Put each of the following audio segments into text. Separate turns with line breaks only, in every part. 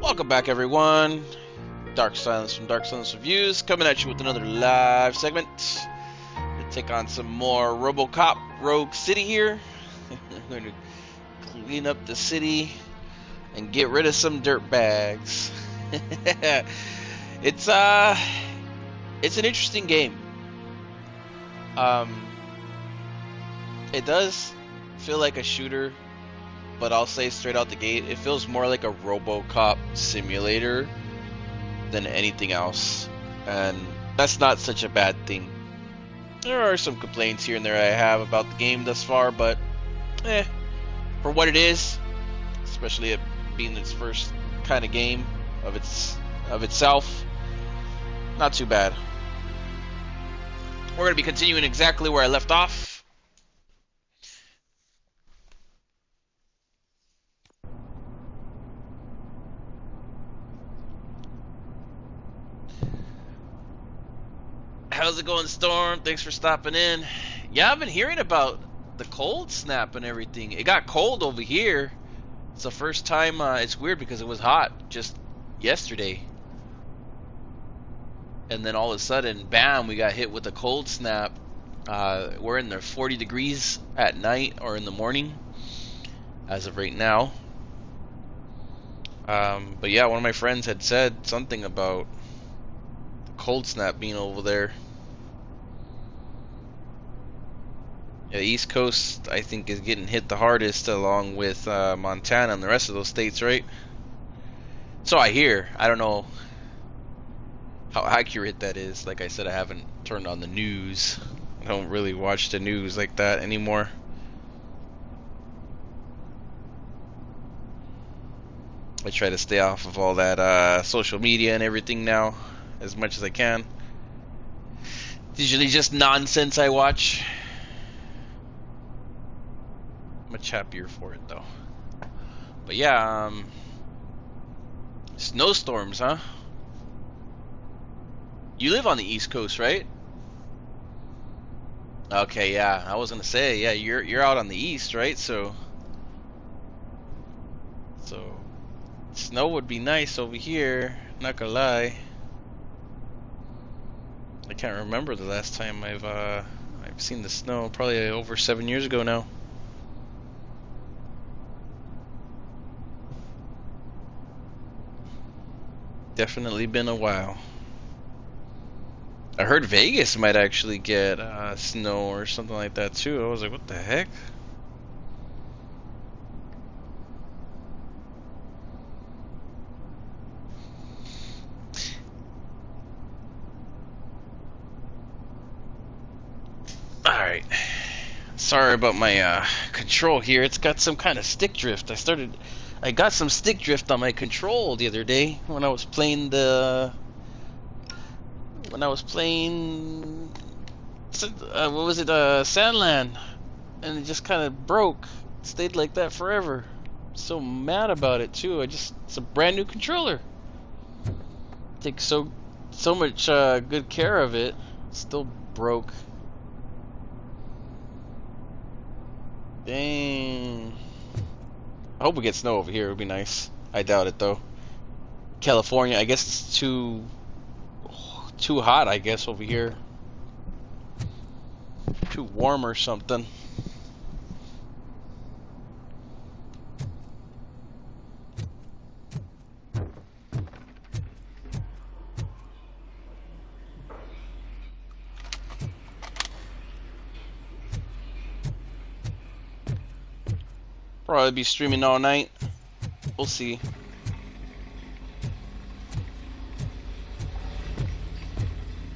Welcome back, everyone. Dark Silence from Dark Silence Reviews coming at you with another live segment to take on some more RoboCop Rogue City here. We're going to clean up the city and get rid of some dirt bags. It's an interesting game. It does feel like a shooter, but I'll say straight out the gate, it feels more like a RoboCop simulator than anything else, and that's not such a bad thing. There are some complaints here and there I have about the game thus far, but for what it is, especially it being its first kind of game of itself, not too bad. We're going to be continuing exactly where I left off. How's it going, Storm? Thanks for stopping in. Yeah, I've been hearing about the cold snap and everything. It got cold over here. It's the first time. It's weird because it was hot just yesterday, and then all of a sudden, bam, we got hit with a cold snap. We're in the 40 degrees at night or in the morning as of right now. But yeah, one of my friends had said something about the cold snap being over there. Yeah, the East Coast, I think, is getting hit the hardest, along with Montana and the rest of those states, right? So I hear. I don't know how accurate that is. Like I said, I haven't turned on the news. I don't really watch the news like that anymore. I try to stay off of all that social media and everything now as much as I can. It's usually just nonsense I watch. Much happier for it though. But yeah, snowstorms, huh? You live on the East Coast, right? Okay, yeah. I was gonna say, yeah, you're out on the east, right? So snow would be nice over here. Not gonna lie. I can't remember the last time I've seen the snow. Probably over 7 years ago now. Definitely been a while. I heard Vegas might actually get snow or something like that too. I was like, what the heck? Alright. Sorry about my control here. It's got some kind of stick drift. I got some stick drift on my control the other day when I was playing what was it, Sandland, and it just kind of broke. It stayed like that forever. So mad about it too. It's a brand new controller. Take so much good care of it. Still broke. Dang. I hope we get snow over here. It would be nice. I doubt it though. California, I guess it's too hot, I guess, over here. Too warm or something. Probably be streaming all night. We'll see.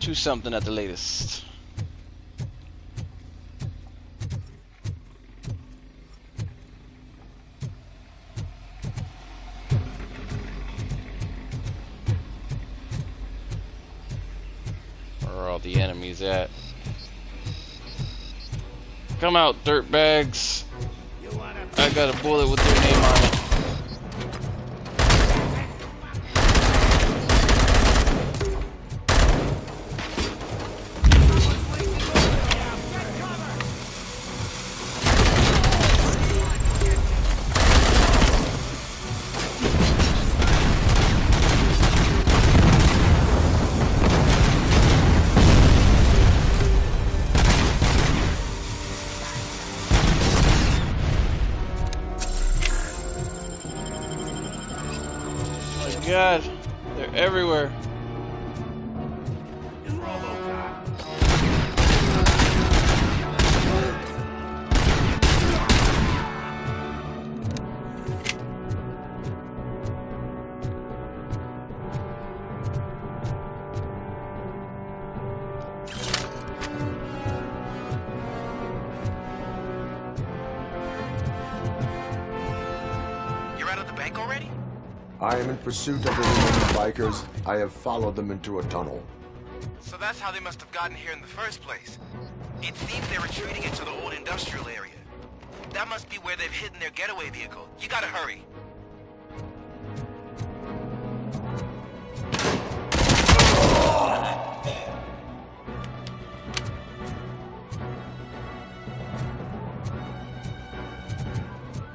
To something at the latest. Where are all the enemies at? Come out, dirtbags. I got a bullet with their name on it. god, they're everywhere.
I am in pursuit of the remaining bikers. I have followed them into a tunnel.
So that's how they must have gotten here in the first place. It seems they're retreating into the old industrial area. That must be where they've hidden their getaway vehicle. You gotta hurry.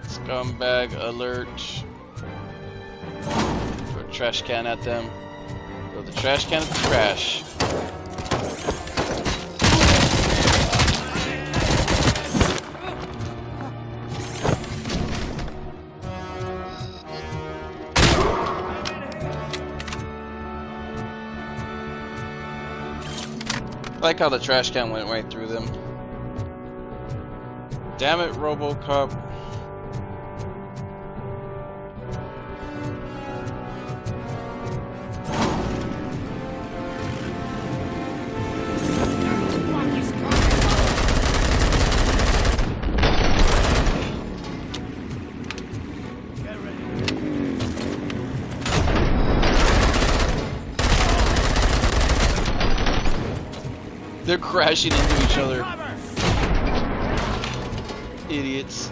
Scumbag alert. Throw a trash can at them. Throw the trash can at the trash. I like how the trash can went right through them. Damn it, RoboCop. They're crashing into each other. Idiots.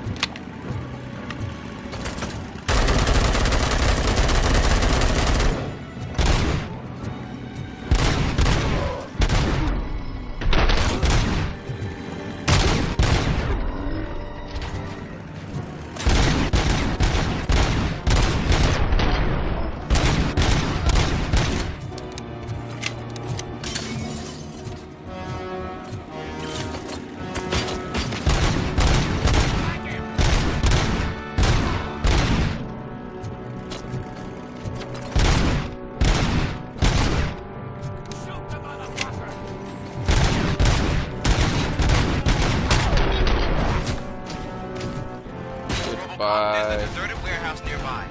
There's a deserted warehouse nearby.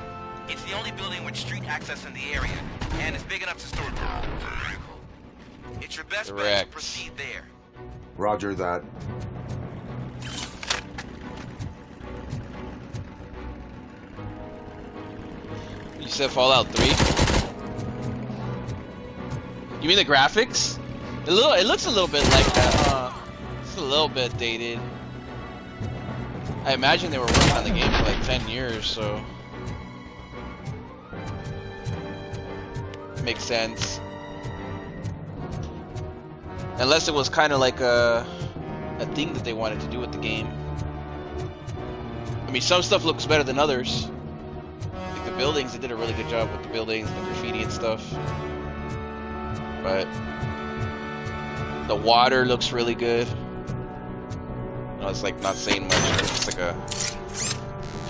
It's the only building with street access in the area, and it's big enough to store the vehicle. It's your best bet to proceed there.
Roger that.
You said Fallout 3? You mean the graphics? It looks a little bit like that. It's a little bit dated. I imagine they were working on the game for like 10 years, so makes sense. Unless it was kind of like a thing that they wanted to do with the game. I mean, some stuff looks better than others. Like the buildings, they did a really good job with the buildings and the graffiti and stuff. But the water looks really good. No, it's like not saying much. It's like a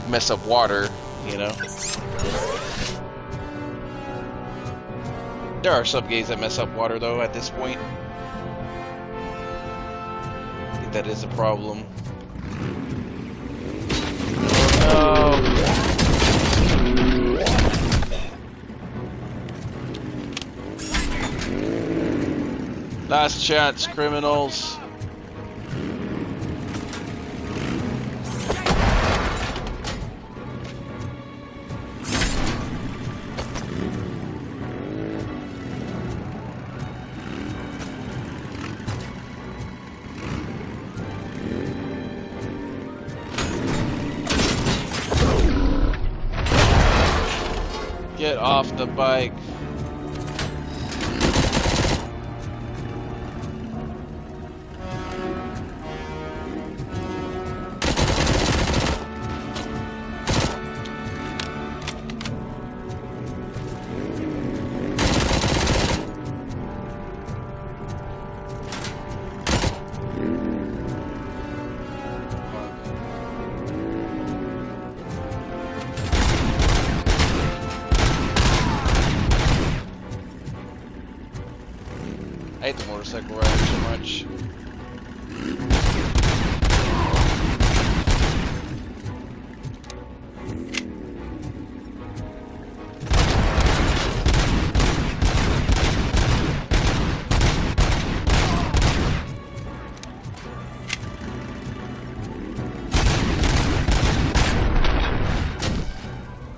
mess up water, you know. There are some games that mess up water though at this point. I think that is a problem. Oh no. Last chance, criminals. Get off the bike. motorcycle rider so much.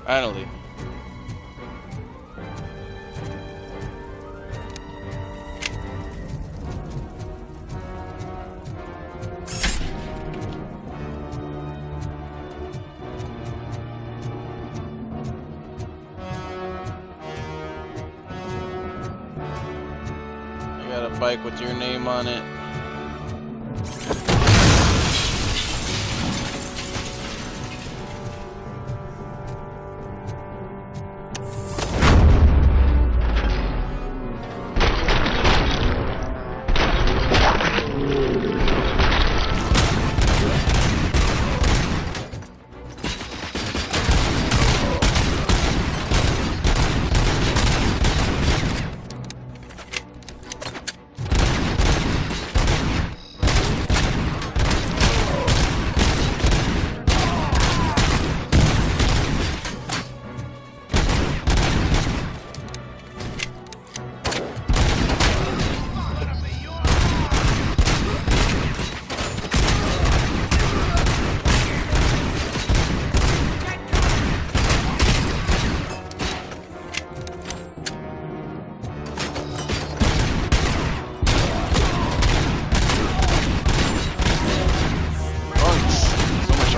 Finally. I got a bike with your name on it.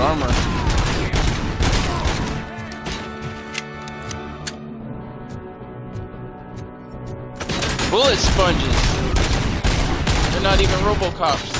Armor. Bullet sponges. They're not even RoboCops.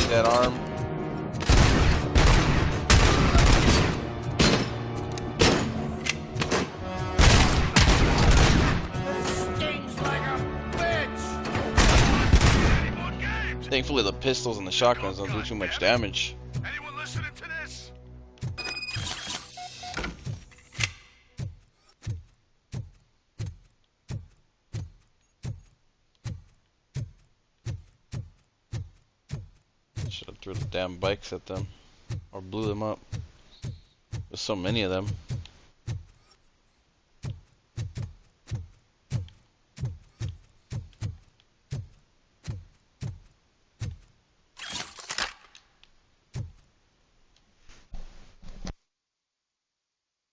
That arm. Thankfully the pistols and the shotguns don't do too much damage.
Anyone listening to this?
Should have threw the damn bikes at them or blew them up. There's so many of them.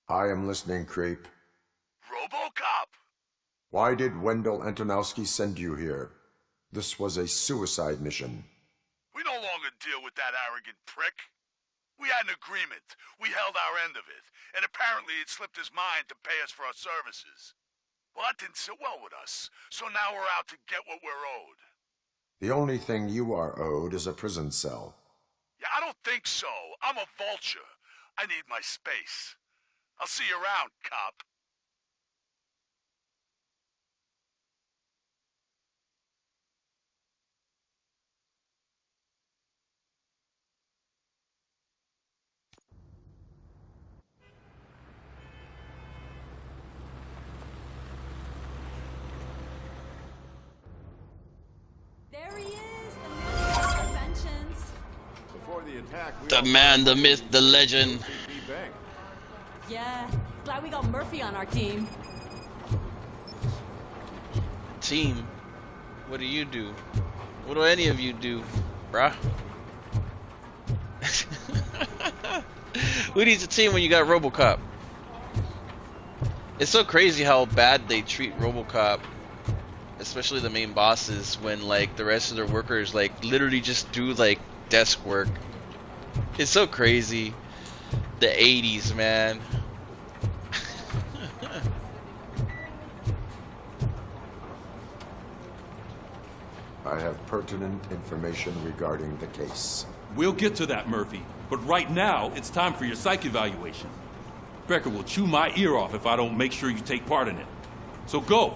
I am listening, creep.
RoboCop!
Why did Wendell Antonowski send you here? This was a suicide mission.
We no longer deal with that arrogant prick. We had an agreement. We held our end of it. And apparently it slipped his mind to pay us for our services. Well, that didn't sit well with us. So now we're out to get what we're owed.
The only thing you are owed is a prison cell.
Yeah, I don't think so. I'm a vulture. I need my space. I'll see you around, cop.
There he is, the man of inventions.
Before the attack,
The man, the myth, the legend.
Yeah, glad we got Murphy on our team.
Team? What do you do? What do any of you do, bruh? Who needs a team when you got RoboCop? It's so crazy how bad they treat RoboCop especially the main bosses, when like the rest of their workers like literally just do like desk work. It's so crazy. The 80s, man.
I have pertinent information regarding the case.
We'll get to that, Murphy. But right now, it's time for your psych evaluation. Becker will chew my ear off if I don't make sure you take part in it. So go.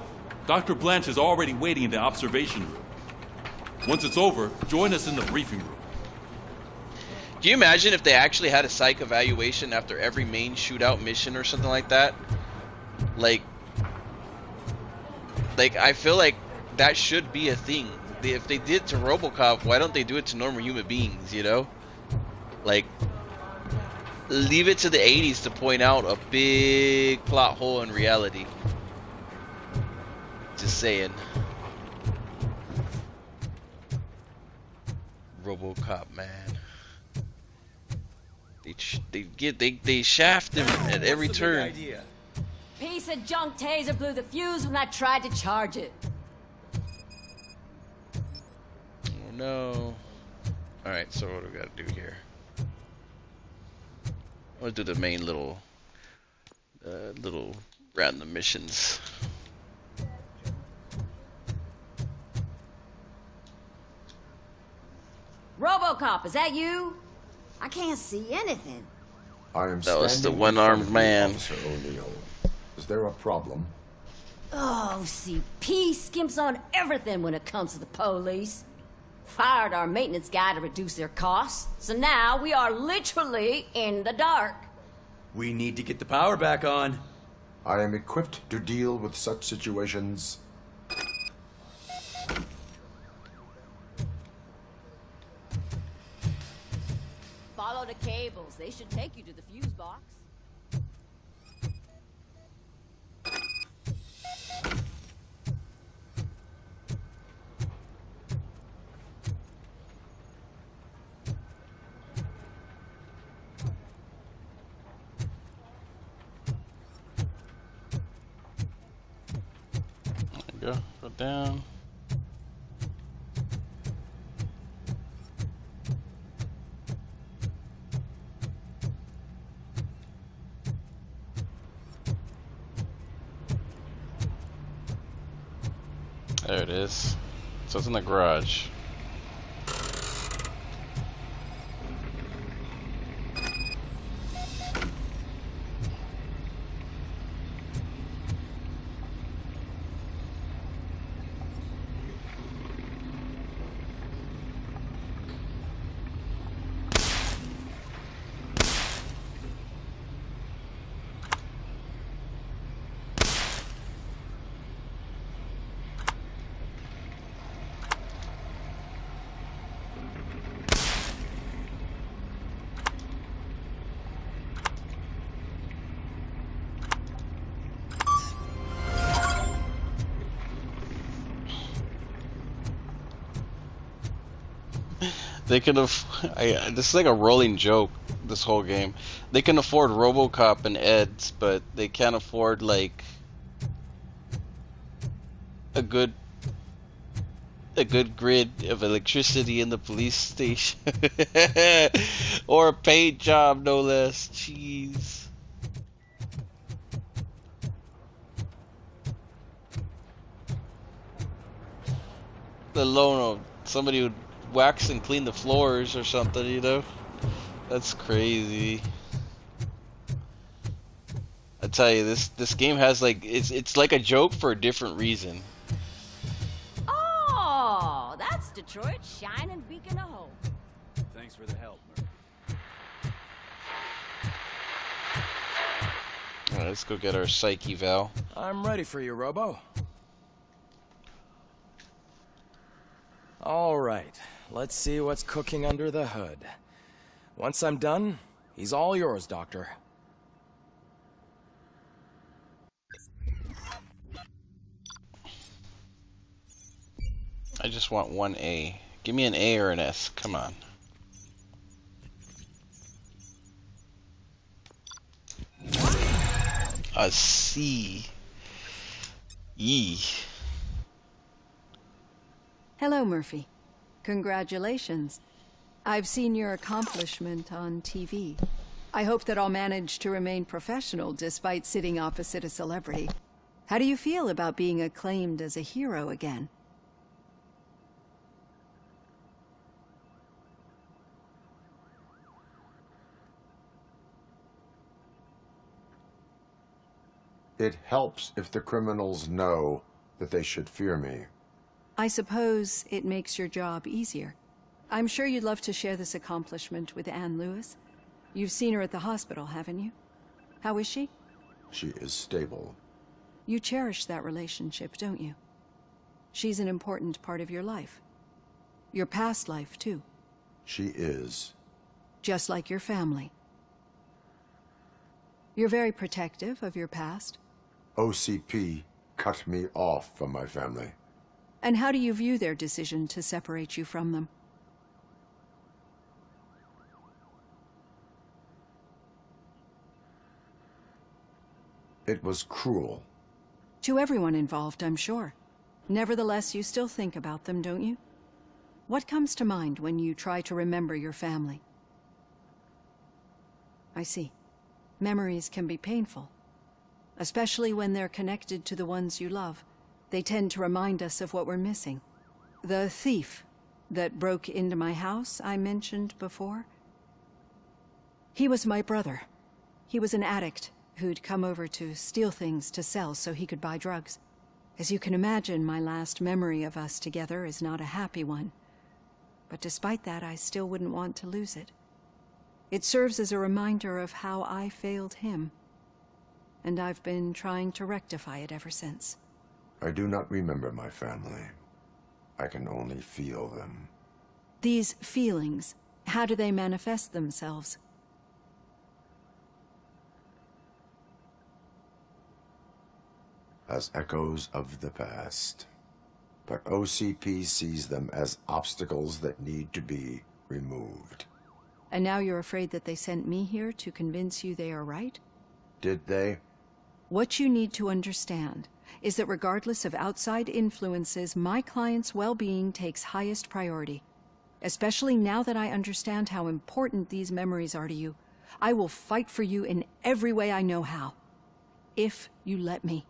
Dr. Blanche is already waiting in the observation room. Once it's over, join us in the briefing room.
Can you imagine if they actually had a psych evaluation after every main shootout mission or something like that? Like I feel like that should be a thing. If they did it to RoboCop, why don't they do it to normal human beings, you know? Like, leave it to the 80s to point out a big plot hole in reality. Just saying. RoboCop, man. They shaft him at every turn.
Piece of junk taser blew the fuse when I tried to charge it.
Oh no. Alright, so what do we gotta do here? Let's do the main little random missions.
RoboCop, is that you? I can't see anything.
I am
That was the
standing
one-armed
in front of
man.
you, Officer O'Neill. Is there a problem?
Oh, CP skimps on everything when it comes to the police. Fired our maintenance guy to reduce their costs, so now we are literally in the dark.
We need to get the power back on.
I am equipped to deal with such situations.
Follow the cables. They should take you to the fuse box.
There we go. Go down. There it is. So it's in the garage. They can this is like a rolling joke, this whole game. They can afford RoboCop and Eds, but they can't afford like a good grid of electricity in the police station. Or a paid job, no less. Jeez. Let alone somebody would wax and clean the floors or something, you know? That's crazy. I tell you, this game has like it's like a joke for a different reason.
Oh, that's Detroit's shining beacon of hope.
Thanks for the help,
Alright, let's go get our psych eval.
I'm ready for you, Robo. All right, let's see what's cooking under the hood. Once I'm done, he's all yours, Doctor.
I just want one A. Give me an A or an S. Come on. A C. E.
Hello, Murphy. Congratulations. I've seen your accomplishment on TV. I hope that I'll manage to remain professional despite sitting opposite a celebrity. How do you feel about being acclaimed as a hero again?
It helps if the criminals know that they should fear me.
I suppose it makes your job easier. I'm sure you'd love to share this accomplishment with Anne Lewis. You've seen her at the hospital, haven't you? How is she?
She is stable.
You cherish that relationship, don't you? She's an important part of your life. Your past life, too.
She is.
Just like your family. You're very protective of your past.
OCP cut me off from my family.
And how do you view their decision to separate you from them?
It was cruel.
To everyone involved, I'm sure. Nevertheless, you still think about them, don't you? What comes to mind when you try to remember your family? I see. Memories can be painful, especially when they're connected to the ones you love. They tend to remind us of what we're missing. The thief that broke into my house I mentioned before, he was my brother. He was an addict who'd come over to steal things to sell so he could buy drugs. As you can imagine, my last memory of us together is not a happy one. But despite that, I still wouldn't want to lose it. It serves as a reminder of how I failed him. And I've been trying to rectify it ever since.
I do not remember my family. I can only feel them.
These feelings, how do they manifest themselves?
As echoes of the past. But OCP sees them as obstacles that need to be removed.
And now you're afraid that they sent me here to convince you they are right?
Did they?
What you need to understand is that regardless of outside influences, my client's well-being takes highest priority. Especially now that I understand how important these memories are to you. I will fight for you in every way I know how. If you let me.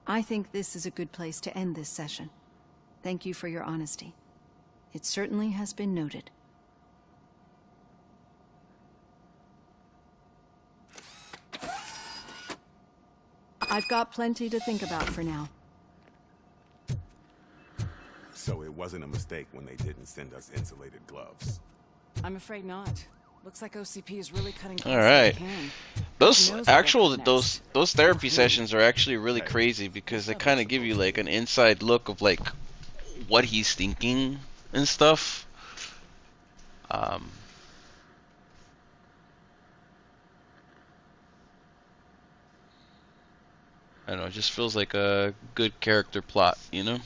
I think this is a good place to end this session. Thank you for your honesty. It certainly has been noted. I've got plenty to think about for now.
So it wasn't a mistake when they didn't send us insulated gloves.
I'm afraid not. Looks like OCP is really cutting.
All right. Those therapy sessions are actually really crazy because they kind of give you like an inside look of like what he's thinking and stuff. I don't know, it just feels like a good character plot, you know?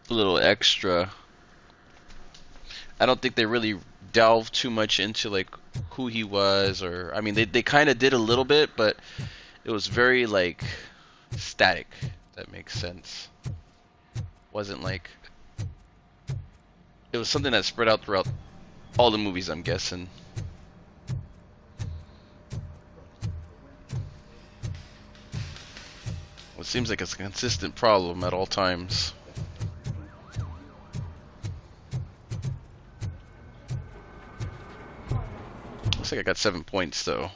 A little extra. I don't think they really delved too much into like who he was, or I mean they kind of did a little bit, but it was very like static, if that makes sense. Wasn't like, it was something that spread out throughout all the movies, I'm guessing. It seems like it's a consistent problem at all times. Looks like I got 7 points though.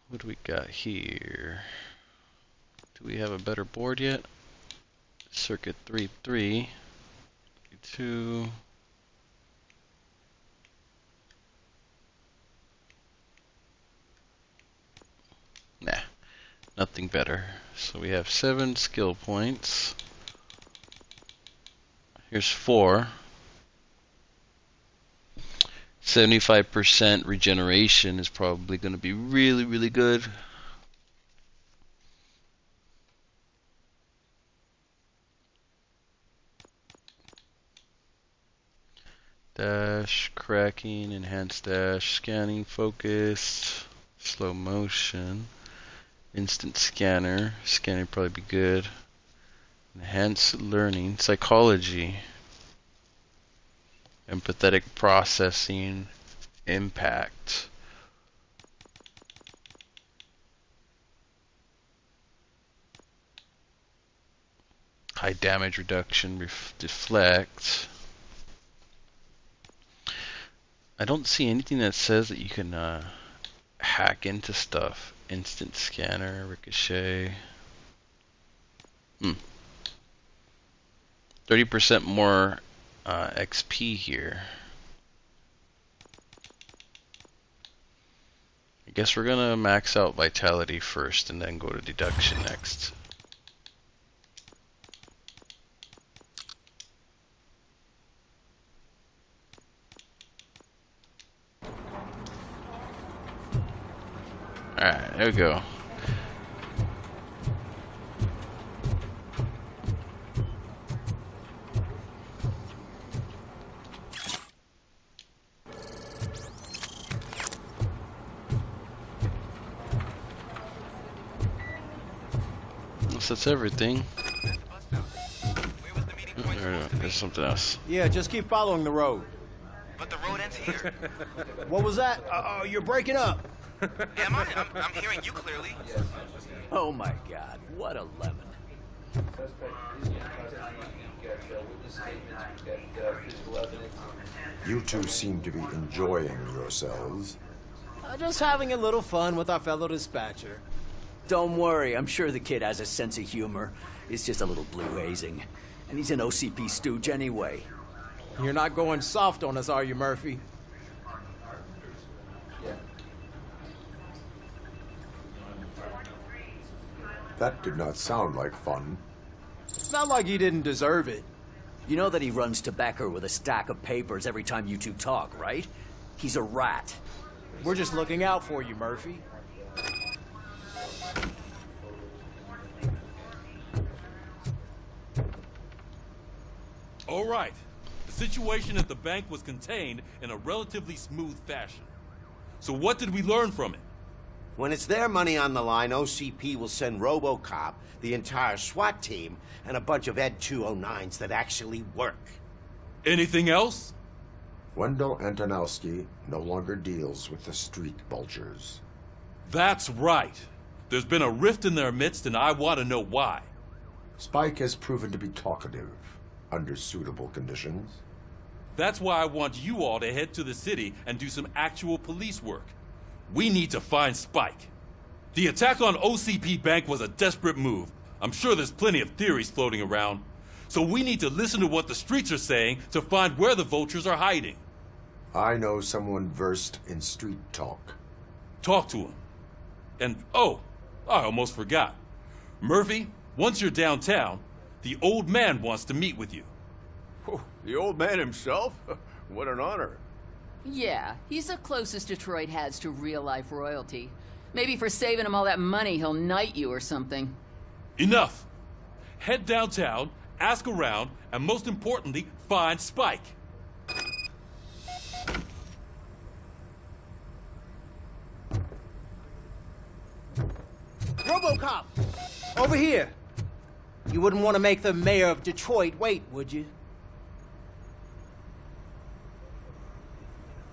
What do we got here? Do we have a better board yet? Circuit 3-3. 2. Nah, nothing better. So we have 7 skill points. Here's 4. 75% regeneration is probably going to be really, really good. Dash, cracking, enhanced dash, scanning, focused, slow motion. Instant scanner. Scanner probably be good. Enhanced learning. Psychology. Empathetic processing. Impact. High damage reduction. Deflect. I don't see anything that says that you can hack into stuff. Instant scanner, ricochet. 30% more XP here. I guess we're gonna max out vitality first and then go to deduction next. Alright, there we go. That's everything. There's something else.
Yeah, just keep following the road.
But the road ends here.
What was that? You're breaking up.
Am I? I'm hearing you clearly.
Oh my god, what a lemon.
You two seem to be enjoying yourselves.
Just having a little fun with our fellow dispatcher.
Don't worry, I'm sure the kid has a sense of humor. It's just a little blue hazing. And he's an OCP stooge anyway.
You're not going soft on us, are you, Murphy?
That did not sound like fun.
Not like he didn't deserve it.
You know that he runs to Becker with a stack of papers every time you two talk, right? He's a rat.
We're just looking out for you, Murphy.
All right. The situation at the bank was contained in a relatively smooth fashion. So what did we learn from it?
When it's their money on the line, OCP will send RoboCop, the entire SWAT team, and a bunch of Ed 209s that actually work.
Anything else?
Wendell Antonowski no longer deals with the street vultures.
That's right. There's been a rift in their midst, and I want to know why.
Spike has proven to be talkative under suitable conditions.
That's why I want you all to head to the city and do some actual police work. We need to find Spike. The attack on OCP Bank was a desperate move. I'm sure there's plenty of theories floating around. So we need to listen to what the streets are saying to find where the vultures are hiding.
I know someone versed in street talk.
Talk to him. And, oh, I almost forgot. Murphy, once you're downtown, the old man wants to meet with you.
Oh, the old man himself? What an honor.
Yeah, he's the closest Detroit has to real-life royalty. Maybe for saving him all that money, he'll knight you or something.
Enough. Head downtown, ask around, and most importantly, find Spike.
RoboCop! Over here! You wouldn't want to make the mayor of Detroit wait, would you?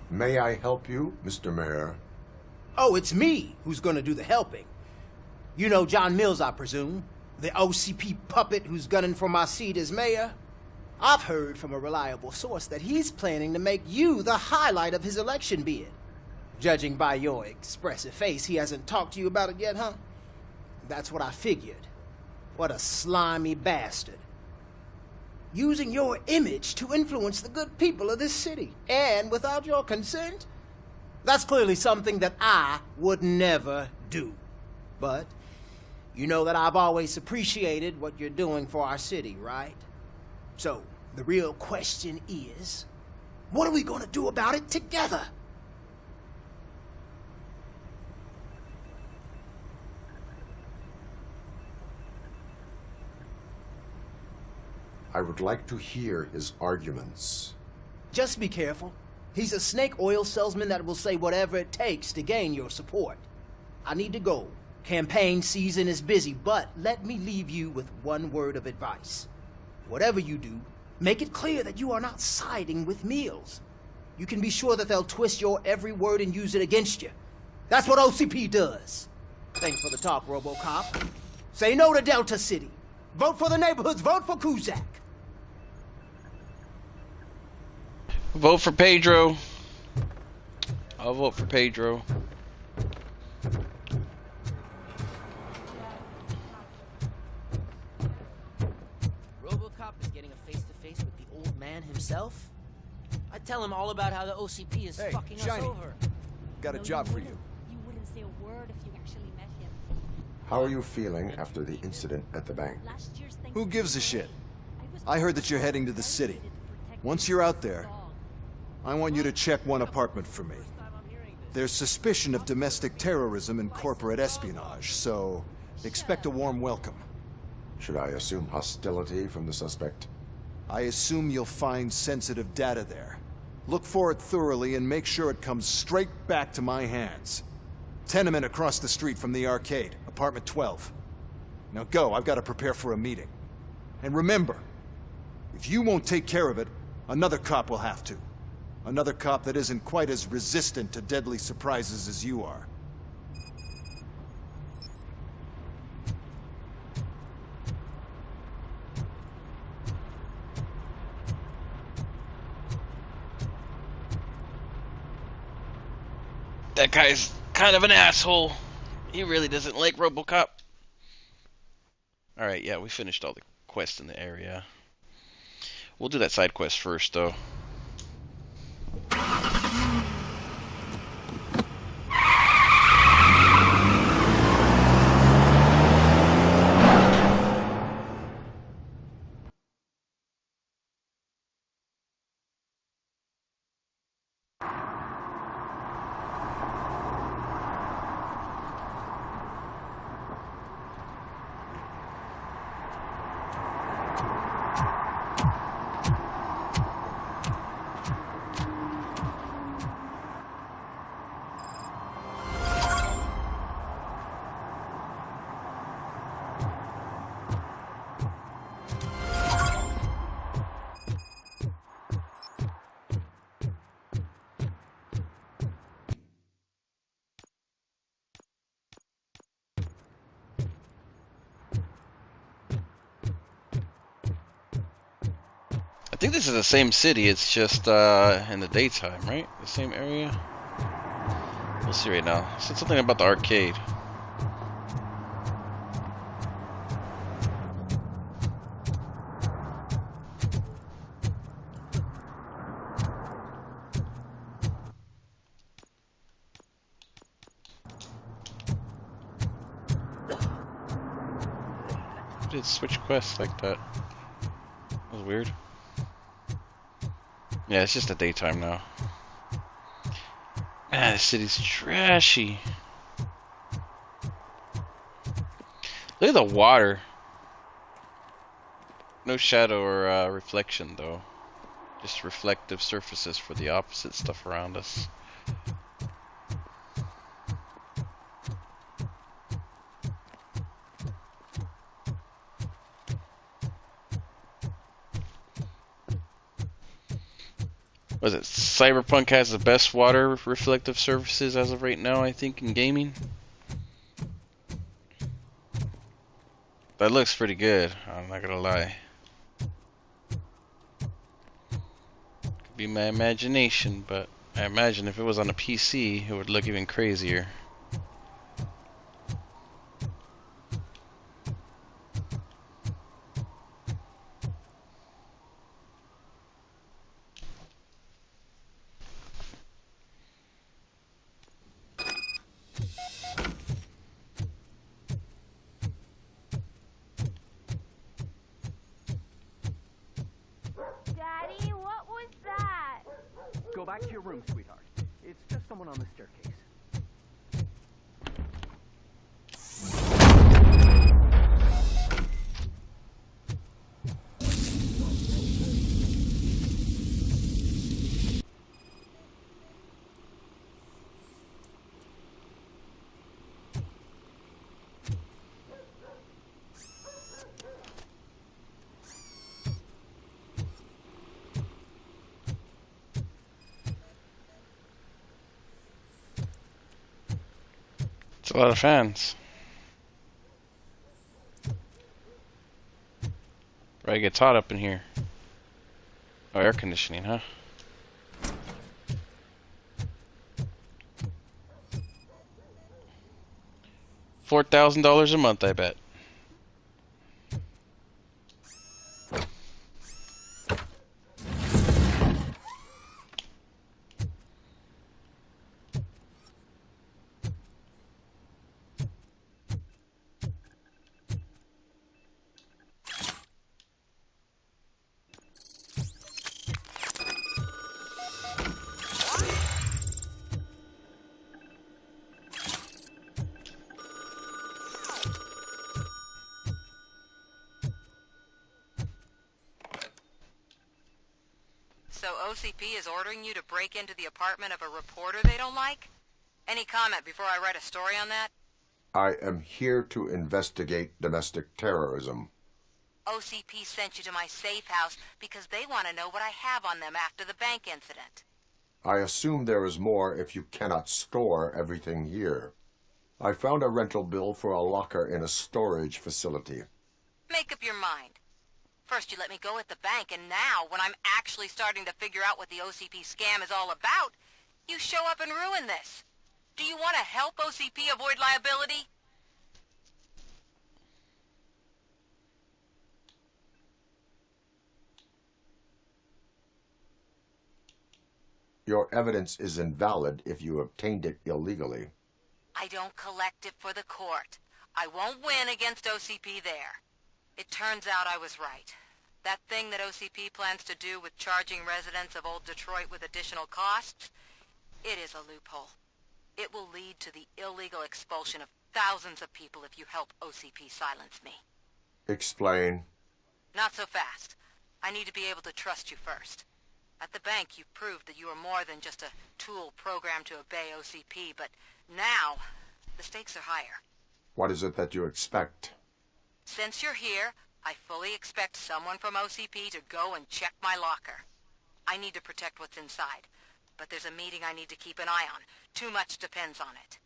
May I help you, Mr. Mayor?
Oh, it's me who's gonna do the helping. You know John Mills, I presume? The OCP puppet who's gunning for my seat as mayor? I've heard from a reliable source that he's planning to make you the highlight of his election bid. Judging by your expressive face, he hasn't talked to you about it yet, huh? That's what I figured. What a slimy bastard. Using your image to influence the good people of this city, and without your consent? That's clearly something that I would never do. But you know that I've always appreciated what you're doing for our city, right? So, the real question is, what are we gonna do about it together?
I would like to hear his arguments.
Just be careful. He's a snake oil salesman that will say whatever it takes to gain your support. I need to go. Campaign season is busy, but let me leave you with one word of advice. Whatever you do, make it clear that you are not siding with Mills. You can be sure that they'll twist your every word and use it against you. That's what OCP does. Thanks for the talk, RoboCop. Say no to Delta City. Vote for the neighborhoods. Vote for Kuzak.
Vote for Pedro. I'll vote for Pedro.
RoboCop is getting a face-to-face with the old man himself? I'd tell him all about how the OCP is fucking
Shiny.
us over.
Got a job for you.
You wouldn't say a word if you actually met him.
How are you feeling after the incident at the bank?
Who gives a shit? I heard that you're heading to the city. Once you're out there, I want you to check one apartment for me. There's suspicion of domestic terrorism and corporate espionage, so expect a warm welcome.
Should I assume hostility from the suspect?
I assume you'll find sensitive data there. Look for it thoroughly and make sure it comes straight back to my hands. Tenement across the street from the arcade, apartment 12. Now go, I've got to prepare for a meeting. And remember, if you won't take care of it, another cop will have to. Another cop that isn't quite as resistant to deadly surprises as you are.
That guy's kind of an asshole. He really doesn't like RoboCop. Alright, yeah, we finished all the quests in the area. We'll do that side quest first, though. I think this is the same city, it's just in the daytime, right? The same area? We'll see right now. It said something about the arcade. Why did it switch quests like that? That was weird. Yeah, it's just the daytime now. Man, this city's trashy. Look at the water. No shadow or reflection, though. Just reflective surfaces for the opposite stuff around us. Was it Cyberpunk has the best water reflective surfaces as of right now, I think, in gaming? That looks pretty good, I'm not gonna lie. Could be my imagination, but I imagine if it was on a PC, it would look even crazier.
Daddy, what was that?
Go back to your room, sweetheart. It's just someone on the staircase.
It's a lot of fans. Right, it gets hot up in here. Oh, air conditioning, huh? $4,000 a month, I bet.
So OCP is ordering you to break into the apartment of a reporter they don't like? Any comment before I write a story on that?
I am here to investigate domestic terrorism.
OCP sent you to my safe house because they want to know what I have on them after the bank incident.
I assume there is more if you cannot store everything here. I found a rental bill for a locker in a storage facility.
Make up your mind. First you let me go at the bank, and now, when I'm actually starting to figure out what the OCP scam is all about, you show up and ruin this. Do you want to help OCP avoid liability?
Your evidence is invalid if you obtained it illegally.
I don't collect it for the court. I won't win against OCP there. It turns out I was right. That thing that OCP plans to do with charging residents of Old Detroit with additional costs, it is a loophole. It will lead to the illegal expulsion of thousands of people if you help OCP silence me.
Explain.
Not so fast. I need to be able to trust you first. At the bank, you've proved that you are more than just a tool programmed to obey OCP, but now, the stakes are higher.
What is it that you expect?
Since you're here, I fully expect someone from OCP to go and check my locker. I need to protect what's inside, but there's a meeting I need to keep an eye on. Too much depends on it.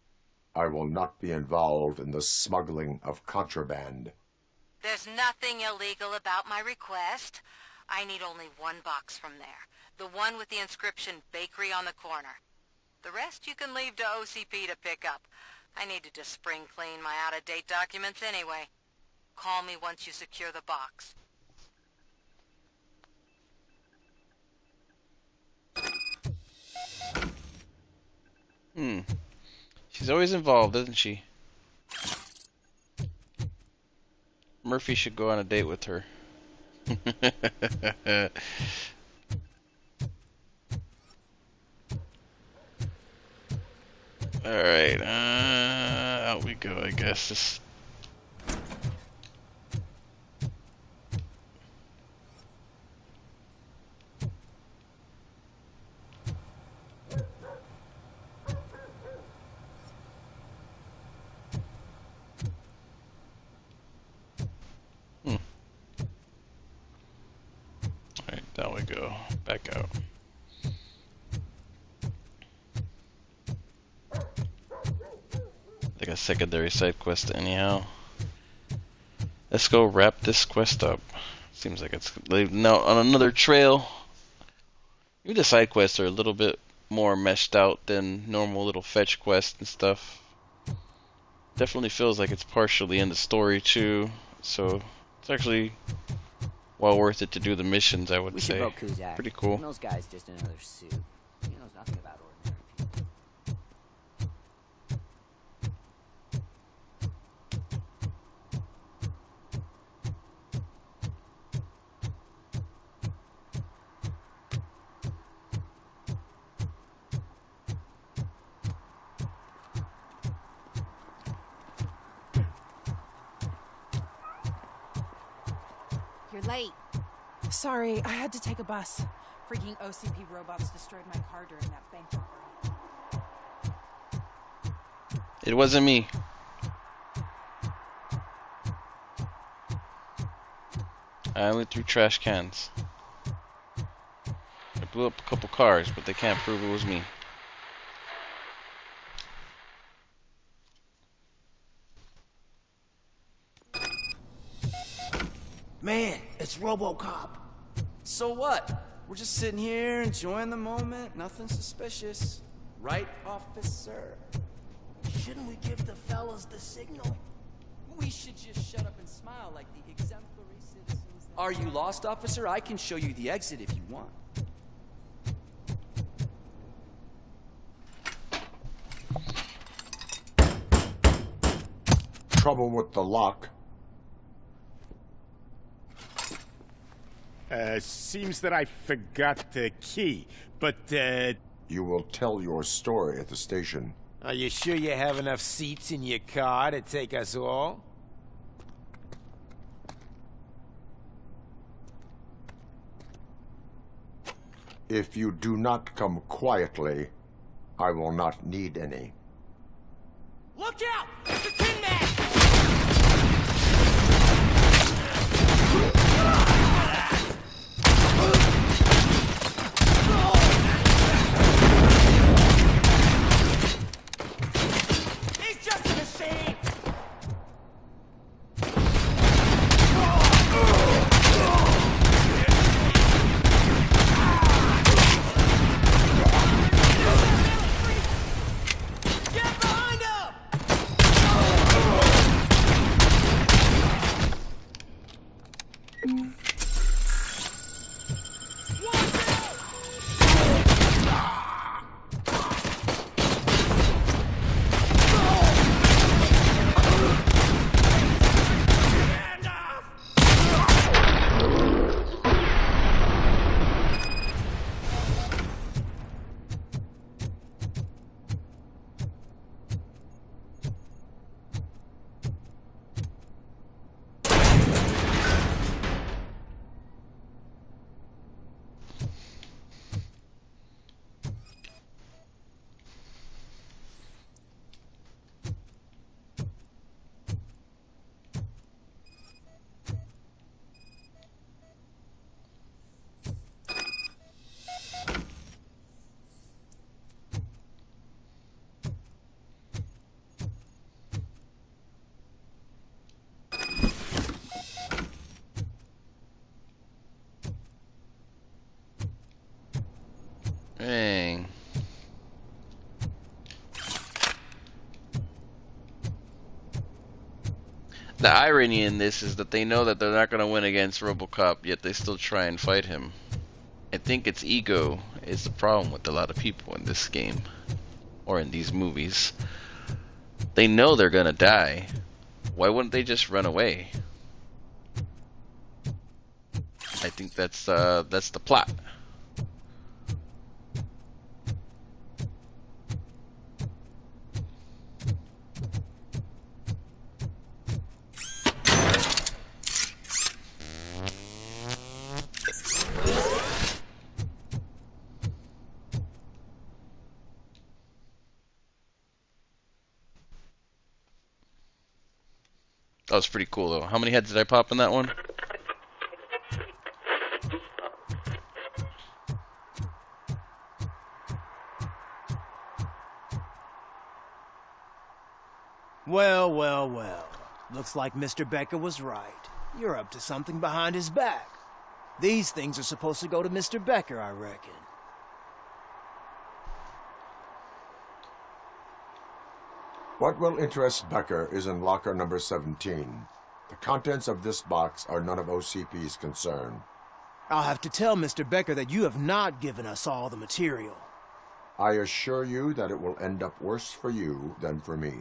I will not be involved in the smuggling of contraband.
There's nothing illegal about my request. I need only one box from there. The one with the inscription Bakery on the corner. The rest you can leave to OCP to pick up. I needed to spring clean my out-of-date documents anyway. Call me once you secure the box.
She's always involved, isn't she? Murphy should go on a date with her. Alright, out we go, I guess. This... Alright, down we go. Back out. Like a secondary side quest anyhow. Let's go wrap this quest up. Seems like it's leaving out on another trail. Maybe the side quests are a little bit more meshed out than normal little fetch quests and stuff. Definitely feels like it's partially in the story too, so it's actually well worth it to do the missions, I would say. Pretty cool.
Those guys just another suit. He knows nothing about ordinary people.
You're late.
Sorry, I had to take a bus. Freaking OCP robots destroyed my car during that bank robbery.
It wasn't me. I only threw trash cans. I blew up a couple cars, but they can't prove it was me.
It's RoboCop.
So what? We're just sitting here enjoying the moment. Nothing suspicious. Right, officer?
Shouldn't we give the fellas the signal?
We should just shut up and smile like the exemplary citizens. Are you lost, officer? I can show you the exit if you want.
Trouble with the lock.
Seems that I forgot the key, but,
You will tell your story at the station.
Are you sure you have enough seats in your car to take us all?
If you do not come quietly, I will not need any.
Look out! It's the Tin Man! He's just a machine! Get behind him!
Dang. The irony in this is that they know that they're not going to win against RoboCop, yet they still try and fight him. I think it's ego is the problem with a lot of people in this game, or in these movies. They know they're going to die. Why wouldn't they just run away? I think that's the plot. That was pretty cool, though. How many heads did I pop in that one?
Well, well, well. Looks like Mr. Becker was right. You're up to something behind his back. These things are supposed to go to Mr. Becker, I reckon.
What will interest Becker is in locker number 17. The contents of this box are none of OCP's concern.
I'll have to tell Mr. Becker that you have not given us all the material.
I assure you that it will end up worse for you than for me.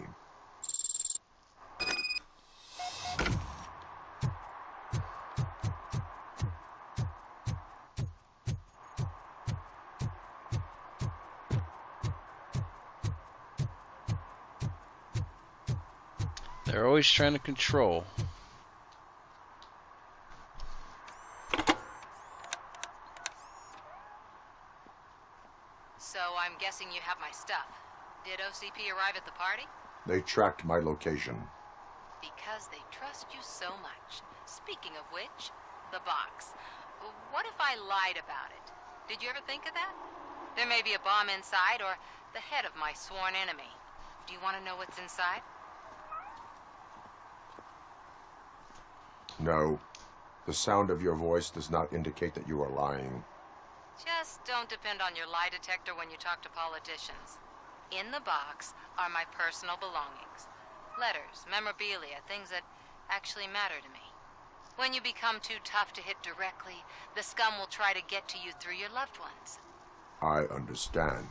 They're always trying to control.
So I'm guessing you have my stuff. Did OCP arrive at the party?
They tracked my location.
Because they trust you so much. Speaking of which, the box. What if I lied about it? Did you ever think of that? There may be a bomb inside or the head of my sworn enemy. Do you want to know what's inside?
No. The sound of your voice does not indicate that you are lying.
Just don't depend on your lie detector when you talk to politicians. In the box are my personal belongings. Letters, memorabilia, things that actually matter to me. When you become too tough to hit directly, the scum will try to get to you through your loved ones.
I understand.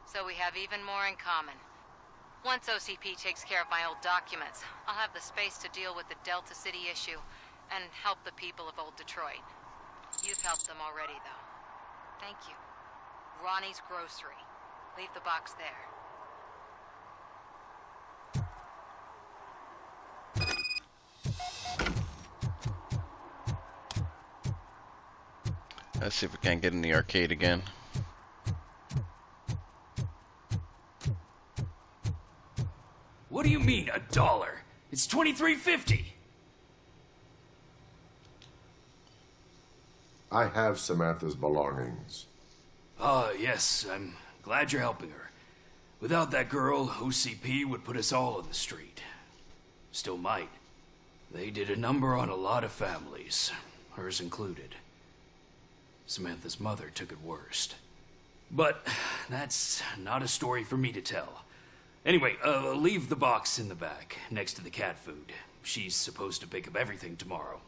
So we have even more in common. Once OCP takes care of my old documents, I'll have the space to deal with the Delta City issue and help the people of Old Detroit. You've helped them already, though. Thank you. Ronnie's Grocery. Leave the box there.
Let's see if we can't get in the arcade again.
What do you mean, $1? It's $23.50.
I have Samantha's belongings.
Ah, yes, I'm glad you're helping her. Without that girl, OCP would put us all on the street. Still might. They did a number on a lot of families, hers included. Samantha's mother took it worst. But that's not a story for me to tell. Anyway, leave the box in the back, next to the cat food. She's supposed to pick up everything tomorrow.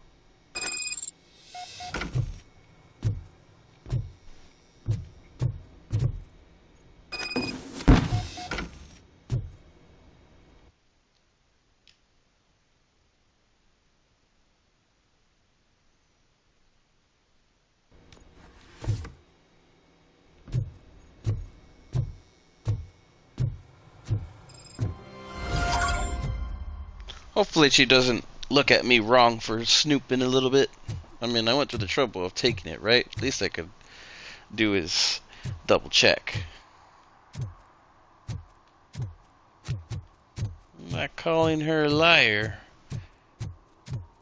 Hopefully she doesn't look at me wrong for snooping a little bit. I mean, I went through the trouble of taking it, right? At least I could do is double check. I'm not calling her a liar,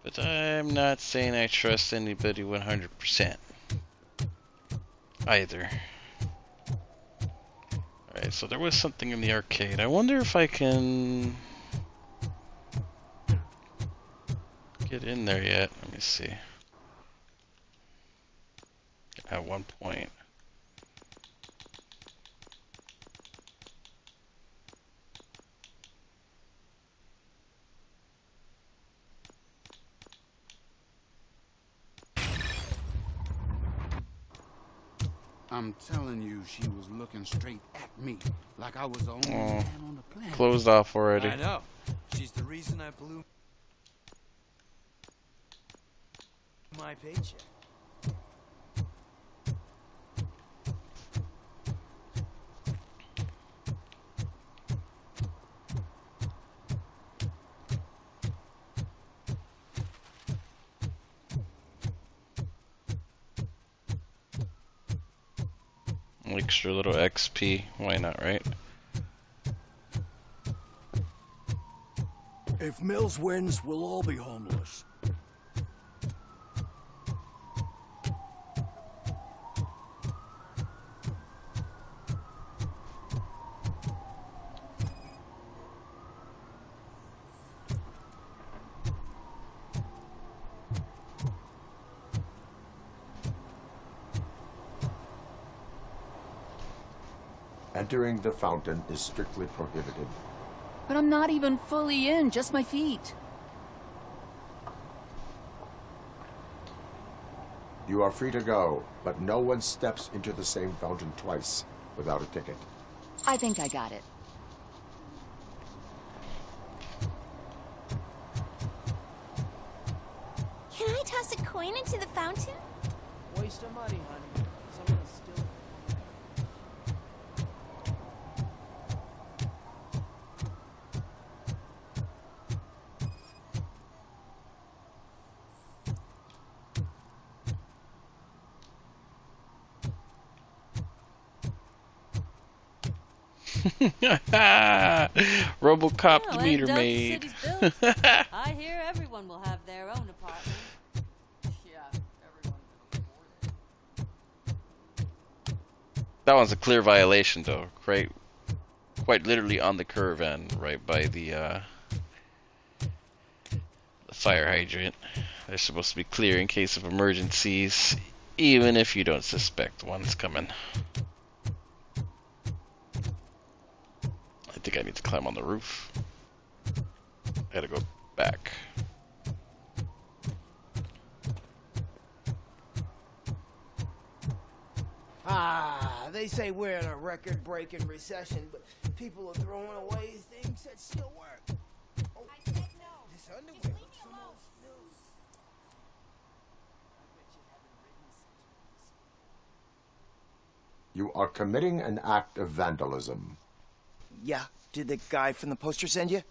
but I'm not saying I trust anybody 100% either. Alright, so there was something in the arcade. I wonder if I can get in there yet. Let me see. At one point.
I'm telling you, she was looking straight at me, like I was the only man on the planet.
Closed off already.
I know. She's the reason I blew my paycheck.
Extra little XP, why not, right?
If Mills wins, we'll all be homeless.
Entering the fountain is strictly prohibited.
But I'm not even fully in, just my feet.
You are free to go, but no one steps into the same fountain twice without a ticket.
I think I got it.
Can I toss a coin into the fountain?
Waste of money, honey. Someone's still...
RoboCop
Well,
the meter
and
maid.
City's built. I hear everyone will have their own apartment.
That one's a clear violation, though. Right, quite literally on the curve and right by the Fire hydrant. They're supposed to be clear in case of emergencies, even if you don't suspect one's coming. I think I need to climb on the roof. I gotta go back.
They say we're in a record-breaking recession, but people are throwing away things that still work. Oh, I said no. This underwear looks almost new.
You are committing an act of vandalism.
Yeah, did the guy from the poster send you?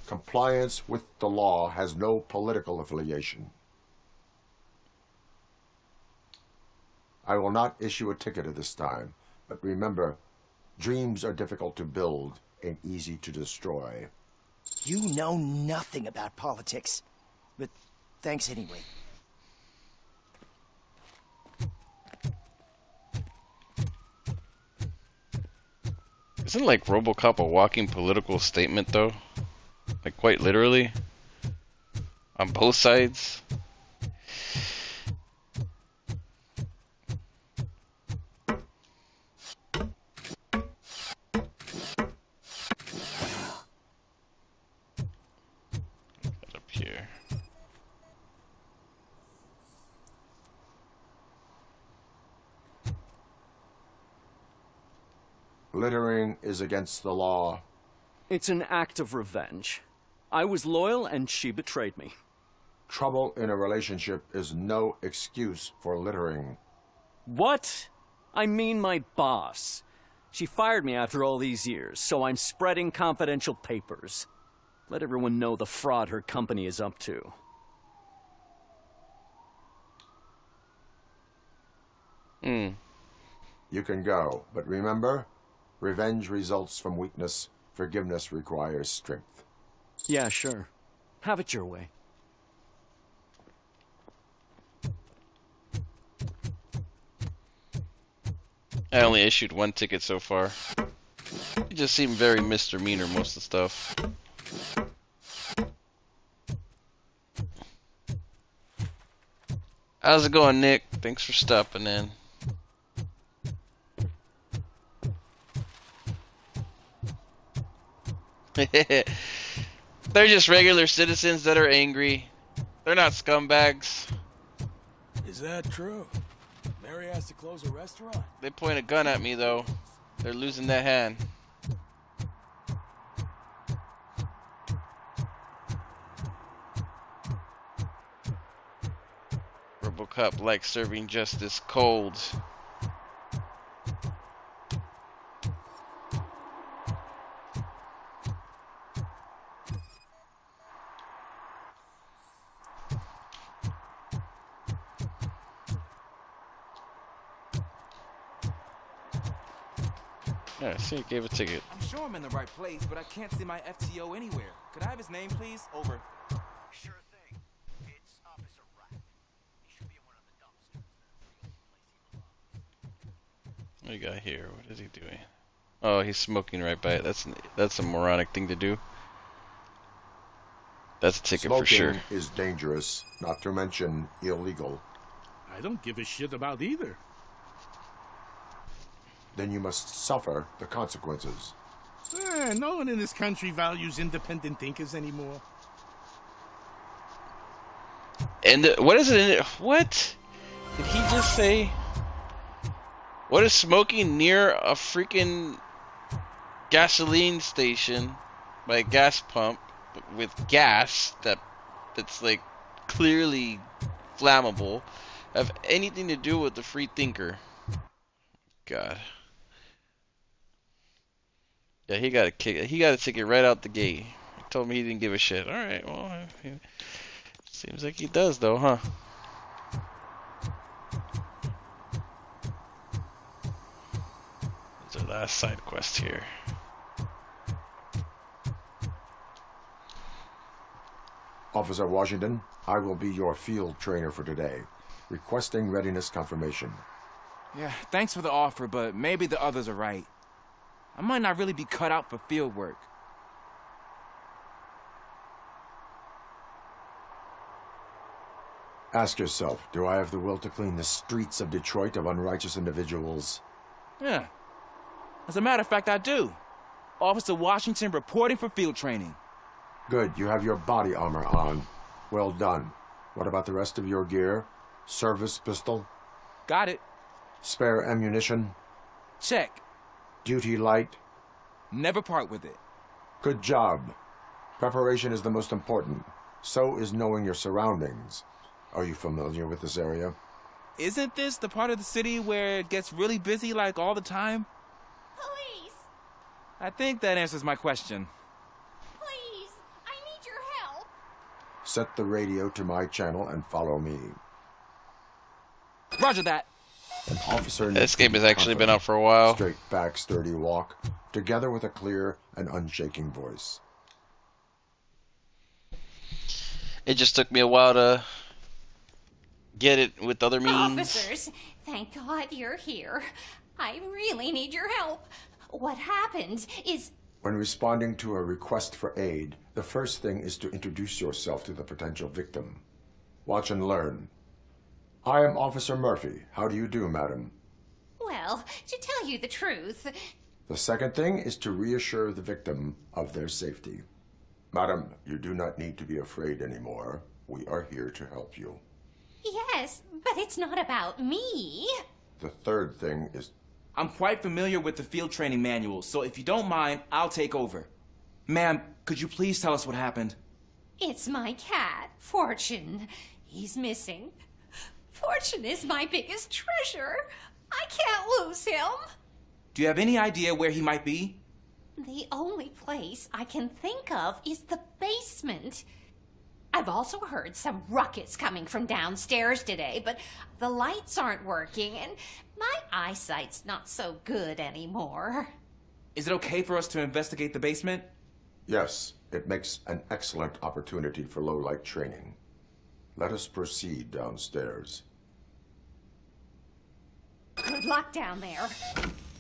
Compliance with the law has no political affiliation. I will not issue a ticket at this time, but remember, dreams are difficult to build and easy to destroy.
You know nothing about politics, but thanks anyway.
Isn't like RoboCop a walking political statement though? Like quite literally? On both sides? Up here.
Littering is against the law.
It's an act of revenge. I was loyal and she betrayed me.
Trouble in a relationship is no excuse for littering.
What? I mean my boss. She fired me after all these years, so I'm spreading confidential papers. Let everyone know the fraud her company is up to.
You can go, but remember, revenge results from weakness. Forgiveness requires strength.
Yeah, sure. Have it your way.
I only issued one ticket so far. It just seemed very misdemeanor, most of the stuff. How's it going, Nick? Thanks for stopping in. They're just regular citizens that are angry. They're not scumbags.
Is that true? Mary has to close a restaurant?
They point a gun at me, though. They're losing that hand. RoboCop likes serving justice cold. Yeah, I see, gave a ticket.
I'm sure I'm in the right place, but I can't see my FTO anywhere. Could I have his name, please? Over.
Sure thing. It's Officer Rat. He should be in one of the dumpsters.
What do you got here? What is he doing? Oh, he's smoking right by it. That's a moronic thing to do. That's a ticket for sure.
Smoking is dangerous, not to mention illegal.
I don't give a shit about either.
Then you must suffer the consequences.
No one in this country values independent thinkers anymore.
And what is it? What did he just say? What is smoking near a freaking gasoline station by a gas pump with gas that's like clearly flammable have anything to do with the free thinker? God. Yeah, he got a kick. He got a ticket right out the gate. He told me he didn't give a shit. All right, well, seems like he does, though, huh? It's our last side quest here.
Officer Washington, I will be your field trainer for today. Requesting readiness confirmation.
Yeah, thanks for the offer, but maybe the others are right. I might not really be cut out for field work.
Ask yourself, do I have the will to clean the streets of Detroit of unrighteous individuals?
Yeah. As a matter of fact, I do. Officer Washington reporting for field training.
Good, you have your body armor on. Well done. What about the rest of your gear? Service pistol?
Got it.
Spare ammunition?
Check.
Duty light?
Never part with it.
Good job. Preparation is the most important. So is knowing your surroundings. Are you familiar with this area?
Isn't this the part of the city where it gets really busy like all the time?
Police!
I think that answers my question.
Please! I need your help!
Set the radio to my channel and follow me.
Roger that.
An officer.
This game has actually been out for a while.
Straight back, sturdy walk, together with a clear and unshaking voice.
It just took me a while to get it with other means.
Officers, thank God you're here. I really need your help. What happened is...
When responding to a request for aid, the first thing is to introduce yourself to the potential victim. Watch and learn. I am Officer Murphy. How do you do, madam?
Well, to tell you the truth...
The second thing is to reassure the victim of their safety. Madam, you do not need to be afraid anymore. We are here to help you.
Yes, but it's not about me.
The third thing is...
I'm quite familiar with the field training manual, so if you don't mind, I'll take over. Ma'am, could you please tell us what happened?
It's my cat, Fortune. He's missing. Fortune is my biggest treasure. I can't lose him.
Do you have any idea where he might be?
The only place I can think of is the basement. I've also heard some ruckus coming from downstairs today, but the lights aren't working and my eyesight's not so good anymore.
Is it okay for us to investigate the basement?
Yes, it makes an excellent opportunity for low-light training. Let us proceed downstairs.
Good luck down there.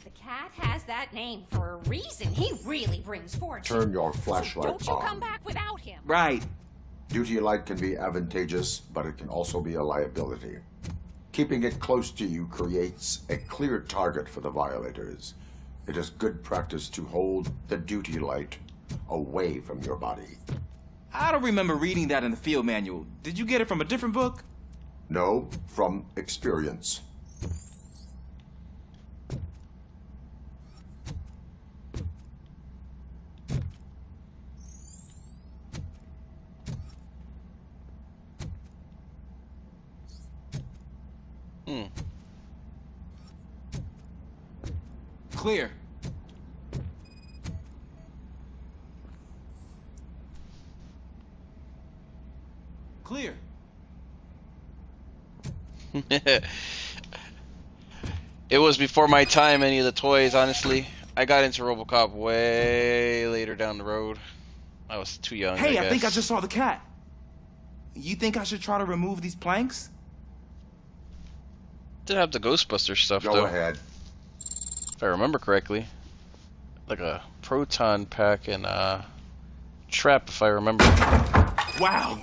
The cat has that name for a reason. He really brings fortune.
Turn your flashlight
so don't you
on.
come back without him.
Right.
Duty light can be advantageous, but it can also be a liability. Keeping it close to you creates a clear target for the violators. It is good practice to hold the duty light away from your body.
I don't remember reading that in the field manual. Did you get it from a different book?
No, from experience.
Clear. Clear.
It was before my time, any of the toys, honestly. I got into RoboCop way later down the road. I was too young,
Hey,
I
think I
guess.
just saw the cat. You think I should try to remove these planks?
Did have the Ghostbuster stuff, though.
Go ahead.
If I remember correctly. Like a proton pack and a trap, if I remember.
Wow.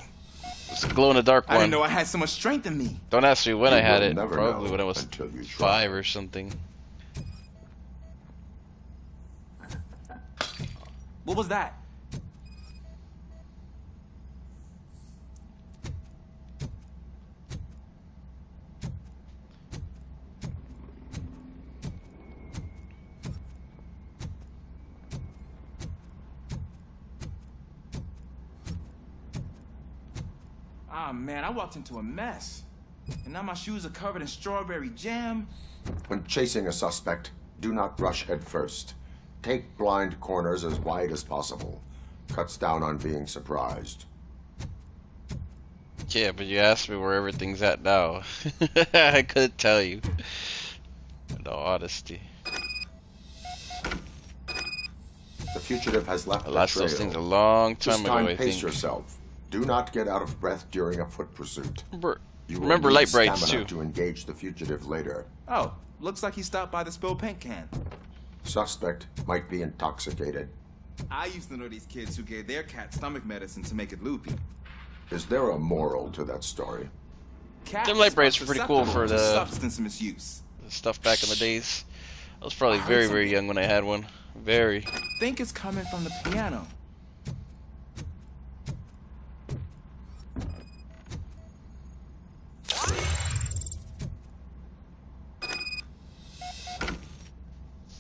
It's a glow-in-the-dark one.
I didn't know I had so much strength in me.
Don't ask me when I had
will
it.
never
Probably
know
when I was
until you try.
5 or something.
What was that? Ah, man, I walked into a mess. And now my shoes are covered in strawberry jam.
When chasing a suspect, do not rush head first. Take blind corners as wide as possible. Cuts down on being surprised.
Yeah, but you asked me where everything's at now. I couldn't tell you. In all honesty.
The fugitive has left
I
the
lost
trail.
those things a long
This
time
time,
ago, I
pace
think.
yourself. Do not get out of breath during a foot pursuit. You will
Remember
need
light brights,
stamina
too.
to engage the fugitive later.
Oh, looks like he stopped by the spilled paint can.
Suspect might be intoxicated.
I used to know these kids who gave their cat stomach medicine to make it loopy.
Is there a moral to that story?
Cats
light brights
are
were pretty cool for
susceptible to
the
substance misuse.
stuff back in the days. I was probably
I heard
very
something.
young when I had one. Very.
Think it's coming from the piano.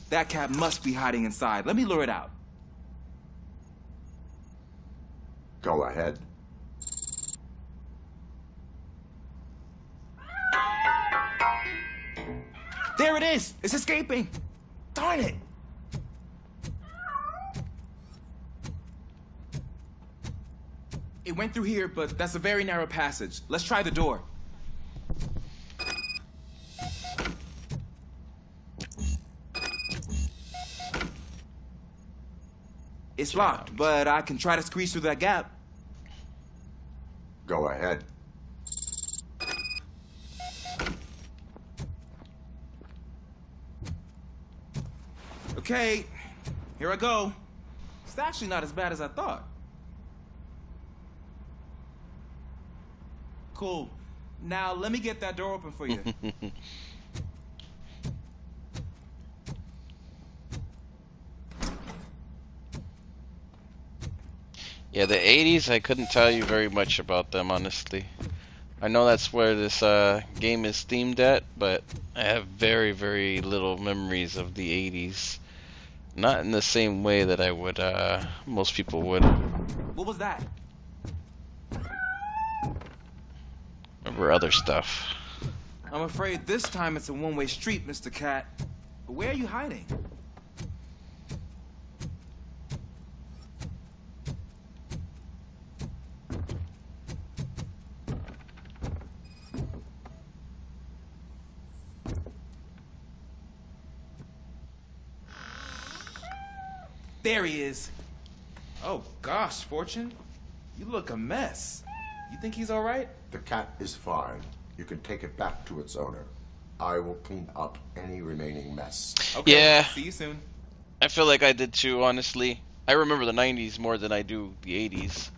That cat must be hiding inside. Let me lure it out.
Go ahead.
There it is! It's escaping! Darn it! It went through here, but that's a very narrow passage. Let's try the door. It's locked, but I can try to squeeze through that gap.
Go ahead.
Okay, here I go. It's actually not as bad as I thought. Cool. Now let me get that door open for you.
Yeah, the 80s, I couldn't tell you very much about them, honestly. I know that's where this game is themed at, but I have very little memories of the 80s. Not in the same way that I would, most people would.
What was that?
Remember other stuff.
I'm afraid this time it's a one-way street, Mr. Cat. Where are you hiding? There he is. Oh gosh, Fortune. You look a mess. You think he's all right?
The cat is fine. You can take it back to its owner. I will clean up any remaining mess.
Okay,
Yeah.
see you soon.
I feel like I did too, honestly. I remember the 90s more than I do the 80s.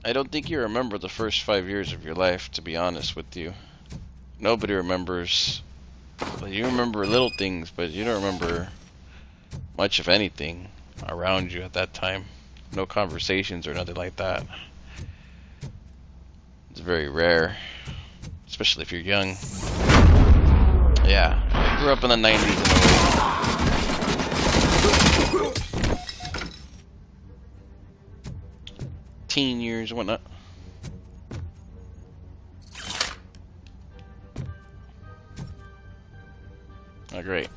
I don't think you remember the first 5 years of your life, to be honest with you. Nobody remembers. Well, you remember little things, but you don't remember much of anything around you at that time. No conversations or nothing like that. It's very rare, especially if you're young. Yeah, I grew up in the 90s and teen years and whatnot. Oh great,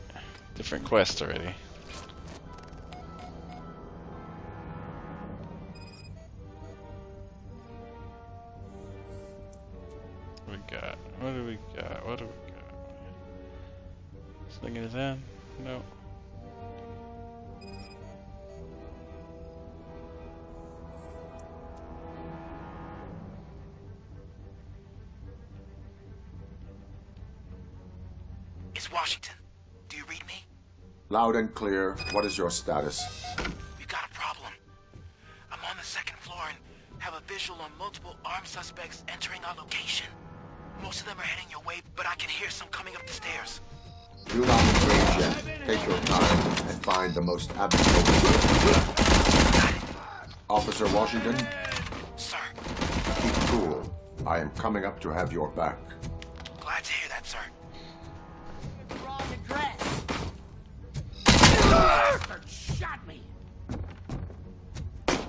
different quest already. What do we got? What do we got? Sling in his hand? No.
It's Washington. Do you read me?
Loud and clear. What is your status?
We've got a problem. I'm on the second floor and have a visual on multiple armed suspects entering our location. Most of them are heading your way, but I can hear some coming up the stairs.
Do not engage yet. Take your time and find the most advantageous. Officer Washington?
Sir.
Keep cool. I am coming up to have your back.
Glad to hear that, sir.
The wrong address. Bastard shot me.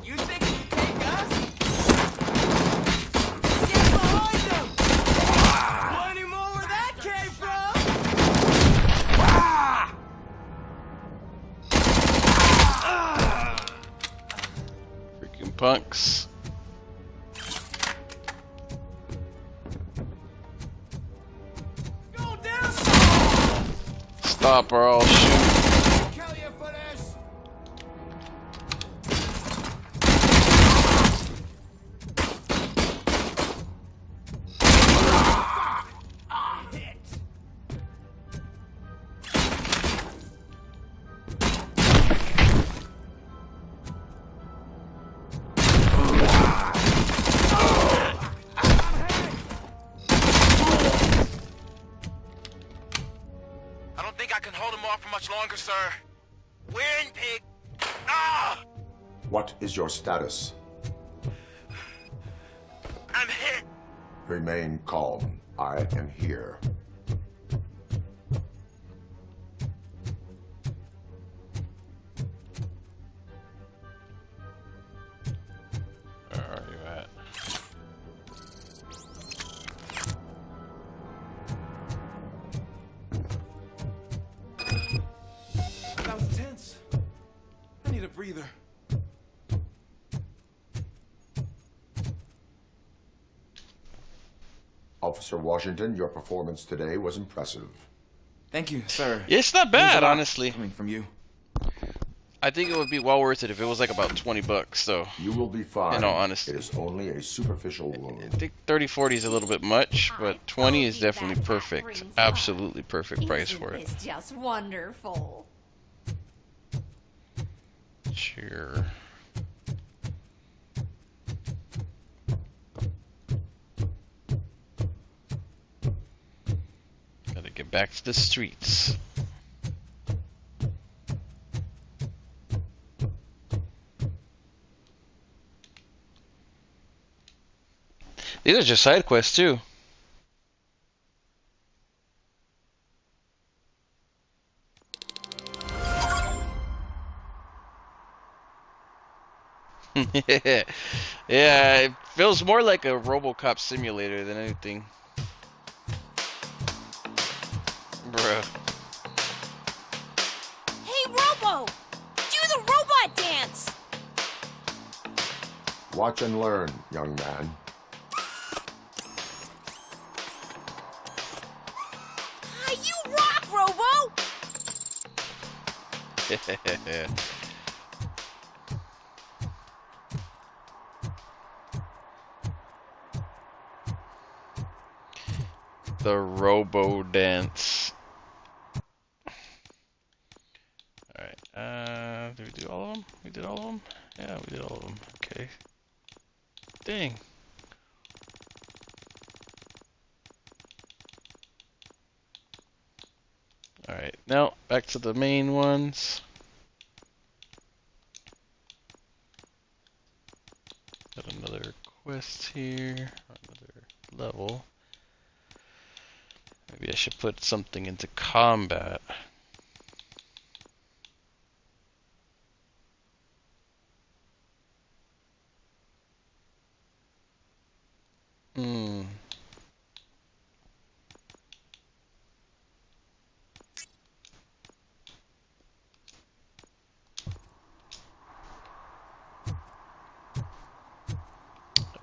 You think you can take us? Get behind them! Plenty more where that came from!
Freaking punks. Stop or I'll shoot.
Kill you for this! think I can hold him off for much longer, sir. We're in, pig. Ah!
What is your status?
I'm hit.
Remain calm. I am here.
Where are you at?
That was tense. I need a breather.
Officer Washington, your performance today was impressive.
Thank you, sir.
Yeah, it's not bad, honestly.
Coming from you.
I think it would be well worth it if it was like about $20. So
you will be fine.
In all honesty,
it is only a superficial wound.
I think 30-40 is a little bit much, but 20 is definitely perfect. Absolutely perfect price for it.
It's just wonderful.
Sure. Gotta get back to the streets. These are just side quests too. Yeah, it feels more like a RoboCop simulator than anything. Bruh.
Hey, Robo! Do the robot dance!
Watch and learn, young man.
You rock, Robo!
The Robo Dance. Alright, did we do all of them? We did all of them? Yeah, we did all of them. Okay. Dang. Alright, now back to the main ones. Got another quest here, another level. Maybe I should put something into combat.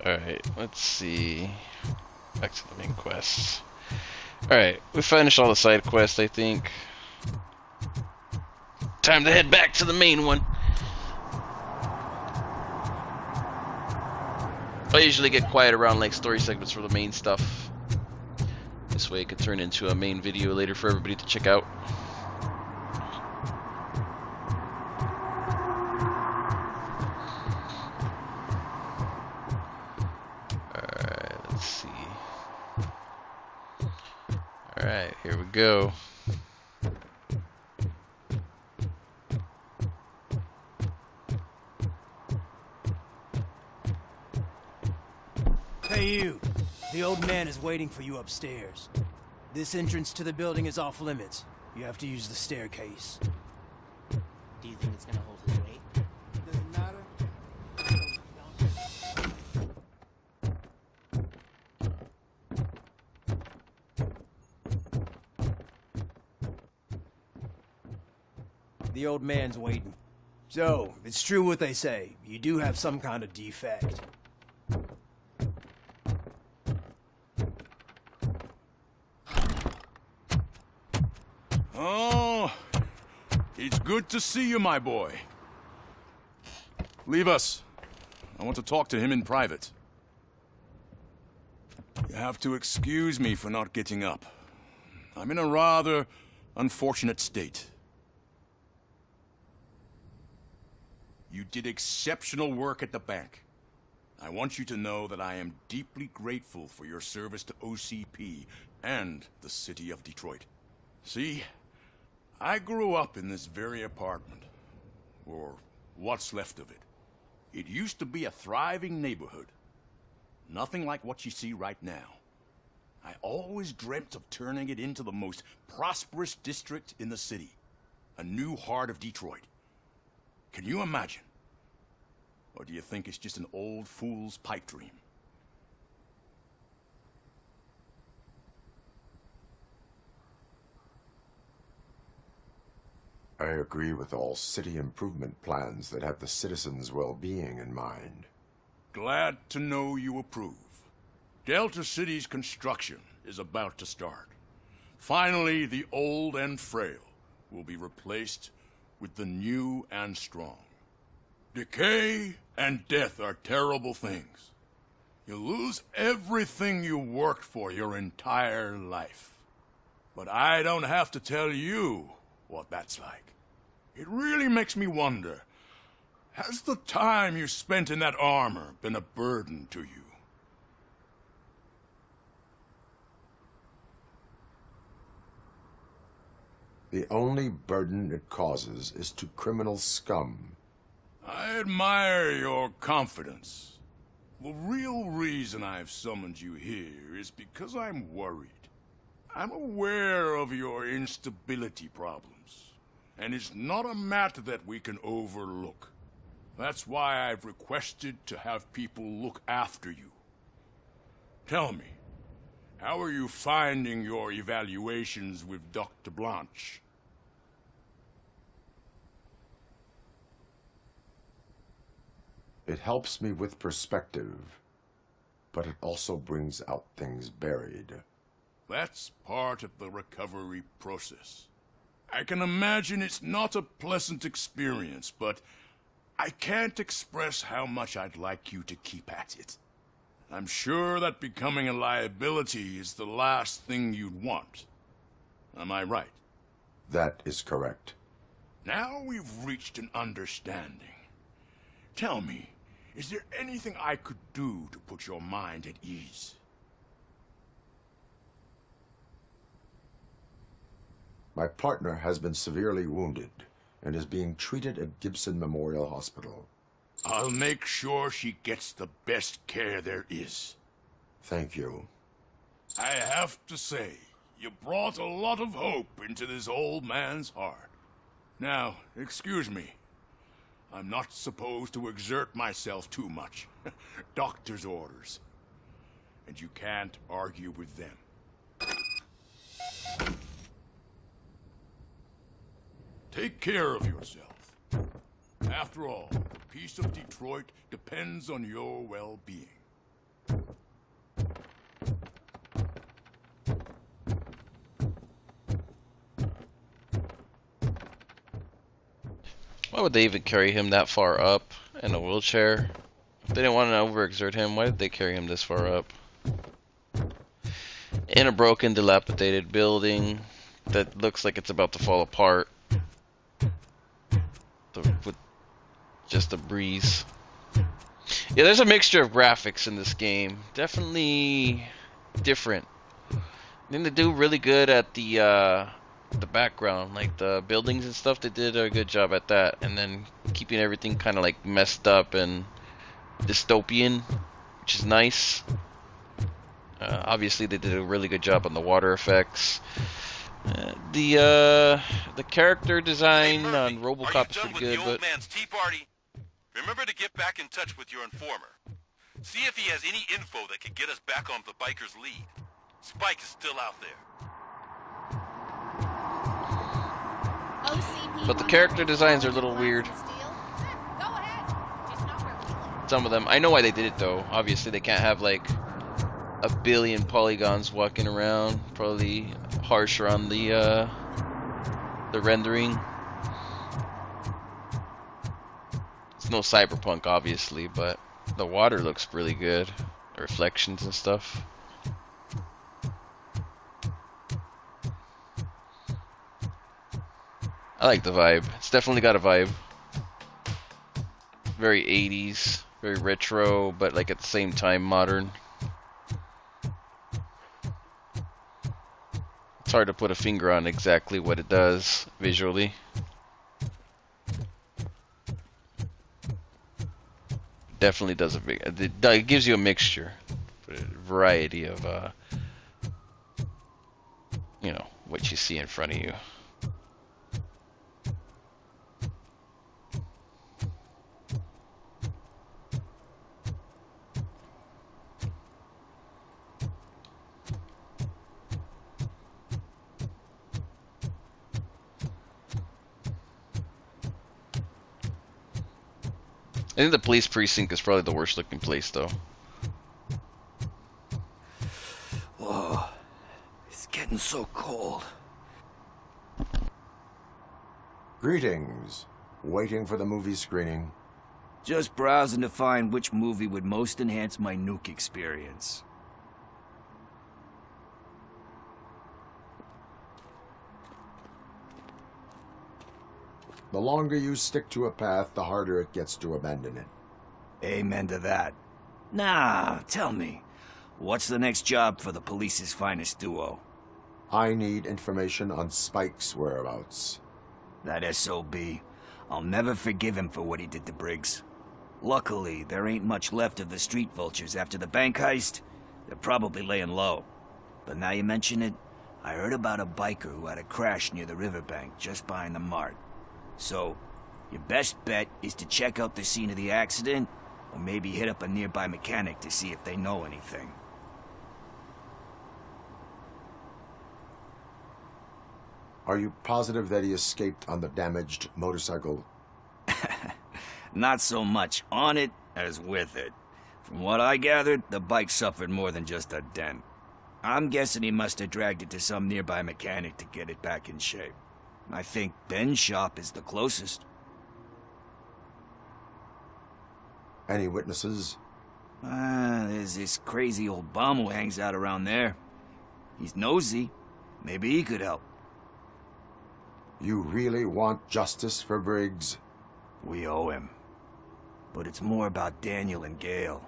Alright, let's see. Back to the main quest. Alright, we finished all the side quests, I think. Time to head back to the main one. I usually get quiet around like story segments for the main stuff. This way it could turn into a main video later for everybody to check out. Alright, let's see. Alright, here we go.
Hey you, the old man is waiting for you upstairs. This entrance to the building is off limits. You have to use the staircase.
Do you think it's gonna hold his weight?
Doesn't matter. The old man's waiting. So, it's true what they say. You do have some kind of defect.
Oh, it's good to see you, my boy. Leave us. I want to talk to him in private. You have to excuse me for not getting up. I'm in a rather unfortunate state. You did exceptional work at the bank. I want you to know that I am deeply grateful for your service to OCP and the city of Detroit. See? I grew up in this very apartment, or what's left of it. It used to be a thriving neighborhood. Nothing like what you see right now. I always dreamt of turning it into the most prosperous district in the city. A new heart of Detroit. Can you imagine? Or do you think it's just an old fool's pipe dream?
I agree with all city improvement plans that have the citizens' well-being in mind.
Glad to know you approve. Delta City's construction is about to start. Finally, the old and frail will be replaced with the new and strong. Decay and death are terrible things. You lose everything you worked for your entire life. But I don't have to tell you what that's like. It really makes me wonder, has the time you spent in that armor been a burden to you?
The only burden it causes is to criminal scum.
I admire your confidence. The real reason I've summoned you here is because I'm worried. I'm aware of your instability problems, and it's not a matter that we can overlook. That's why I've requested to have people look after you. Tell me, how are you finding your evaluations with Dr. Blanche?
It helps me with perspective, but it also brings out things buried.
That's part of the recovery process. I can imagine it's not a pleasant experience, but I can't express how much I'd like you to keep at it. I'm sure that becoming a liability is the last thing you'd want. Am I right?
That is correct.
Now we've reached an understanding. Tell me, is there anything I could do to put your mind at ease?
My partner has been severely wounded and is being treated at Gibson Memorial Hospital.
I'll make sure she gets the best care there is.
Thank you.
I have to say, you brought a lot of hope into this old man's heart. Now, excuse me. I'm not supposed to exert myself too much. Doctor's orders. And you can't argue with them. Take care of yourself. After all, the peace of Detroit depends on your well-being.
Why would they even carry him that far up in a wheelchair? If they didn't want to overexert him, why did they carry him this far up? In a broken, dilapidated building that looks like it's about to fall apart. With just a breeze. Yeah, there's a mixture of graphics in this game. Definitely different. I think they do really good at the background, like the buildings and stuff. They did a good job at that, and then keeping everything kind of like messed up and dystopian, which is nice. Obviously, they did a really good job on the water effects. The character design on RoboCop is pretty good, but
man's tea party? Remember to get back in touch with your informer. See if he has any info that could get us back on the biker's lead. Spike is still out there.
but the character designs are a little weird. Some of them. I know why they did it though. Obviously, they can't have like a billion polygons walking around. Probably harsher on the rendering. It's no cyberpunk, obviously, but the water looks really good. The reflections and stuff. I like the vibe. It's definitely got a vibe. Very 80s, very retro, but like at the same time modern. It's hard to put a finger on exactly what it does visually. Definitely does it gives you a mixture, a variety of, you know, what you see in front of you. I think the police precinct is probably the worst looking place, though.
Whoa, it's getting so cold.
Greetings. Waiting for the movie screening.
Just browsing to find which movie would most enhance my nuke experience.
The longer you stick to a path, the harder it gets to abandon it.
Amen to that. Now, tell me, what's the next job for the police's finest duo?
I need information on Spike's whereabouts.
That SOB. I'll never forgive him for what he did to Briggs. Luckily, there ain't much left of the street vultures after the bank heist. They're probably laying low. But now you mention it, I heard about a biker who had a crash near the riverbank just behind the mart. So, your best bet is to check out the scene of the accident, or maybe hit up a nearby mechanic to see if they know anything.
Are you positive that he escaped on the damaged motorcycle?
Not so much on it as with it. From what I gathered, the bike suffered more than just a dent. I'm guessing he must have dragged it to some nearby mechanic to get it back in shape. I think Ben's shop is the closest.
Any witnesses?
There's this crazy old bum who hangs out around there. He's nosy. Maybe he could help.
You really want justice for Briggs?
We owe him. But it's more about Daniel and Gale.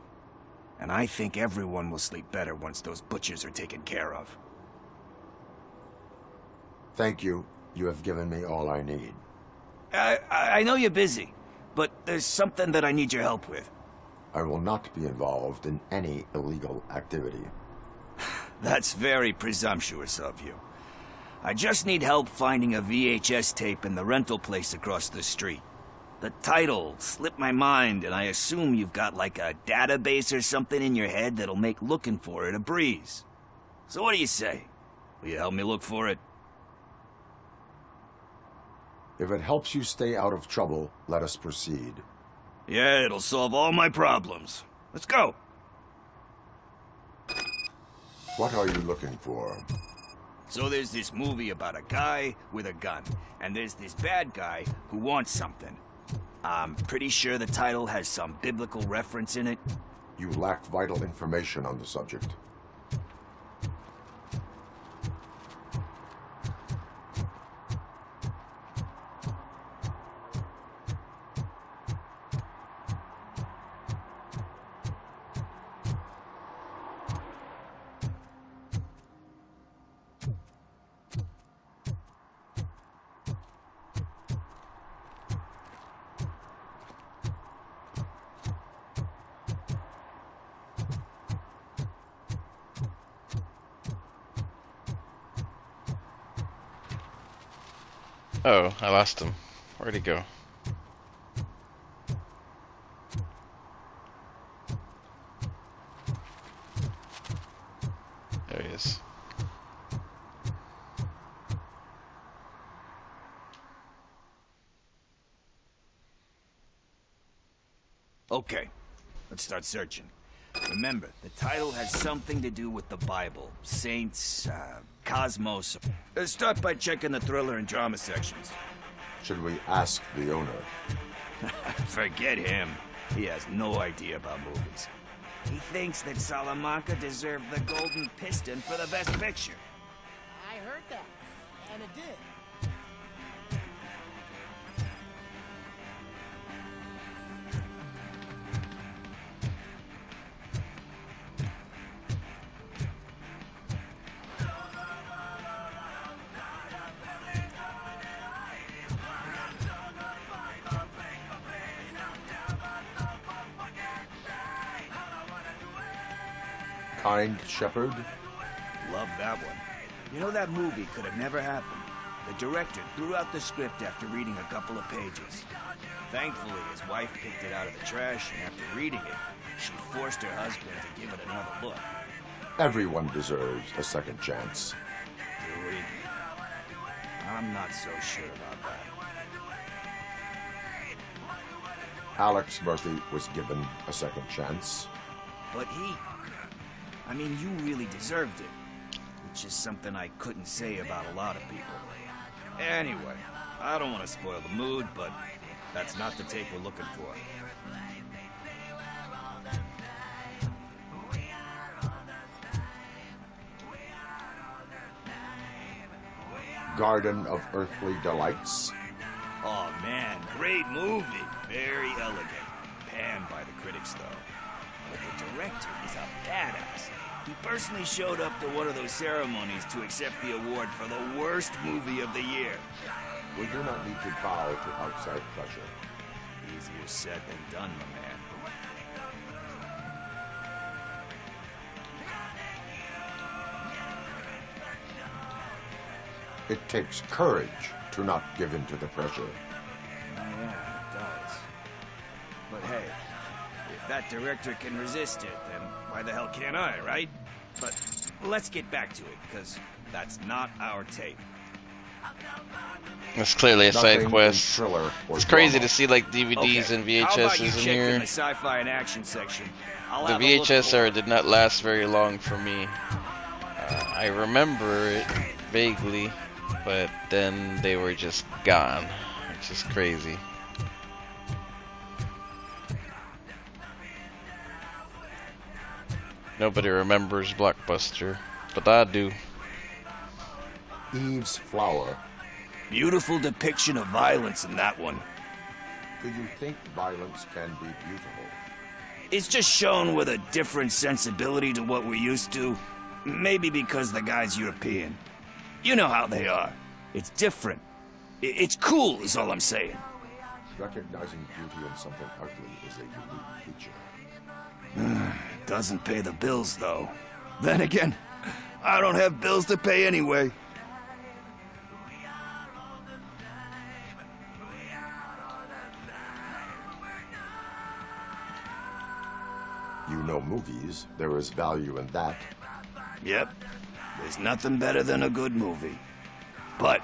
And I think everyone will sleep better once those butchers are taken care of.
Thank you. You have given me all I need.
I know you're busy, but there's something that I need your help with.
I will not be involved in any illegal activity.
That's very presumptuous of you. I just need help finding a VHS tape in the rental place across the street. The title slipped my mind, and I assume you've got like a database or something in your head that'll make looking for it a breeze. So what do you say? Will you help me look for it?
If it helps you stay out of trouble, let us proceed.
Yeah, it'll solve all my problems. Let's go.
What are you looking for?
So there's this movie about a guy with a gun, and there's this bad guy who wants something. I'm pretty sure the title has some biblical reference in it.
You lack vital information on the subject.
Oh, I lost him. Where'd he go? There he is.
Okay, let's start searching. Remember, the title has something to do with the Bible, saints, cosmos. Let's start by checking the thriller and drama sections.
Should we ask the owner?
Forget him. He has no idea about movies. He thinks that Salamanca deserved the Golden Piston for the Best Picture.
I heard that, and it did.
Kind Shepherd?
Love that one. You know, that movie could have never happened. The director threw out the script after reading a couple of pages. Thankfully, his wife picked it out of the trash, and after reading it, she forced her husband to give it another look.
Everyone deserves a second chance.
Do we? I'm not so sure about that.
Alex Murphy was given a second chance.
But I mean, you really deserved it. Which is something I couldn't say about a lot of people. Anyway, I don't want to spoil the mood, but that's not the tape we're looking for.
Garden of Earthly Delights.
Oh man, great movie. Very elegant. Panned by the critics, though. But the director is a badass. He personally showed up to one of those ceremonies to accept the award for the worst movie of the year.
We do not need to bow to outside pressure.
Easier said than done, my man.
It takes courage to not give in to the pressure.
Oh, yeah, it does. But hey, if that director can resist it, then why the hell can't I, right? But let's get back to it, because that's not our tape.
It's clearly a side quest. It's crazy to see like DVDs
Okay,
and
how about
VHSs
you
in
check
here.
in the sci-fi and action section? I'll
The
have a look
VHS
for
era
it.
did not last very long for me. I remember it vaguely, but then they were just gone, which is crazy. Nobody remembers Blockbuster, but I do.
Eve's Flower.
Beautiful depiction of violence in that one.
Do you think violence can be beautiful?
It's just shown with a different sensibility to what we're used to. Maybe because the guy's European. You know how they are. It's different. It's cool, is all I'm saying.
Recognizing beauty in something ugly is a unique feature.
Doesn't pay the bills, though. Then again, I don't have bills to pay anyway.
You know movies, there is value in that.
Yep, there's nothing better than a good movie. But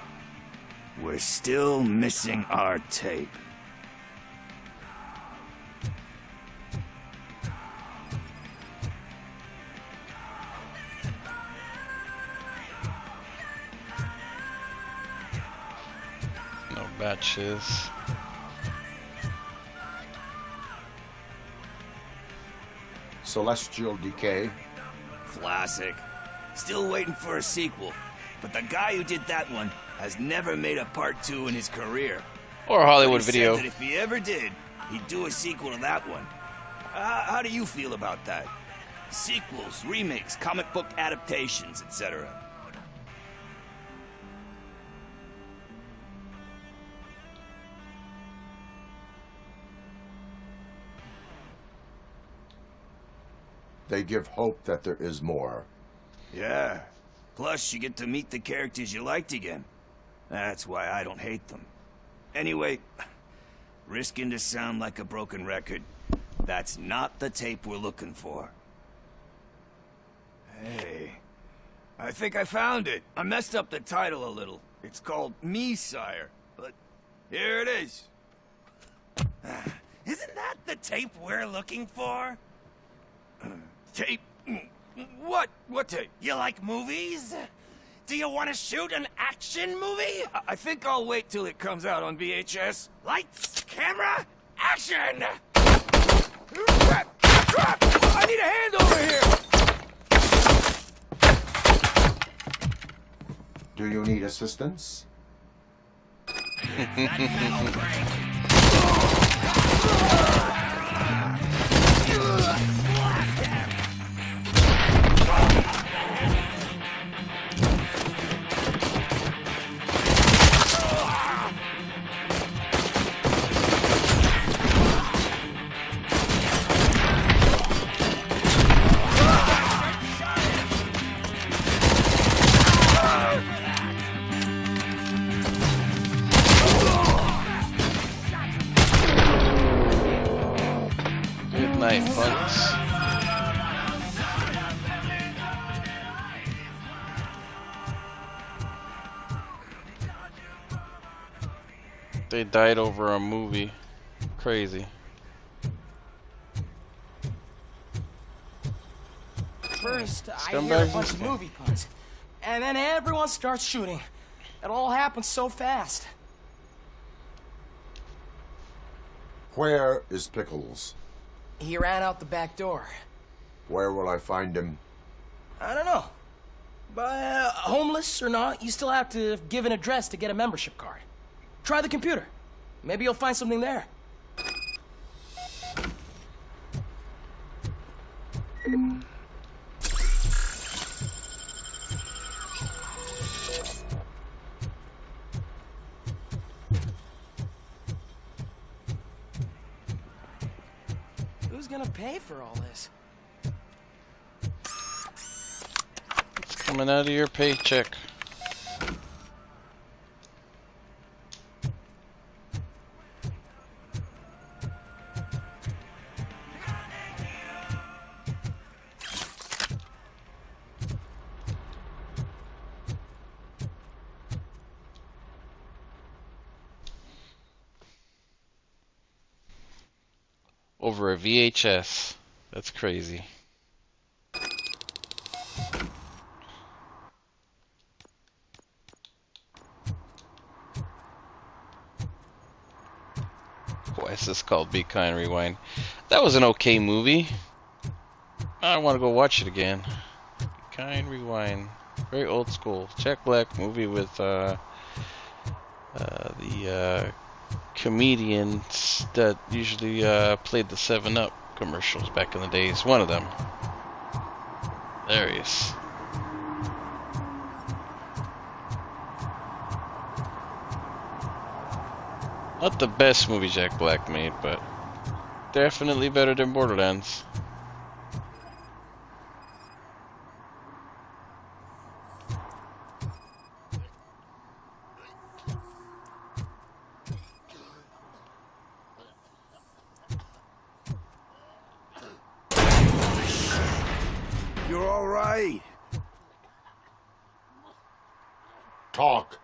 we're still missing our tape.
No batches.
Celestial Decay.
Classic. Still waiting for a sequel. But the guy who did that one has never made a part 2 in his career.
Or a Hollywood
But he
video.
said that if he ever did, he'd do a sequel to that one. How do you feel about that? Sequels, remakes, comic book adaptations, etc.
They give hope that there is more.
Yeah. Plus, you get to meet the characters you liked again. That's why I don't hate them. Anyway, risking to sound like a broken record, that's not the tape we're looking for. Hey, I think I found it. I messed up the title a little. It's called Me, Sire, but here it is.
Isn't that the tape we're looking for?
Tape? What? What tape?
You like movies? Do you want to shoot an action movie?
I think I'll wait till it comes out on VHS.
Lights, camera, action!
Crap! Crap! I need a hand over here!
Do you need assistance?
night punts. They died over a movie. Crazy.
First, I hear a bunch of movie puns, and then everyone starts shooting. It all happens so fast.
Where is Pickles?
He ran out the back door.
Where will I find him?
I don't know. But homeless or not, you still have to give an address to get a membership card. Try the computer. Maybe you'll find something there. Who's gonna pay for all this?
It's coming out of your paycheck. Over a VHS. That's crazy. Why is this called Be Kind Rewind? That was an okay movie. I want to go watch it again. Be Kind Rewind. Very old school. Jack Black movie with the comedians that usually played the 7-Up commercials back in the days. One of them. There he is. Not the best movie Jack Black made, but definitely better than Borderlands.
You're all right.
Talk.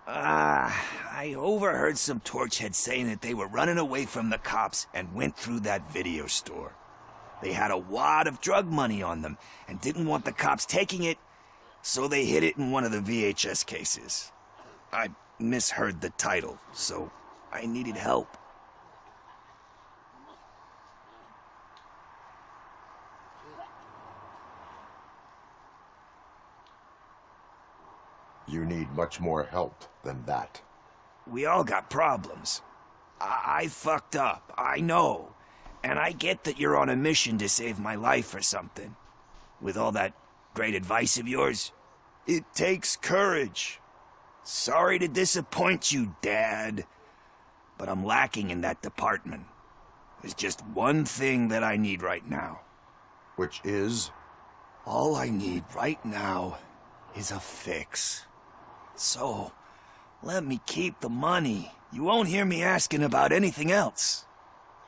I overheard some torchheads saying that they were running away from the cops and went through that video store. They had a wad of drug money on them and didn't want the cops taking it, so they hid it in one of the VHS cases. I misheard the title, so I needed help.
You need much more help than that.
We all got problems. I fucked up, I know. And I get that you're on a mission to save my life or something. With all that great advice of yours, it takes courage. Sorry to disappoint you, Dad. But I'm lacking in that department. There's just one thing that I need right now.
Which is?
All I need right now is a fix. So, let me keep the money. You won't hear me asking about anything else.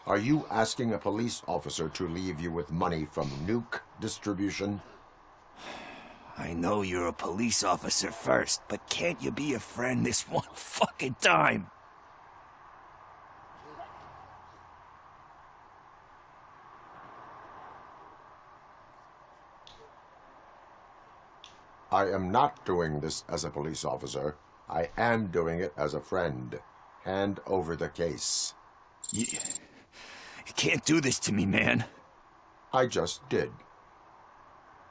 Are you asking a police officer to leave you with money from nuke distribution?
I know you're a police officer first, but can't you be a friend this one fucking time?
I am not doing this as a police officer. I am doing it as a friend. Hand over the case.
You can't do this to me, man.
I just did.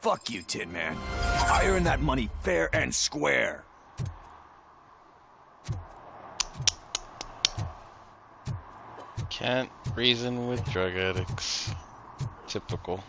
Fuck you, Tin Man. I earned that money fair and square.
Can't reason with drug addicts. Typical.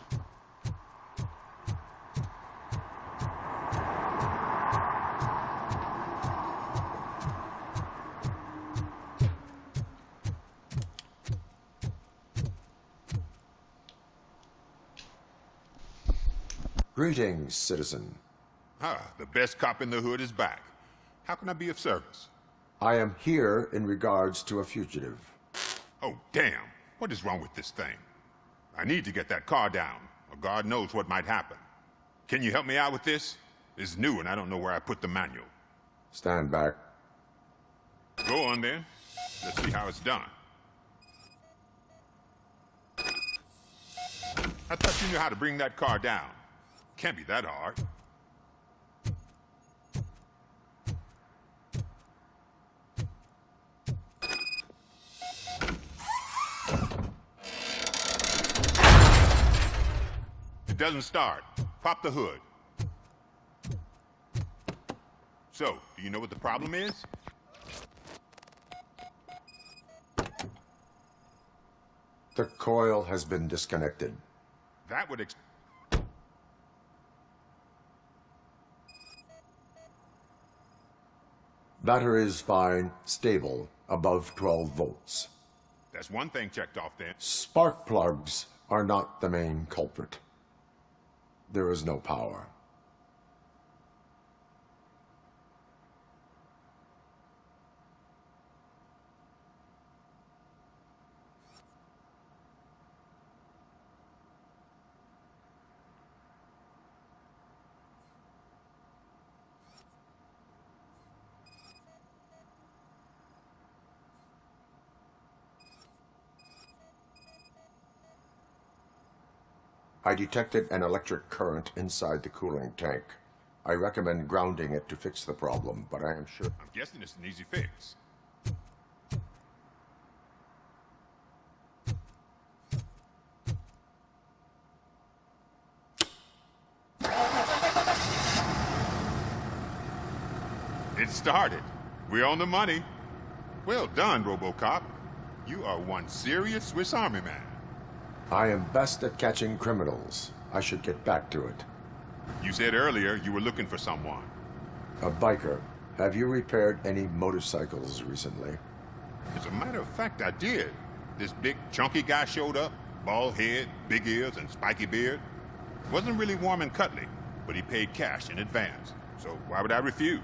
Greetings, citizen.
The best cop in the hood is back. How can I be of service?
I am here in regards to a fugitive.
Oh, damn. What is wrong with this thing? I need to get that car down, or God knows what might happen. Can you help me out with this? It's new and I don't know where I put the manual.
Stand back.
Go on then. Let's see how it's done. I thought you knew how to bring that car down. Can't be that hard. It doesn't start. Pop the hood. So, do you know what the problem is?
The coil has been disconnected.
That would
Battery is fine, stable, above 12 volts.
That's one thing checked off then.
Spark plugs are not the main culprit. There is no power. I detected an electric current inside the cooling tank. I recommend grounding it to fix the problem, but I am sure...
I'm guessing it's an easy fix. It started. We're on the money. Well done, RoboCop. You are one serious Swiss Army man.
I am best at catching criminals. I should get back to it.
You said earlier you were looking for someone.
A biker. Have you repaired any motorcycles recently?
As a matter of fact, I did. This big, chunky guy showed up. Bald head, big ears, and spiky beard. Wasn't really warm and cuddly, but he paid cash in advance. So why would I refuse?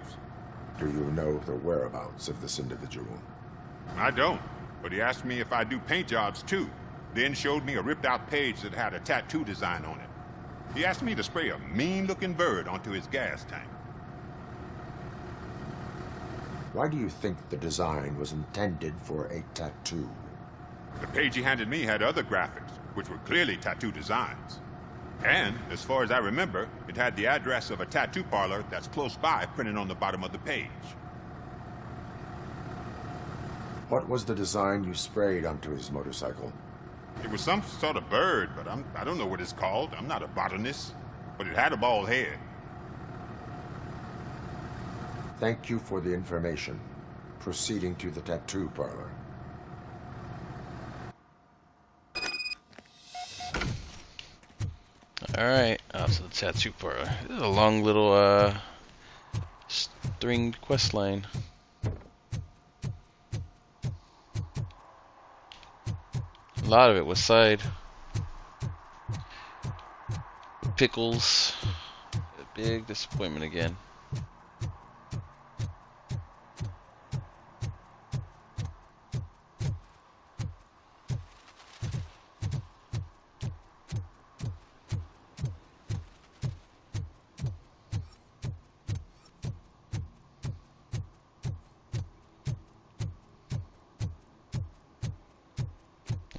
Do you know the whereabouts of this individual?
I don't, but he asked me if I do paint jobs too. Then showed me a ripped-out page that had a tattoo design on it. He asked me to spray a mean-looking bird onto his gas tank.
Why do you think the design was intended for a tattoo?
The page he handed me had other graphics, which were clearly tattoo designs. And, as far as I remember, it had the address of a tattoo parlor that's close by printed on the bottom of the page.
What was the design you sprayed onto his motorcycle?
It was some sort of bird, but I don't know what it's called. I'm not a botanist. But it had a bald head.
Thank you for the information. Proceeding to the tattoo parlor.
Alright, out to the tattoo parlor. This is a long little stringed quest line. A lot of it was side. Pickles. A big disappointment again.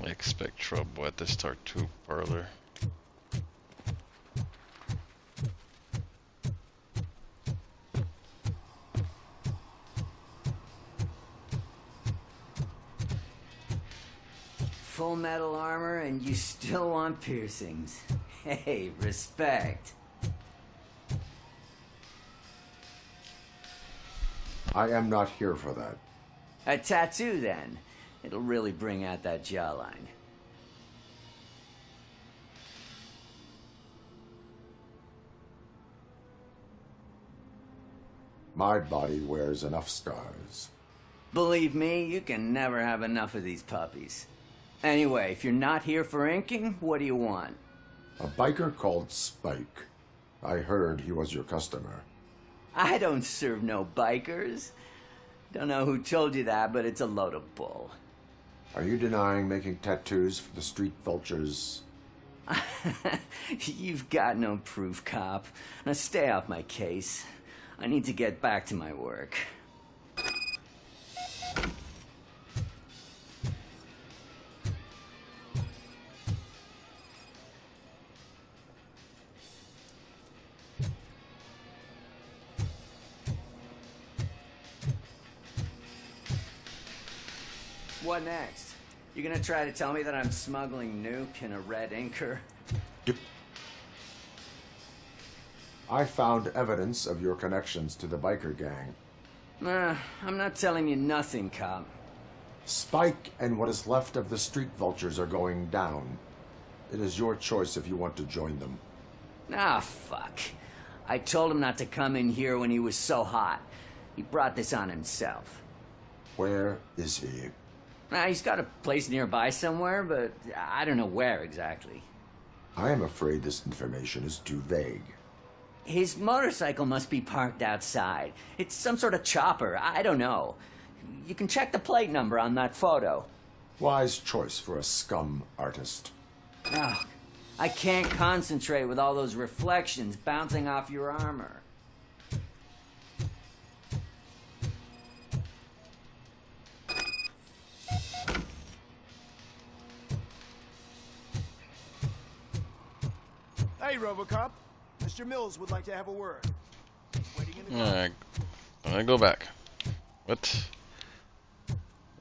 I expect trouble at this tattoo parlor.
Full metal armor and you still want piercings. Hey, respect.
I am not here for that.
A tattoo, then. It'll really bring out that jawline.
My body wears enough scars.
Believe me, you can never have enough of these puppies. Anyway, if you're not here for inking, what do you want?
A biker called Spike. I heard he was your customer.
I don't serve no bikers. Don't know who told you that, but it's a load of bull.
Are you denying making tattoos for the street vultures?
You've got no proof, cop. Now stay off my case. I need to get back to my work. What next? You gonna try to tell me that I'm smuggling Nuke in a red inker?
I found evidence of your connections to the biker gang.
I'm not telling you nothing, cop.
Spike and what is left of the street vultures are going down. It is your choice if you want to join them.
Ah, fuck. I told him not to come in here when he was so hot. He brought this on himself.
Where is he?
He's got a place nearby somewhere, but I don't know where exactly.
I am afraid this information is too vague.
His motorcycle must be parked outside. It's some sort of chopper. I don't know. You can check the plate number on that photo.
Wise choice for a scum artist.
Oh, I can't concentrate with all those reflections bouncing off your armor.
Hey, RoboCop. Mr. Mills would like to have a word. He's waiting in the
Alright, I'm gonna go back. What?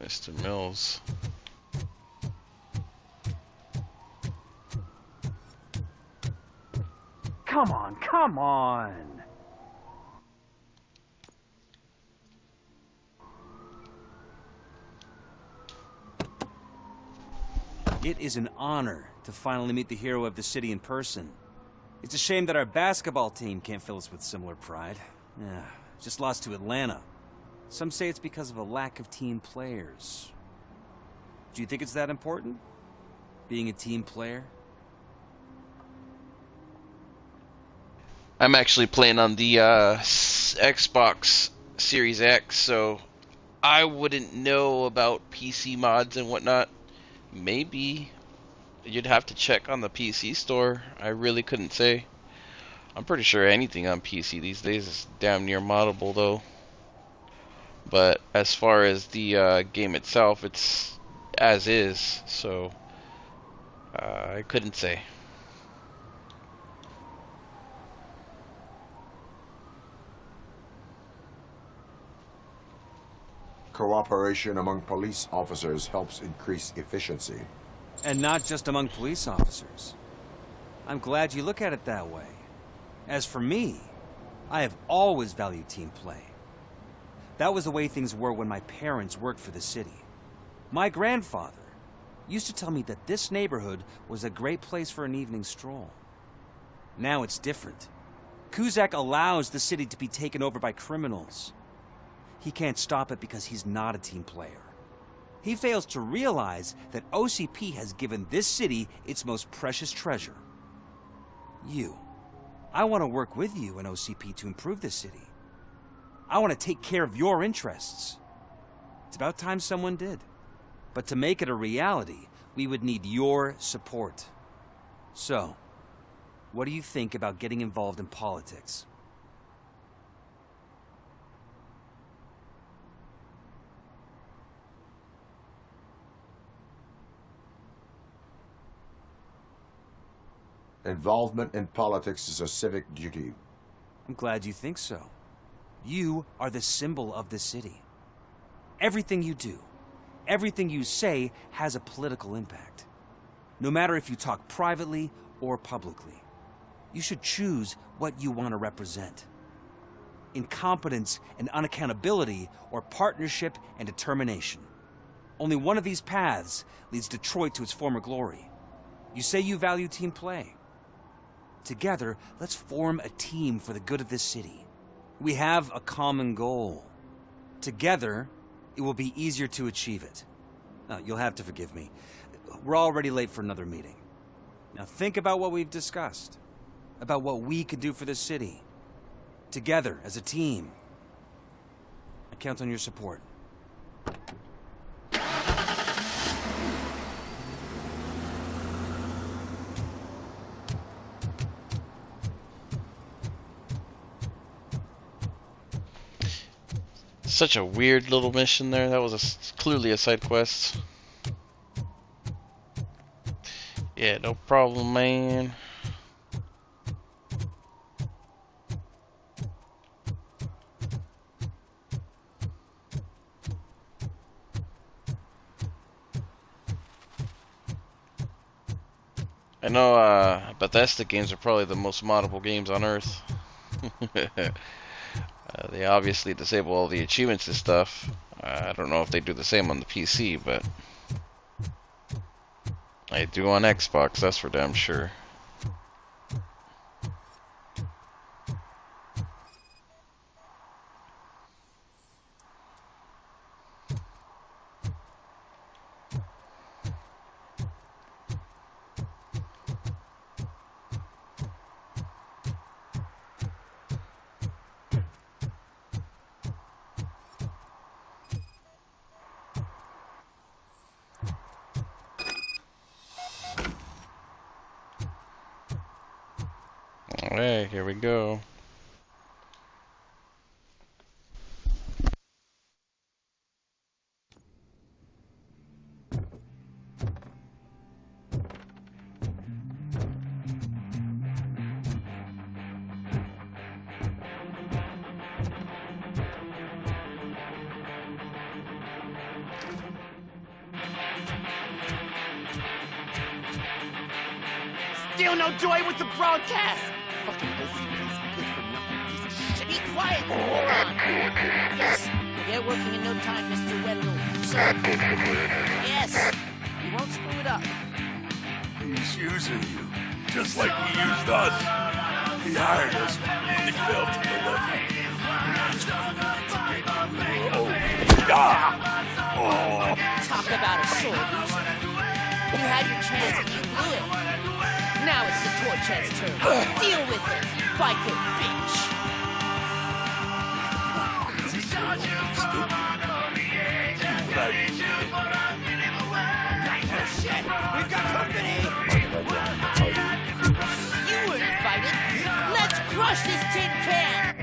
Mr. Mills.
Come on, come on!
It is an honor to finally meet the hero of the city in person. It's a shame that our basketball team can't fill us with similar pride. Yeah, just lost to Atlanta. Some say it's because of a lack of team players. Do you think it's that important? Being a team player?
I'm actually playing on the Xbox Series X, so I wouldn't know about PC mods and whatnot. Maybe you'd have to check on the PC store. I really couldn't say. I'm pretty sure anything on PC these days is damn near moddable though. But as far as the game itself, it's as is, so I couldn't say.
Cooperation among police officers helps increase efficiency.
And not just among police officers. I'm glad you look at it that way. As for me, I have always valued team play. That was the way things were when my parents worked for the city. My grandfather used to tell me that this neighborhood was a great place for an evening stroll. Now it's different. Cusack allows the city to be taken over by criminals. He can't stop it because he's not a team player. He fails to realize that OCP has given this city its most precious treasure. You. I want to work with you and OCP to improve this city. I want to take care of your interests. It's about time someone did. But to make it a reality, we would need your support. So, what do you think about getting involved in politics?
Involvement in politics is a civic duty.
I'm glad you think so. You are the symbol of the city. Everything you do, everything you say has a political impact. No matter if you talk privately or publicly. You should choose what you want to represent. Incompetence and unaccountability, or partnership and determination. Only one of these paths leads Detroit to its former glory. You say you value team play. Together, let's form a team for the good of this city. We have a common goal. Together, it will be easier to achieve it. Now, you'll have to forgive me. We're already late for another meeting. Now think about what we've discussed. About what we can do for this city. Together, as a team. I count on your support.
Such a weird little mission there. That was clearly a side quest. Yeah, no problem, man. I know Bethesda games are probably the most moddable games on Earth. They obviously disable all the achievements and stuff. I don't know if they do the same on the PC, but I do on Xbox, that's for damn sure. Alright, here we go.
Still no joy with the broadcast! Fucking OCP's good for nothing piece of shit. Be quiet, you moron!
Yes, we'll get working in no time, Mr. Wendell. Sir. Yes, we won't screw it up.
He's using you, just like he used us. He hired us when he failed to deliver.
Talk about a sword loser. You had your chance and you blew it. Now it's the Torchhead's turn. Deal with it, biker bitch.
Oh shit! We've got company!
You were invited. Let's crush this tin can!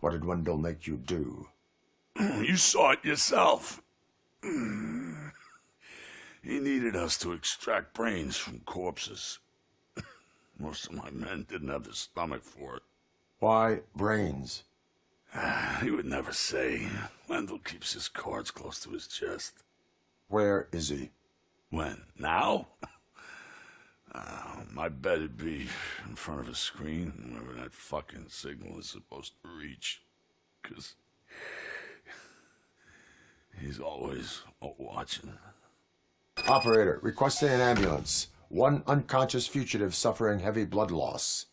What did Wendell make you do?
You saw it yourself. He needed us to extract brains from corpses. Most of my men didn't have the stomach for it.
Why brains?
He would never say. Wendell keeps his cards close to his chest.
Where is he?
When? Now? I bet it'd be in front of a screen, wherever that fucking signal is supposed to reach. 'Cause he's always watching.
Operator, requesting an ambulance. One unconscious fugitive suffering heavy blood loss.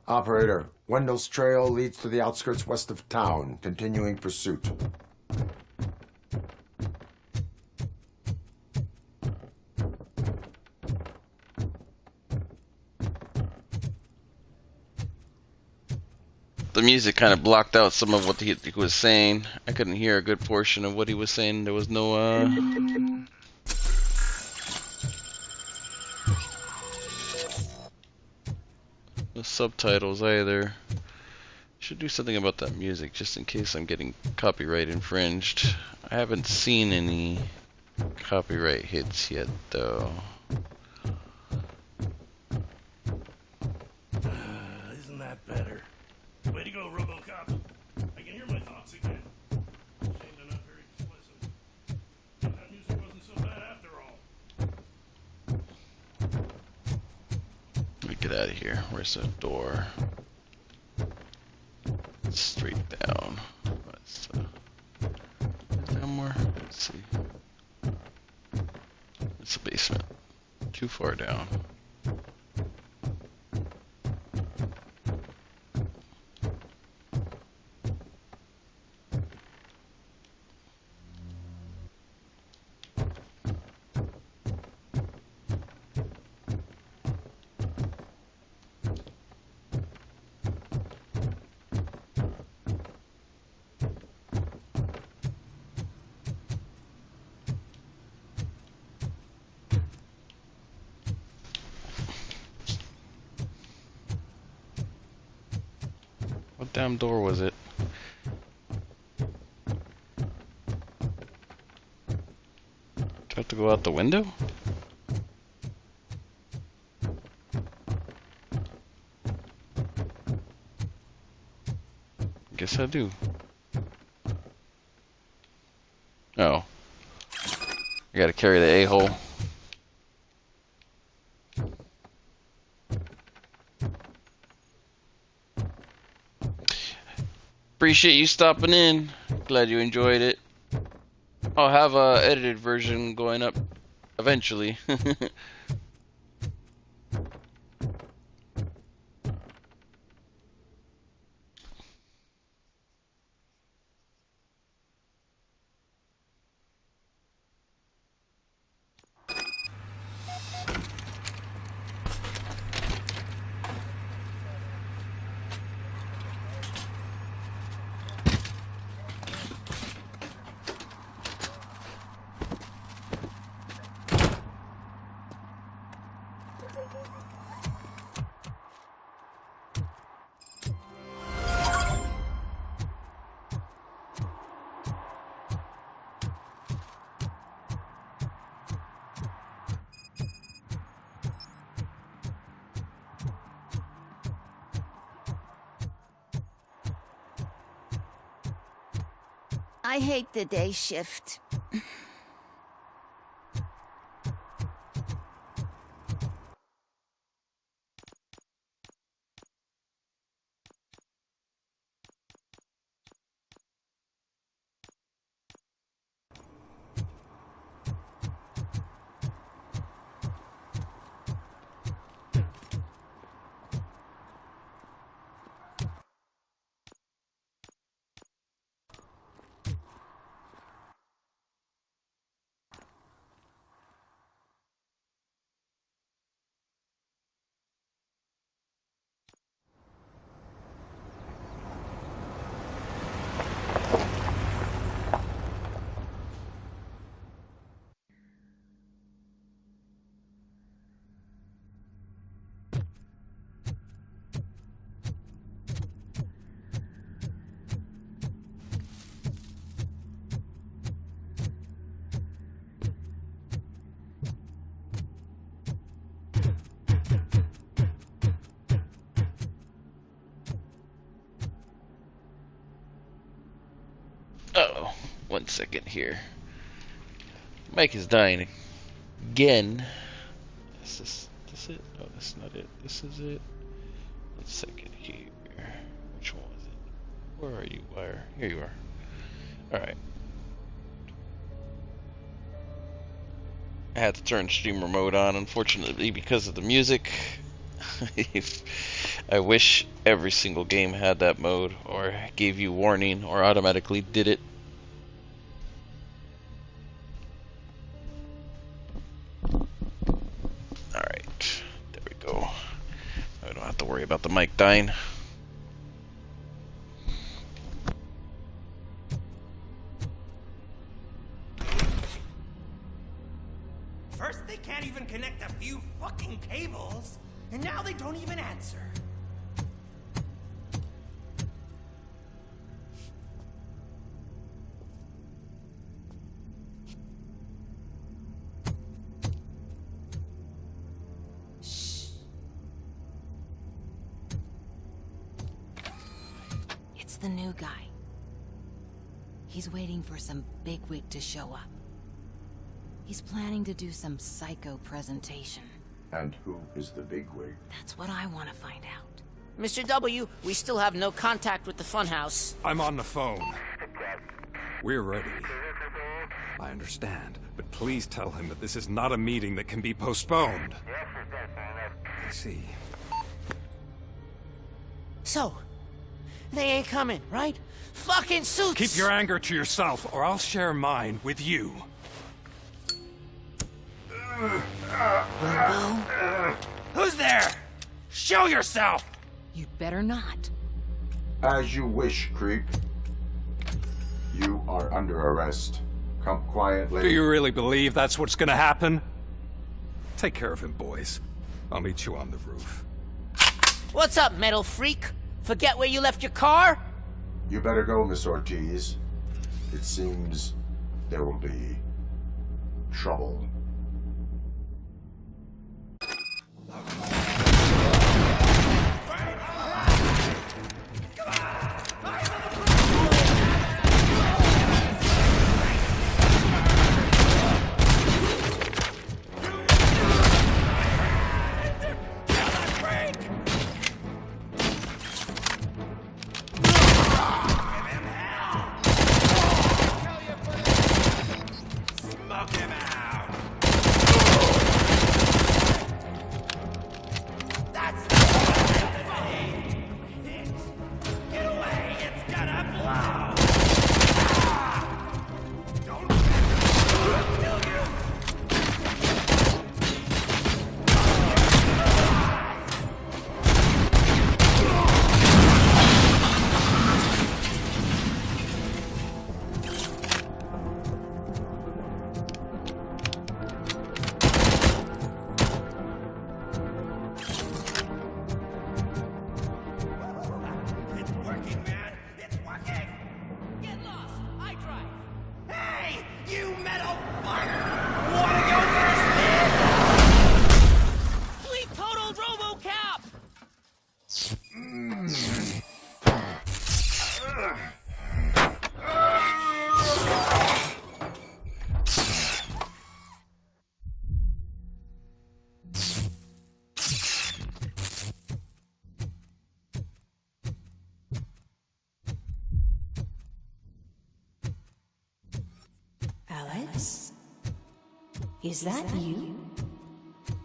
Operator, Wendell's trail leads to the outskirts west of town. Continuing pursuit.
The music kind of blocked out some of what he was saying. I couldn't hear a good portion of what he was saying. There was no no subtitles either. Should do something about that music just in case I'm getting copyright infringed. I haven't seen any copyright hits yet though.
Isn't that better? Way to go, RoboCop. I can hear my thoughts again. Shame they're not very explicit. That music wasn't so bad after all.
Let me get out of here. Where's the door? Straight down. Is there more? Let's see. It's a basement. Too far down. What damn door was it? Do I have to go out the window? Guess I do. Oh. I gotta carry the a-hole. Appreciate you stopping in. Glad you enjoyed it. I'll have a edited version going up eventually.
I hate the day shift. Uh-oh. 1 second here. Mic is dying again. Is this it? No, that's not it. This is it. 1 second here. Which one was it? Where are you, wire? Here you are. Alright. I had to turn streamer mode on, unfortunately, because of the music. I wish every single game had that mode, or gave you warning, or automatically did it. Alright, there we go. I don't have to worry about the mic dying.
First, they can't even connect a few fucking cables, and now they don't even answer.
It's the new guy. He's waiting for some bigwig to show up. He's planning to do some psycho presentation.
And who is the bigwig?
That's what I want to find out.
Mr. W, we still have no contact with the funhouse.
I'm on the phone. We're ready. I understand, but please tell him that this is not a meeting that can be postponed. I see.
So, they ain't coming, right? Fucking suits!
Keep your anger to yourself, or I'll share mine with you.
Who's there? Show yourself!
You'd better not.
As you wish, creep. You are under arrest. Come quietly.
Do you really believe that's what's gonna happen? Take care of him, boys. I'll meet you on the roof.
What's up, metal freak? Forget where you left your car?
You better go, Miss Ortiz. It seems there will be trouble.
Alex? Is that you?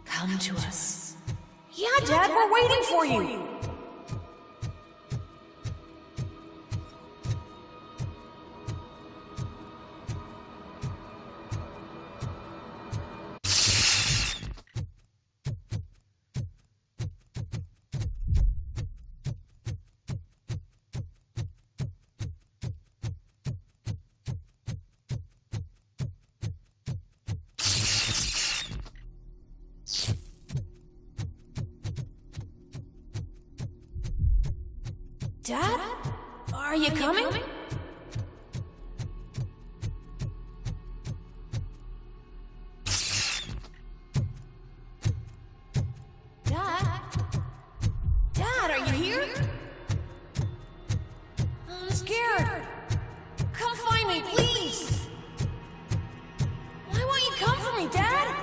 Come to us.
Yeah, Dad, we're waiting for you. Dad? Are you coming? Dad? Dad, are you here? I'm scared. Come find me, please. Why won't you come for me, Dad?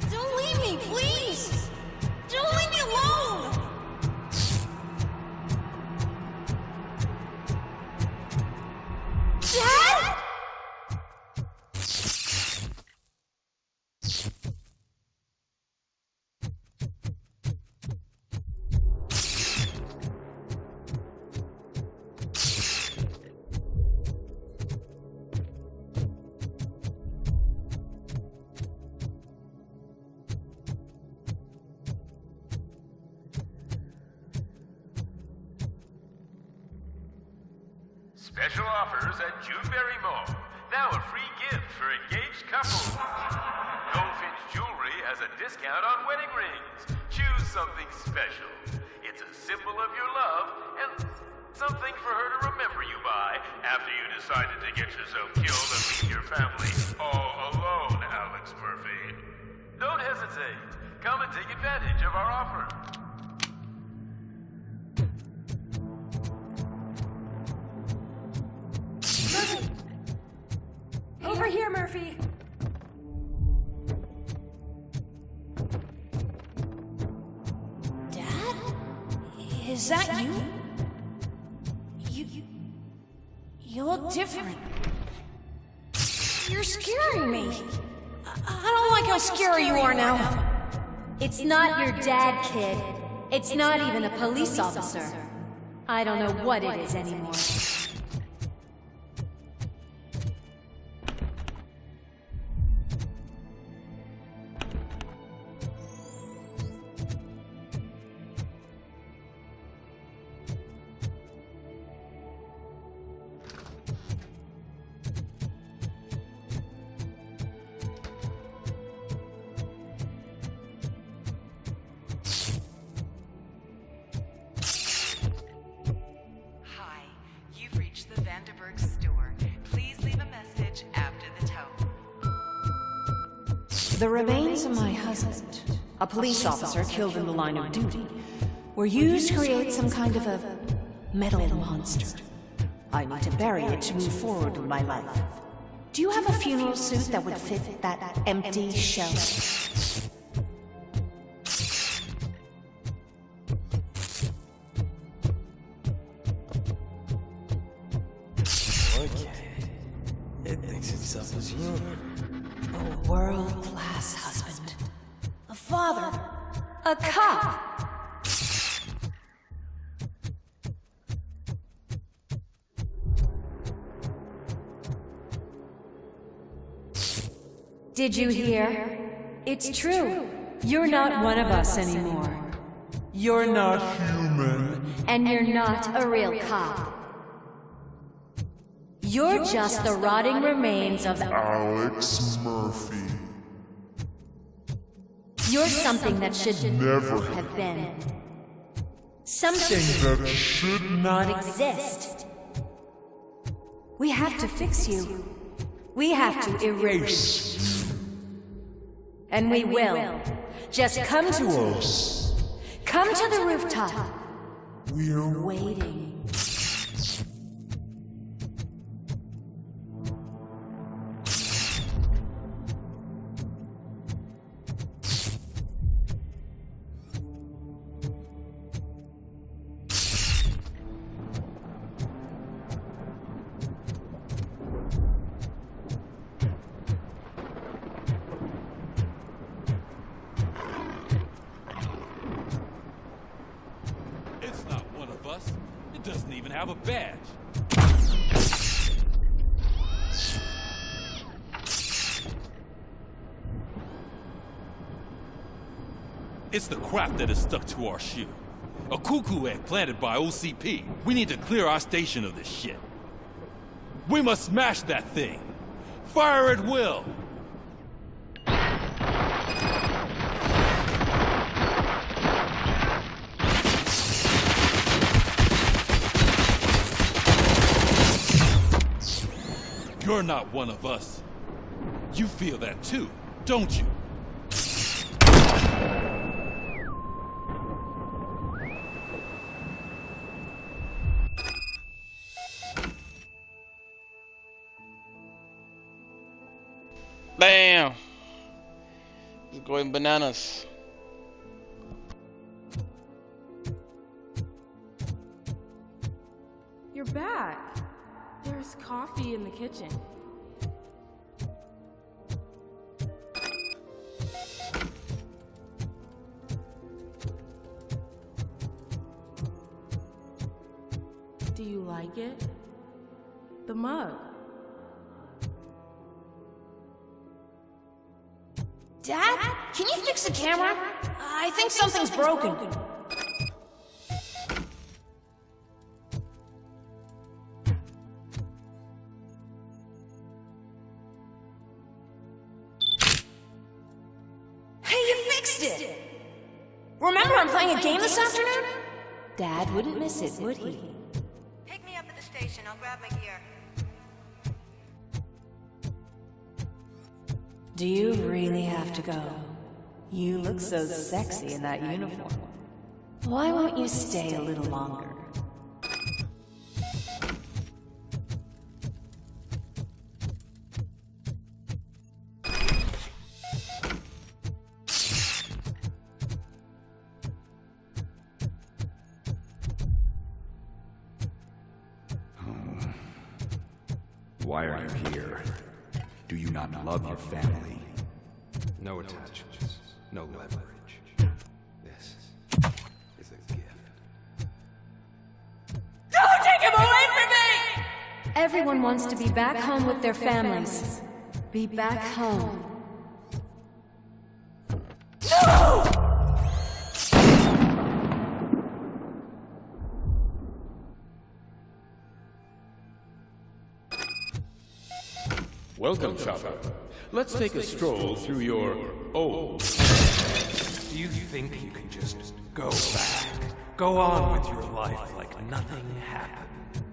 Don't leave me, please. Don't leave me alone. Dad?
Special offers at Juneberry Mall. Now a free gift for engaged couples. Goldfinch Jewelry has a discount on wedding rings. Choose something special. It's a symbol of your love and something for her to remember you by after you decided to get yourself killed and leave your family all alone, Alex Murphy. Don't hesitate. Come and take advantage of our offer.
Murphy! Over here, Murphy! Dad? Is that you? You look different. You're scaring me. I don't like how scary you are now.
It's not your dad, kid. It's not even a police officer. I don't know what it is anymore.
The remains of my husband, a police officer killed in the line of duty, were used to create some kind of a metal monster. I need to bury it to move forward with my life. Do you have a funeral suit that would fit that empty shell?
Okay. It thinks itself as human.
A world-class husband.
A father.
A cop. Did you hear? It's true. You're not one of us anymore.
You're not human.
And you're not a real cop. You're just the rotting remains of
Alex Murphy.
You're something that should
never
have been.
Something that should
not exist. We have to fix you. We have to erase you. And we will. Just come to us. Come to the rooftop.
We're
waiting.
It doesn't even have a badge. It's the crap that is stuck to our shoe. A cuckoo egg planted by OCP. We need to clear our station of this shit. We must smash that thing. Fire at will. You're not one of us. You feel that too, don't you?
Bam! It's going bananas.
You're back. There's coffee in the kitchen. Do you like it? The mug.
Dad? Can you fix the camera? I think something's broken.
fixed it! Remember, I'm playing a game this afternoon?
Dad wouldn't miss it, would he?
Pick me up at the station. I'll grab my gear.
Do you really have to go? You look so sexy in that uniform. Why won't you stay a little longer?
Why are you here? Do you not love your family?
No attachments, no leverage. This is a gift.
Don't take him away from me! Everyone wants to be back home with their families. Be back home. No!
Welcome, Chopper. Let's take a stroll through your old.
Do you think you can just go back? Go on with your life like nothing happened?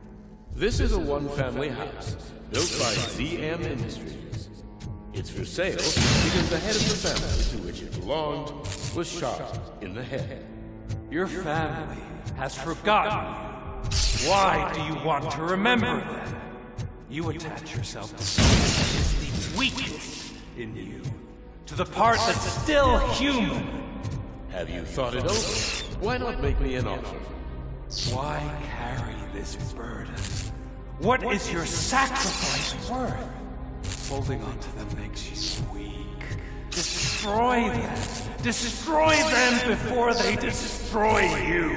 This is a one-family house built by ZM Industries. It's for sale because the head of the family to which it belonged was shot in the head.
Your family has forgotten you. Why do you want to remember them? You attach yourself to something that is the weakest in you, to the part that's still human.
Have you thought it over? Why not make me an offer?
Why carry this burden? What is your sacrifice worth? Holding on to them makes you weak. Destroy them. Destroy them before they destroy you.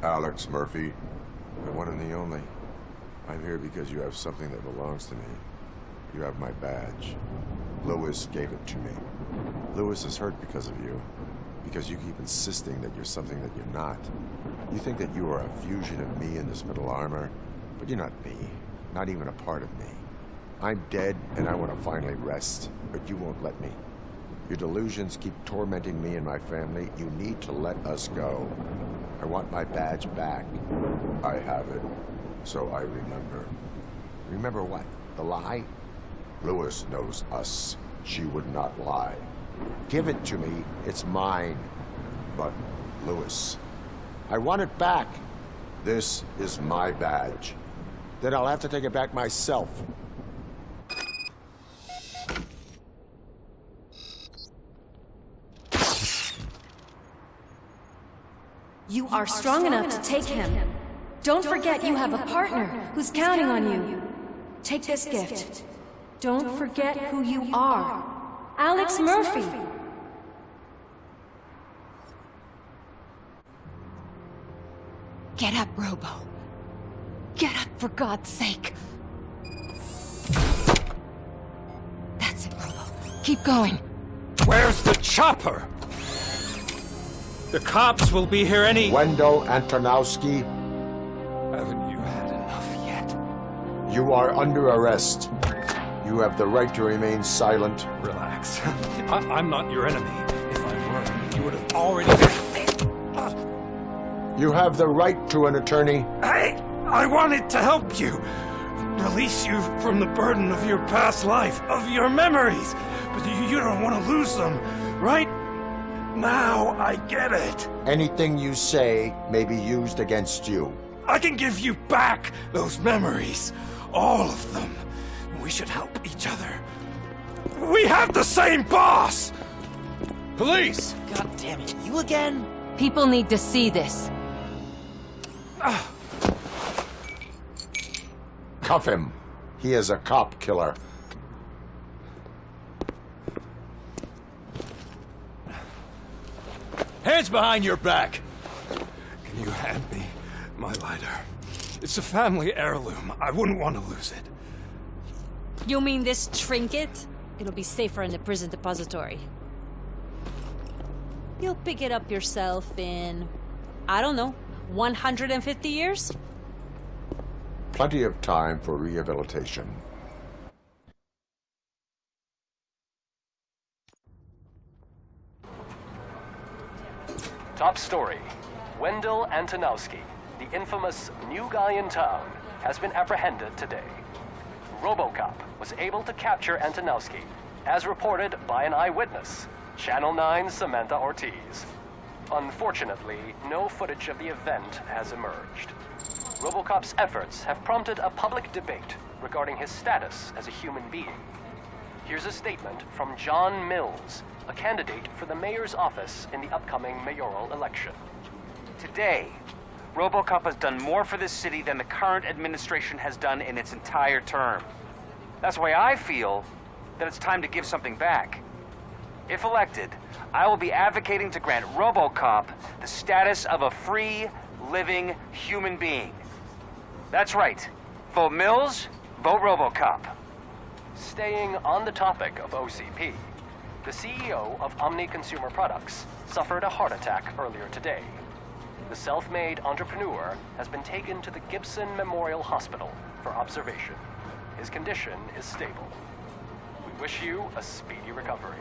Alex Murphy, the one and the only. I'm here because you have something that belongs to me. You have my badge. Lewis gave it to me. Lewis is hurt because of you. Because you keep insisting that you're something that you're not. You think that you are a fusion of me in this metal armor, but you're not me. Not even a part of me. I'm dead, and I want to finally rest, but you won't let me. Your delusions keep tormenting me and my family. You need to let us go. I want my badge back. I have it, so I remember. Remember what? The lie? Lewis knows us. She would not lie. Give it to me. It's mine. But, Lewis, I want it back. This is my badge. Then I'll have to take it back myself.
You are strong enough to take him. Don't forget you have a partner who's counting on you. Take this gift. Don't forget who you are. Alex Murphy.
Get up, Robo. Get up, for God's sake. That's it, Robo. Keep going.
Where's the chopper? The cops will be here any...
Wendell Antonowski.
Haven't you had enough yet?
You are under arrest. You have the right to remain silent.
Relax. I'm not your enemy. If I were, you would have already...
You have the right to an attorney.
I wanted to help you. Release you from the burden of your past life, of your memories. But you don't want to lose them, right? Now I get it.
Anything you say may be used against you.
I can give you back those memories. All of them. We should help each other. We have the same boss!
Police!
God damn it, you again?
People need to see this.
Cuff him. He is a cop killer.
Hands behind your back!
Can you hand me my lighter? It's a family heirloom. I wouldn't want to lose it.
You mean this trinket? It'll be safer in the prison depository. You'll pick it up yourself in, I don't know, 150 years?
Plenty of time for rehabilitation.
Top story. Wendell Antonowski, the infamous new guy in town, has been apprehended today. RoboCop was able to capture Antonowski, as reported by an eyewitness, Channel 9's Samantha Ortiz. Unfortunately, no footage of the event has emerged. RoboCop's efforts have prompted a public debate regarding his status as a human being. Here's a statement from John Mills, a candidate for the mayor's office in the upcoming mayoral election.
Today, RoboCop has done more for this city than the current administration has done in its entire term. That's why I feel that it's time to give something back. If elected, I will be advocating to grant RoboCop the status of a free, living human being. That's right. Vote Mills, vote RoboCop.
Staying on the topic of OCP, the CEO of Omni Consumer Products suffered a heart attack earlier today. The self-made entrepreneur has been taken to the Gibson Memorial Hospital for observation. His condition is stable. We wish you a speedy recovery.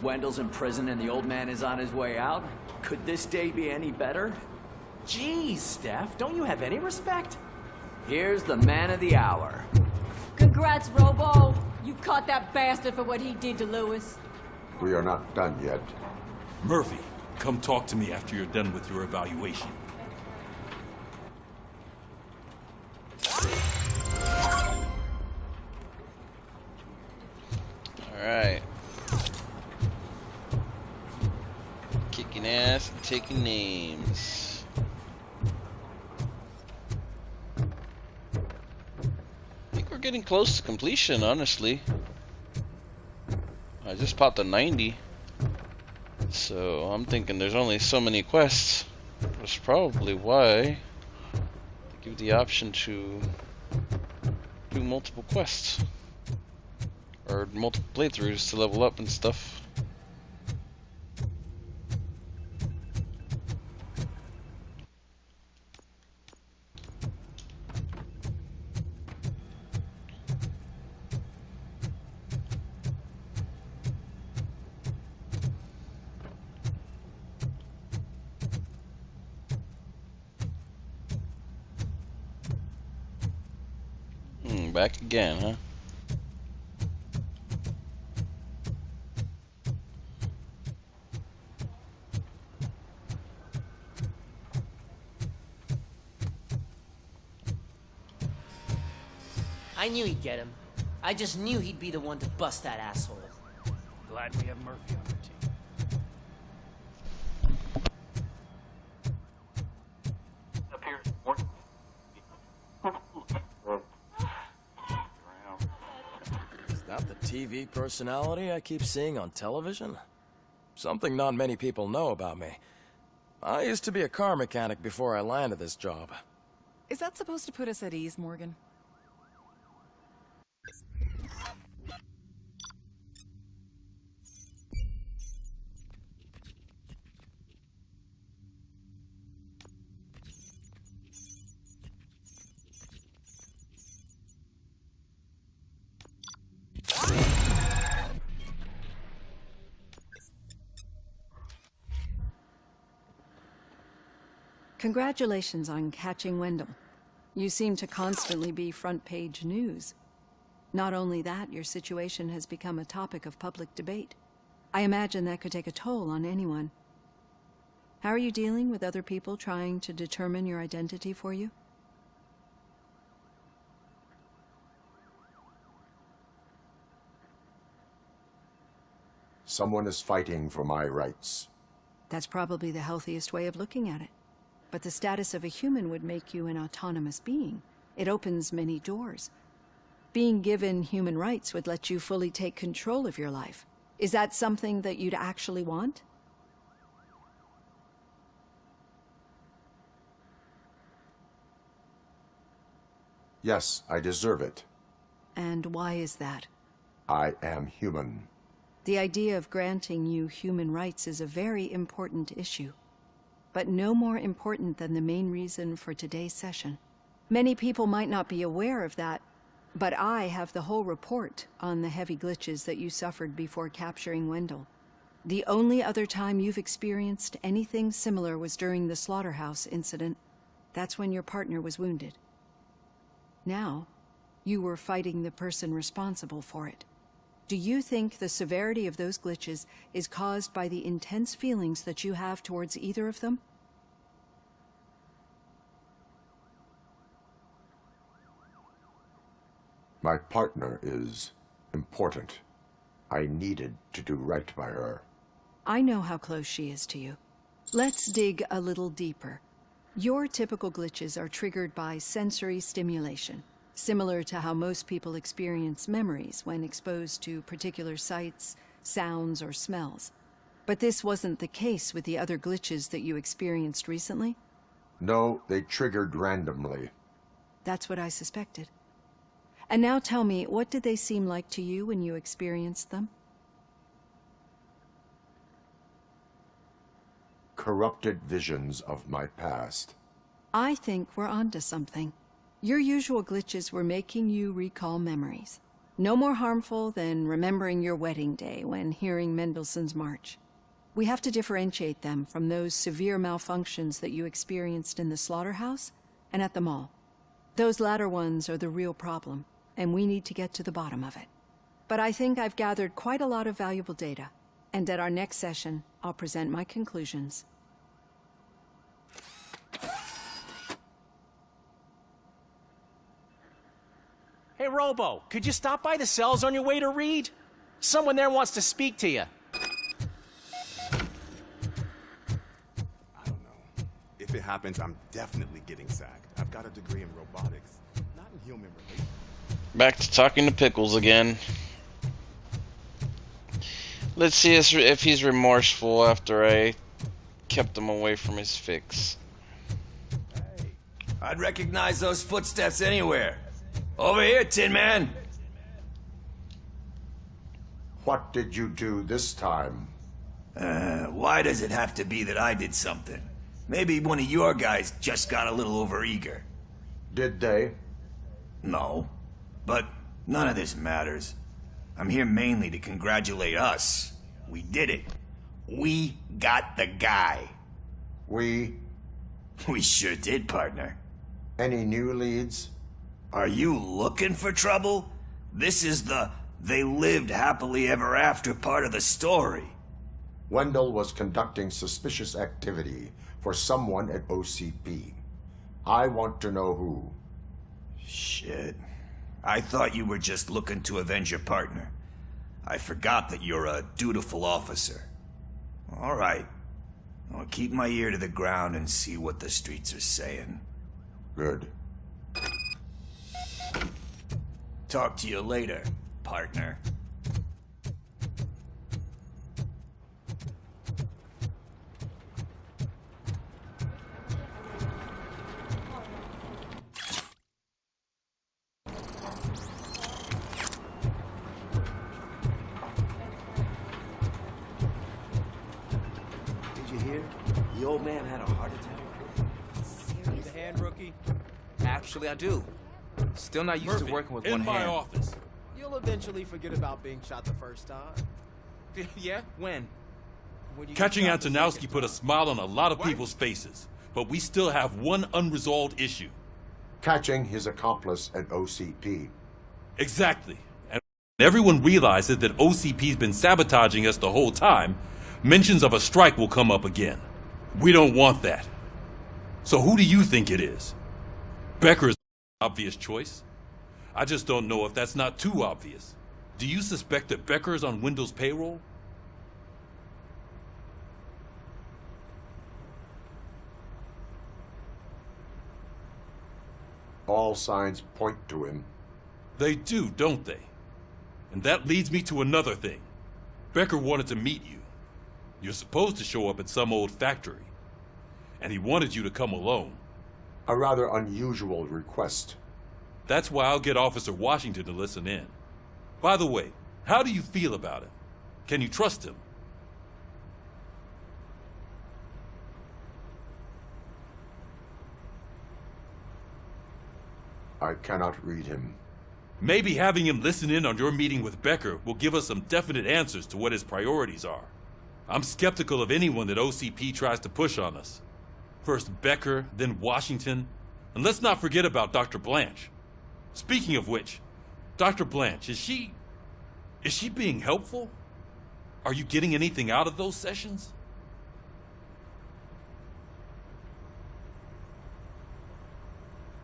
Wendell's in prison and the old man is on his way out? Could this day be any better?
Jeez, Steph, don't you have any respect?
Here's the man of the hour.
Congrats, Robo! You caught that bastard for what he did to Lewis.
We are not done yet.
Murphy, come talk to me after you're done with your evaluation.
Alright. Kicking ass and taking names. I think we're getting close to completion, honestly. I just popped a 90. So I'm thinking there's only so many quests. That's probably why they give the option to do multiple quests. Or multiple playthroughs to level up and stuff. Back again, huh?
I knew he'd get him. I just knew he'd be the one to bust that asshole.
Glad we have Murphy on our team.
Is that the TV personality I keep seeing on television? Something not many people know about me. I used to be a car mechanic before I landed this job.
Is that supposed to put us at ease, Morgan? Congratulations on catching Wendell. You seem to constantly be front-page news. Not only that, your situation has become a topic of public debate. I imagine that could take a toll on anyone. How are you dealing with other people trying to determine your identity for you?
Someone is fighting for my rights.
That's probably the healthiest way of looking at it. But the status of a human would make you an autonomous being. It opens many doors. Being given human rights would let you fully take control of your life. Is that something that you'd actually want?
Yes, I deserve it.
And why is that?
I am human.
The idea of granting you human rights is a very important issue. but no more important than the main reason for today's session. Many people might not be aware of that, but I have the whole report on the heavy glitches that you suffered before capturing Wendell. The only other time you've experienced anything similar was during the slaughterhouse incident. That's when your partner was wounded. Now, you were fighting the person responsible for it. Do you think the severity of those glitches is caused by the intense feelings that you have towards either of them?
My partner is important. I needed to do right by her.
I know how close she is to you. Let's dig a little deeper. Your typical glitches are triggered by sensory stimulation, similar to how most people experience memories when exposed to particular sights, sounds, or smells. But this wasn't the case with the other glitches that you experienced recently?
No, they triggered randomly.
That's what I suspected. And now tell me, what did they seem like to you when you experienced them?
Corrupted visions of my past.
I think we're onto something. Your usual glitches were making you recall memories. No more harmful than remembering your wedding day when hearing Mendelssohn's March. We have to differentiate them from those severe malfunctions that you experienced in the slaughterhouse and at the mall. Those latter ones are the real problem, and we need to get to the bottom of it. But I think I've gathered quite a lot of valuable data, and at our next session, I'll present my conclusions.
Hey, Robo, could you stop by the cells on your way to Reed? Someone there wants to speak to you.
If it happens, I'm definitely getting sacked. I've got a degree in robotics, not in human relations.
Back to talking to Pickles again. Let's see if he's remorseful after I kept him away from his fix.
I'd recognize those footsteps anywhere. Over here, Tin Man.
What did you do this time?
Why does it have to be that I did something? Maybe one of your guys just got a little overeager.
Did they?
No. But none of this matters. I'm here mainly to congratulate us. We did it. We got the guy.
We
sure did, partner.
Any new leads?
Are you looking for trouble? This is the they lived happily ever after part of the story.
Wendell was conducting suspicious activity for someone at OCP. I want to know who.
Shit. I thought you were just looking to avenge your partner. I forgot that you're a dutiful officer. All right. I'll keep my ear to the ground and see what the streets are saying.
Good.
Talk to you later, partner.
Did you hear? The old man had a heart attack.
Need a hand, rookie? Actually, I do. Still not used
Murphy,
to working with
in
one
my
hand.
office.
You'll eventually forget about being shot the first time.
Yeah? When?
Catching Antonowski put a smile on a lot of people's faces, but we still have one unresolved issue.
Catching his accomplice at OCP.
Exactly. And everyone realizes that OCP's been sabotaging us the whole time, mentions of a strike will come up again. We don't want that. So who do you think it is? Becker's obvious choice. I just don't know if that's not too obvious. Do you suspect that Becker is on Wendell's payroll?
All signs point to him.
They do, don't they? And that leads me to another thing. Becker wanted to meet you. You're supposed to show up at some old factory. And he wanted you to come alone.
A rather unusual request.
That's why I'll get Officer Washington to listen in. By the way, how do you feel about him? Can you trust him?
I cannot read him.
Maybe having him listen in on your meeting with Becker will give us some definite answers to what his priorities are. I'm skeptical of anyone that OCP tries to push on us. First Becker, then Washington, and let's not forget about Dr. Blanche. Speaking of which, Dr. Blanche, is she being helpful? Are you getting anything out of those sessions?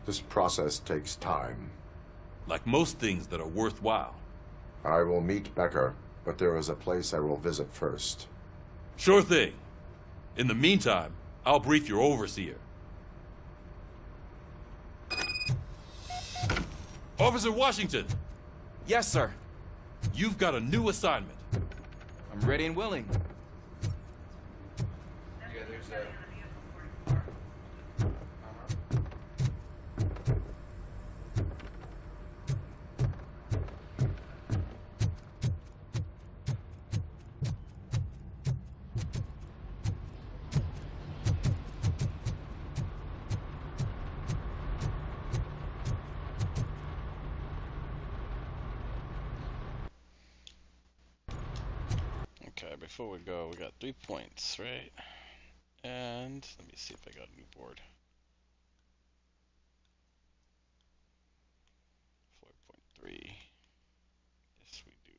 This process takes time.
Like most things that are worthwhile.
I will meet Becker, but there is a place I will visit first.
Sure thing. In the meantime, I'll brief your overseer. Officer Washington!
Yes, sir.
You've got a new assignment.
I'm ready and willing.
Okay, before we go, we got 3 points, right? And let me see if I got a new board. 4.3. Yes, we do.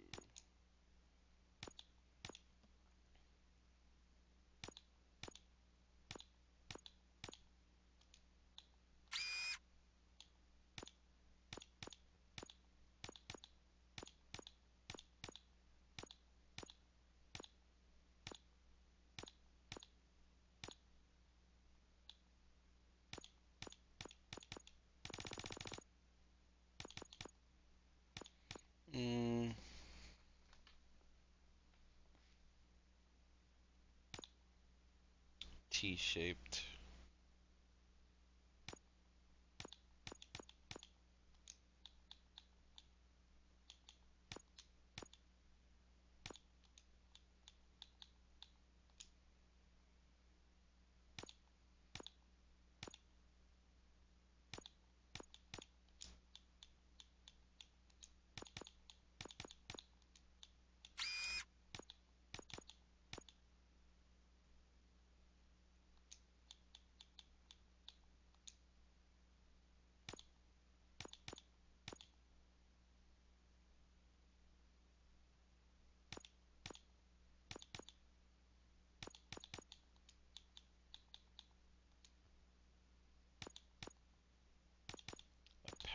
T-shaped.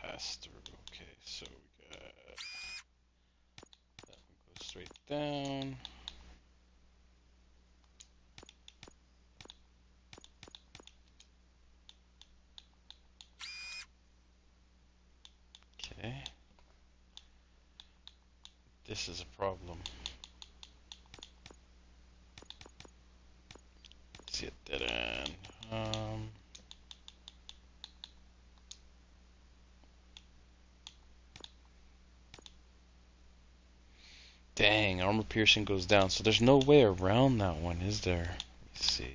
Pass through. Okay, so we got that one goes straight down. Okay. This is a problem. Let's see a dead end. Dang, armor piercing goes down, so there's no way around that one, is there? Let's see.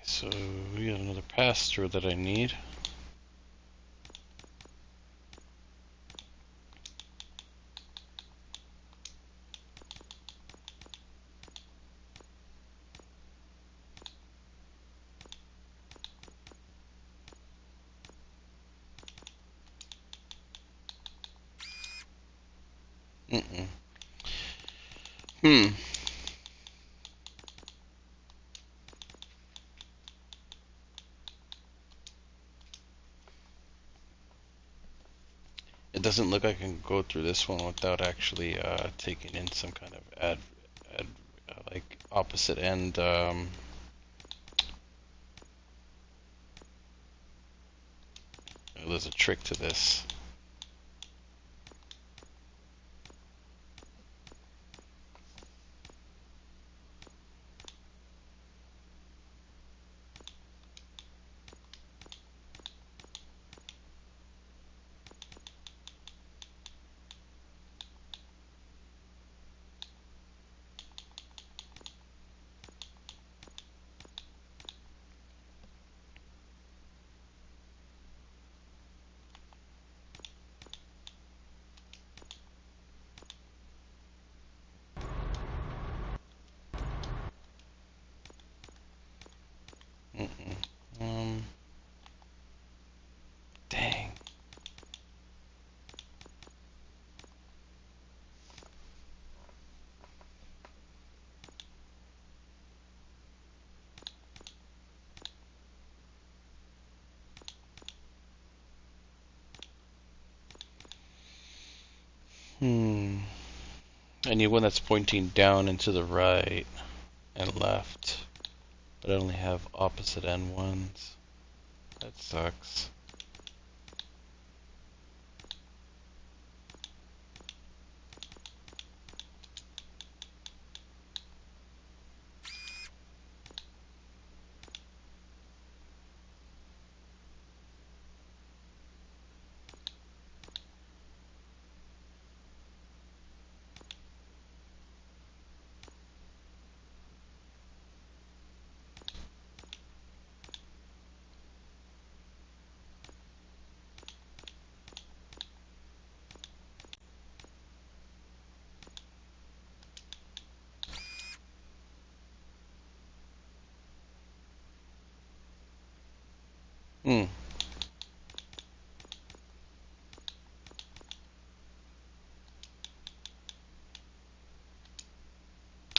So we got another pass-through that I need. Hmm. It doesn't look like I can go through this one without actually taking in some kind of like opposite end. There's a trick to this. Dang. I need one that's pointing down and to the right and left, but I only have opposite end ones. That sucks.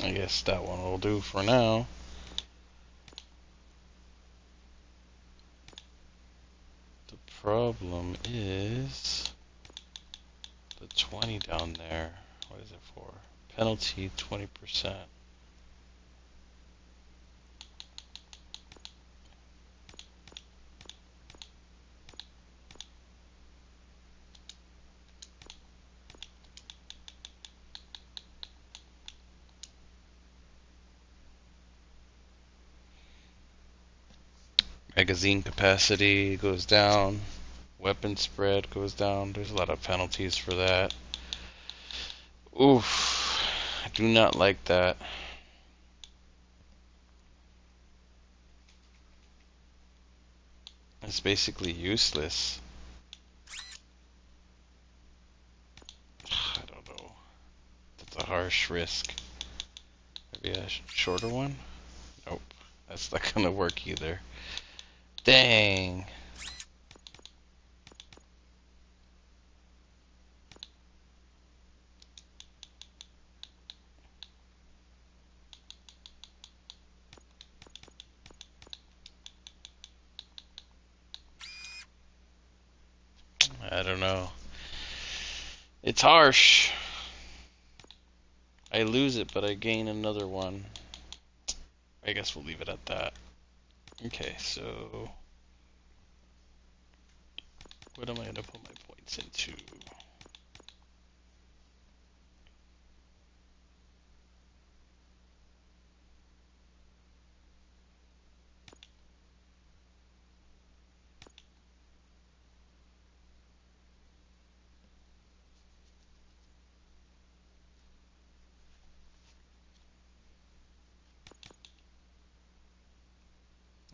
I guess that one will do for now. The problem is the 20 down there. What is it for? Penalty 20%. Magazine capacity goes down. Weapon spread goes down. There's a lot of penalties for that. Oof. I do not like that. It's basically useless. I don't know. That's a harsh risk. Maybe a shorter one? Nope. That's not gonna work either. Dang. I don't know. It's harsh. I lose it, but I gain another one. I guess we'll leave it at that. Okay, so what am I going to put my points into?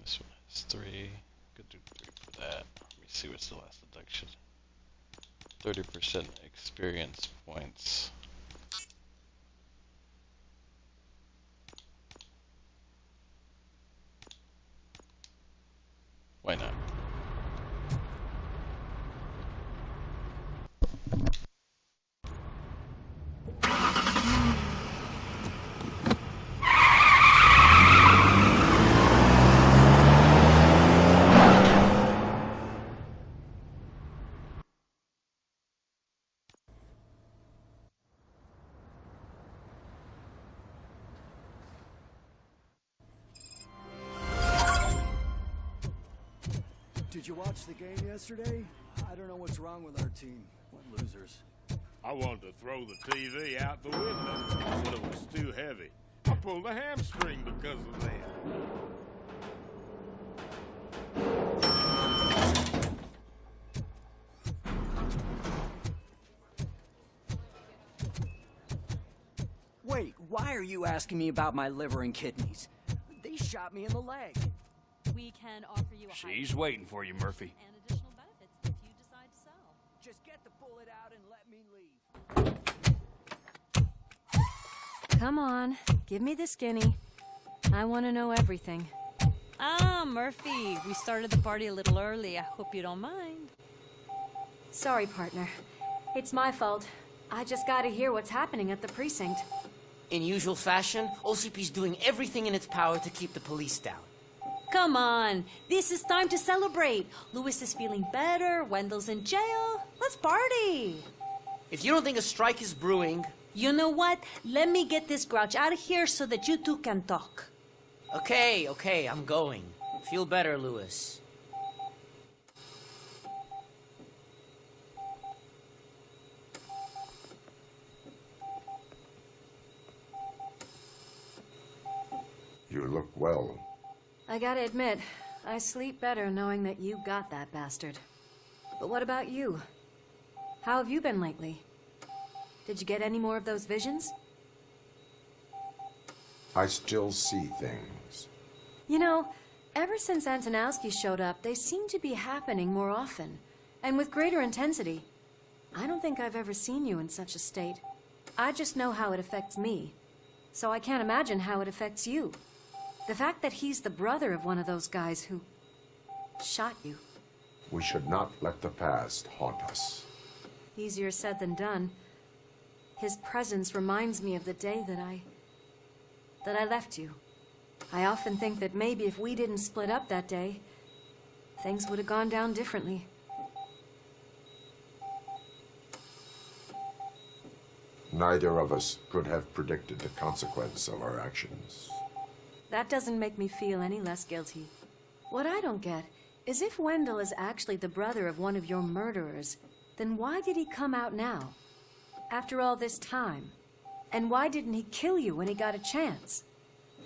This one is 3. Could do 3 for that. Let me see what's the last deduction. 30% experience points. Why not?
Did you watch the game yesterday? I don't know what's wrong with our team. What losers.
I wanted to throw the TV out the window, but it was too heavy. I pulled a hamstring because of that.
Wait, why are you asking me about my liver and kidneys? They shot me in the leg.
We can offer you a
She's waiting for you, Murphy.
and additional benefits if you decide to sell.
Just get the bullet out and let me leave.
Come on, give me the skinny. I want to know everything.
Ah, Murphy, we started the party a little early. I hope you don't mind.
Sorry, partner. It's my fault. I just gotta hear what's happening at the precinct.
In usual fashion, OCP's doing everything in its power to keep the police down.
Come on, this is time to celebrate. Lewis is feeling better, Wendell's in jail. Let's party.
If you don't think a strike is brewing...
You know what? Let me get this grouch out of here so that you two can talk.
Okay, I'm going. Feel better, Lewis.
You look well.
I gotta admit, I sleep better knowing that you got that bastard. But what about you? How have you been lately? Did you get any more of those visions?
I still see things.
You know, ever since Antonowski showed up, they seem to be happening more often, and with greater intensity. I don't think I've ever seen you in such a state. I just know how it affects me, so I can't imagine how it affects you. The fact that he's the brother of one of those guys who shot you.
We should not let the past haunt us.
Easier said than done. His presence reminds me of the day that I left you. I often think that maybe if we didn't split up that day, things would have gone down differently.
Neither of us could have predicted the consequence of our actions.
That doesn't make me feel any less guilty. What I don't get is if Wendell is actually the brother of one of your murderers, then why did he come out now? After all this time? And why didn't he kill you when he got a chance?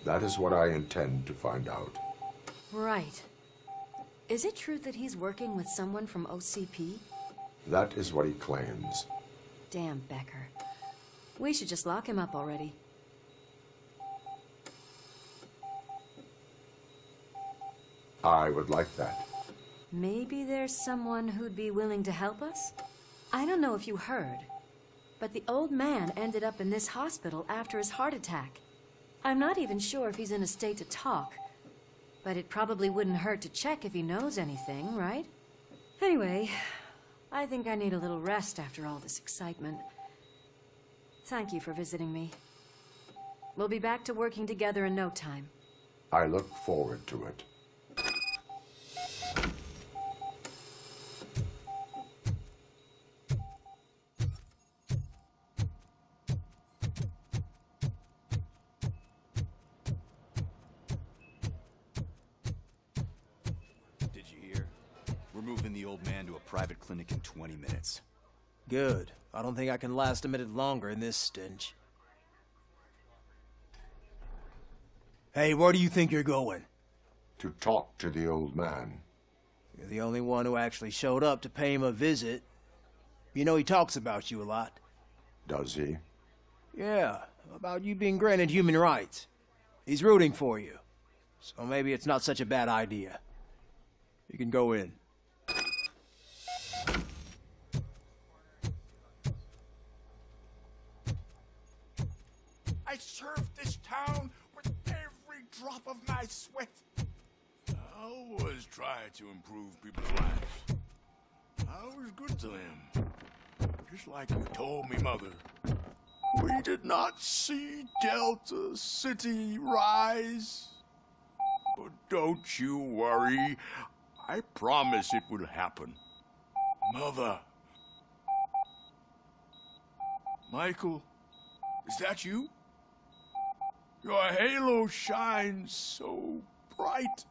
That is what I intend to find out.
Right. Is it true that he's working with someone from OCP?
That is what he claims.
Damn Becker. We should just lock him up already.
I would like that.
Maybe there's someone who'd be willing to help us? I don't know if you heard, but the old man ended up in this hospital after his heart attack. I'm not even sure if he's in a state to talk, but it probably wouldn't hurt to check if he knows anything, right? Anyway, I think I need a little rest after all this excitement. Thank you for visiting me. We'll be back to working together in no time.
I look forward to it.
Did you hear? We're moving the old man to a private clinic in 20 minutes.
Good. I don't think I can last a minute longer in this stench. Hey, where do you think you're going?
To talk to the old man.
You're the only one who actually showed up to pay him a visit. You know he talks about you a lot.
Does he?
Yeah, about you being granted human rights. He's rooting for you. So maybe it's not such a bad idea. You can go in.
I served this town with every drop of my sweat.
I always try to improve people's lives. I was good to them. Just like you told me, Mother.
We did not see Delta City rise.
But don't you worry. I promise it will happen. Mother. Michael, is that you? Your halo shines so bright.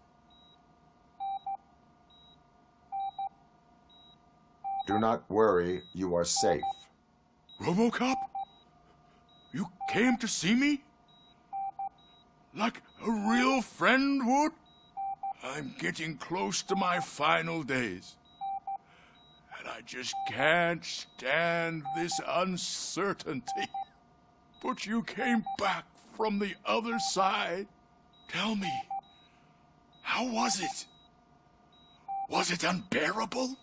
Do not worry, you are safe.
RoboCop? You came to see me? Like a real friend would? I'm getting close to my final days. And I just can't stand this uncertainty. But you came back from the other side. Tell me, how was it? Was it unbearable?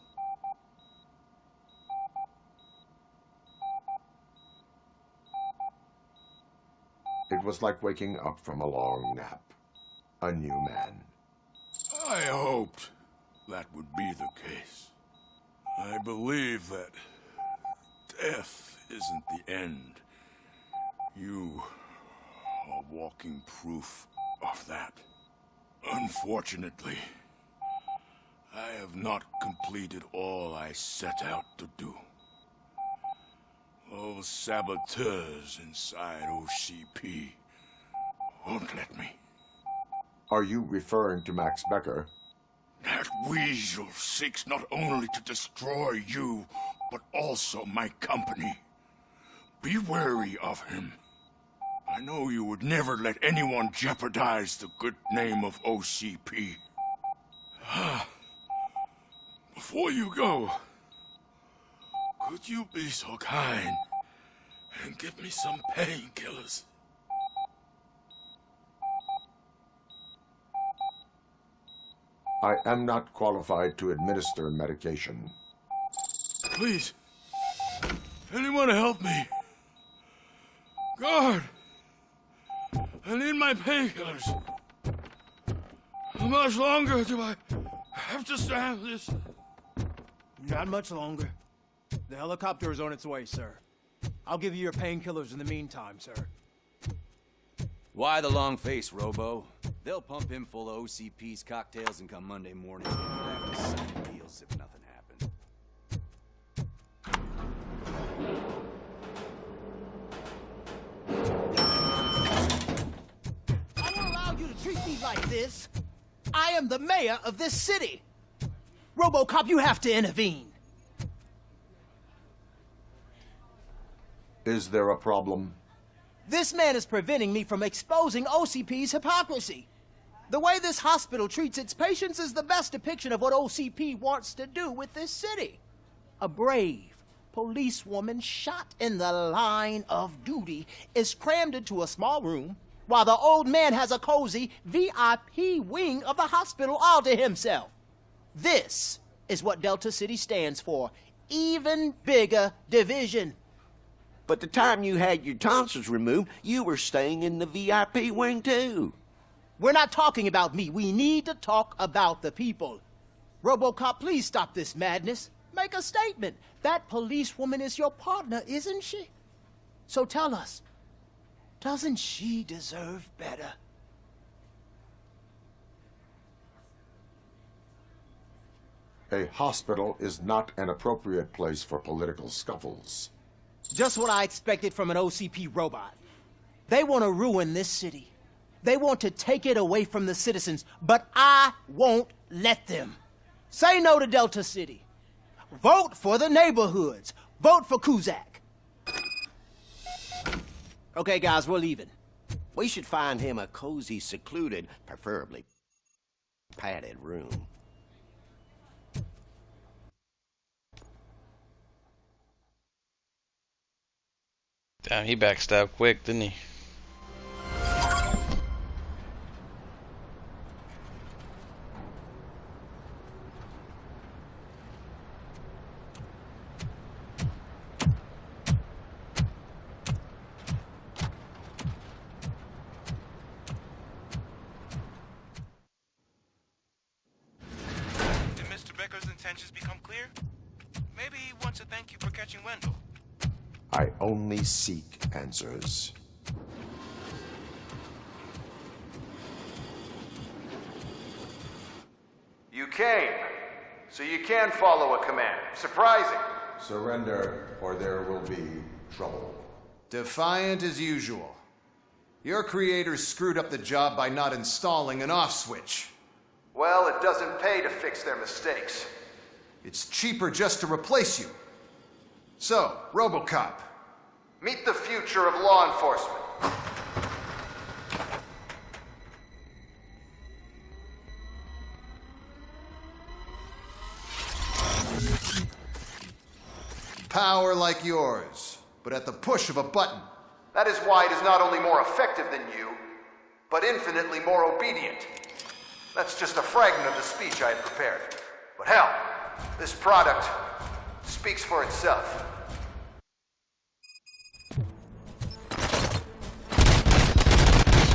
It was like waking up from a long nap. A new man.
I hoped that would be the case. I believe that death isn't the end. You are walking proof of that. Unfortunately, I have not completed all I set out to do. Those saboteurs inside OCP won't let me.
Are you referring to Max Becker?
That weasel seeks not only to destroy you, but also my company. Be wary of him. I know you would never let anyone jeopardize the good name of OCP. Before you go, could you be so kind and give me some painkillers?
I am not qualified to administer medication.
Please, anyone help me? Guard, I need my painkillers. How much longer do I have to stand this?
Not much longer. The helicopter is on its way, sir. I'll give you your painkillers in the meantime, sir.
Why the long face, Robo? They'll pump him full of OCP's cocktails and come Monday morning, you'll have to sign a deal if nothing happened.
I don't allow you to treat me like this. I am the mayor of this city. RoboCop, you have to intervene.
Is there a problem?
This man is preventing me from exposing OCP's hypocrisy. The way this hospital treats its patients is the best depiction of what OCP wants to do with this city. A brave policewoman shot in the line of duty is crammed into a small room, while the old man has a cozy VIP wing of the hospital all to himself. This is what Delta City stands for. Even bigger division.
But the time you had your tonsils removed, you were staying in the VIP wing too.
We're not talking about me. We need to talk about the people. RoboCop, please stop this madness. Make a statement. That policewoman is your partner, isn't she? So tell us, doesn't she deserve better?
A hospital is not an appropriate place for political scuffles.
Just what I expected from an OCP robot. They want to ruin this city. They want to take it away from the citizens, but I won't let them. Say no to Delta City. Vote for the neighborhoods. Vote for Kuzak. Okay, guys, we're leaving.
We should find him a cozy, secluded, preferably padded room.
Damn, he backstabbed quick, didn't he?
Did Mr. Becker's intentions become clear? Maybe he wants to thank you for catching Wendell.
I only seek answers.
You came, so you can follow a command. Surprising.
Surrender, or there will be trouble.
Defiant as usual. Your creators screwed up the job by not installing an off switch.
Well, it doesn't pay to fix their mistakes.
It's cheaper just to replace you. So, RoboCop.
Meet the future of law enforcement.
Power like yours, but at the push of a button.
That is why it is not only more effective than you, but infinitely more obedient. That's just a fragment of the speech I had prepared. But hell, this product speaks for itself.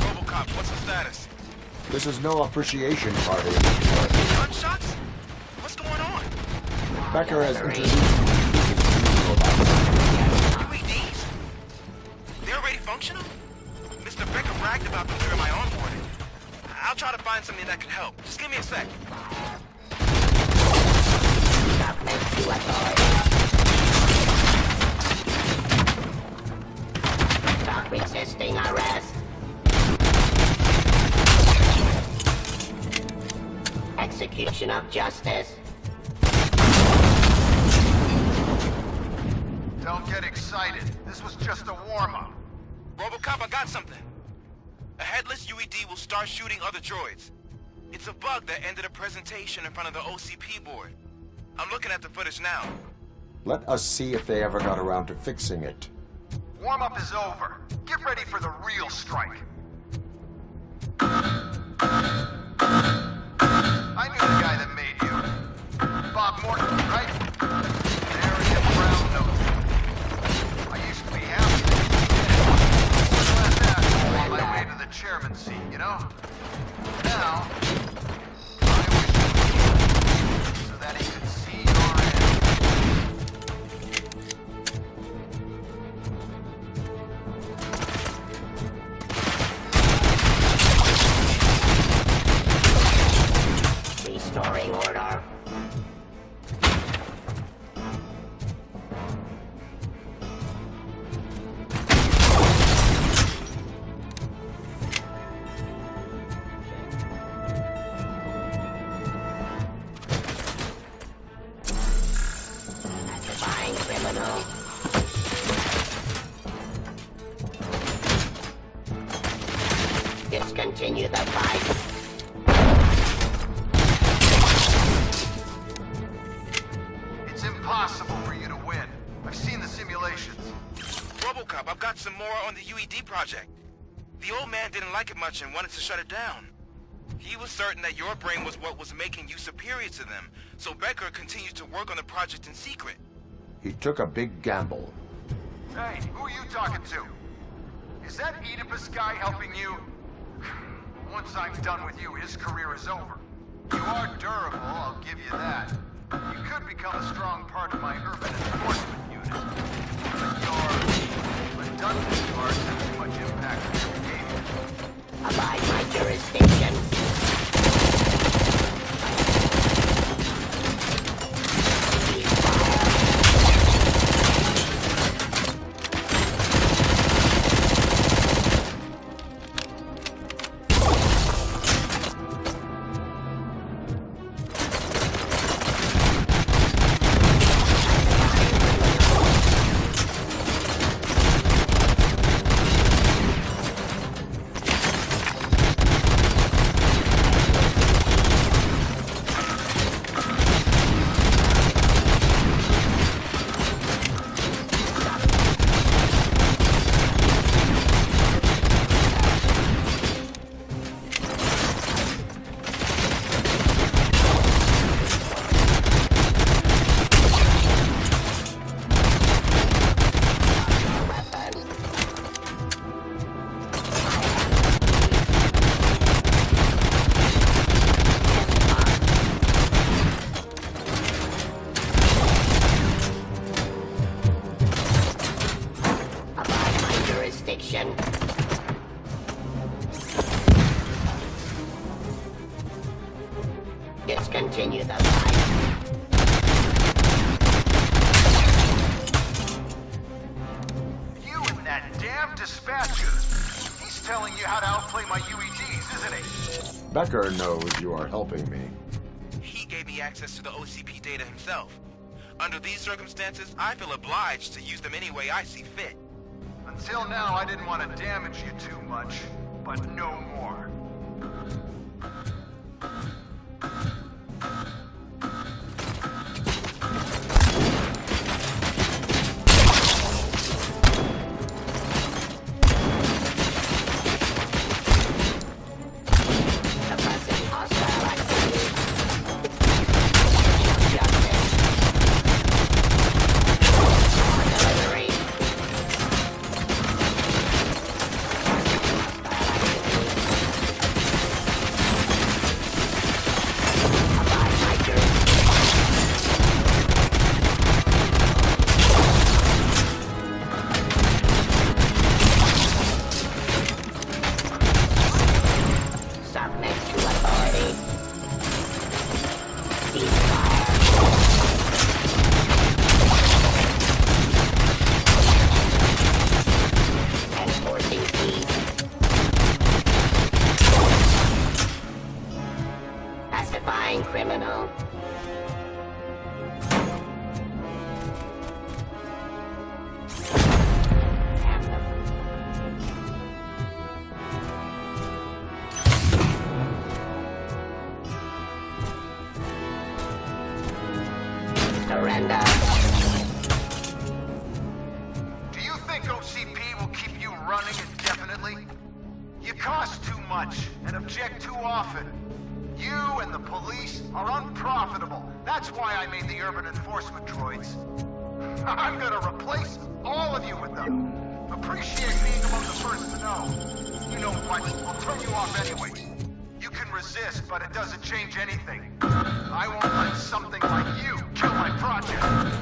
RoboCop, what's the status?
This is no appreciation party.
Gunshots? What's going on?
Becker has introduced
UEDs? They're already functional? Mr. Becker bragged about them during my onboarding. I'll try to find something that could help. Just give me a sec.
Stop resisting arrest. Execution of justice.
Don't get excited. This was just a warm-up.
RoboCop, I got something. A headless UED will start shooting other droids. It's a bug that ended a presentation in front of the OCP board. I'm looking at the footage now.
Let us see if they ever got around to fixing it.
Warm-up is over. Get ready for the real strike. I knew the guy that made you. Bob Morton, right? Arrogant brown nose. I used to be happy. Glad that on my way to the chairman's seat, you know? Now, I wish he so that he could see your end.
Restoring order. Identifying criminal. Discontinue the fight.
It's impossible for you to win. I've seen the simulations.
RoboCop, I've got some more on the UED project. The old man didn't like it much and wanted to shut it down. He was certain that your brain was what was making you superior to them, so Becker continued to work on the project in secret.
He took a big gamble.
Hey, who are you talking to? Is that Oedipus guy helping you? Once I'm done with you, his career is over. You are durable, I'll give you that. You could become a strong part of my urban enforcement unit. But your redundant part has too much impact on your behavior.
Abide my jurisdiction. Discontinue the fight.
You and that damn dispatcher. He's telling you how to outplay my UEGs, isn't he?
Becker knows you are helping me.
He gave me access to the OCP data himself. Under these circumstances, I feel obliged to use them any way I see fit.
Until now, I didn't want to damage you too much, but no more.
Criminal. Surrender.
Do you think OCP will keep you running indefinitely? You cost too much and object too often. You and the police are unprofitable. That's why I made the urban enforcement droids. I'm gonna replace all of you with them. Appreciate being among the first to know. You know what? I'll turn you off anyway. You can resist, but it doesn't change anything. I won't let something like you kill my project.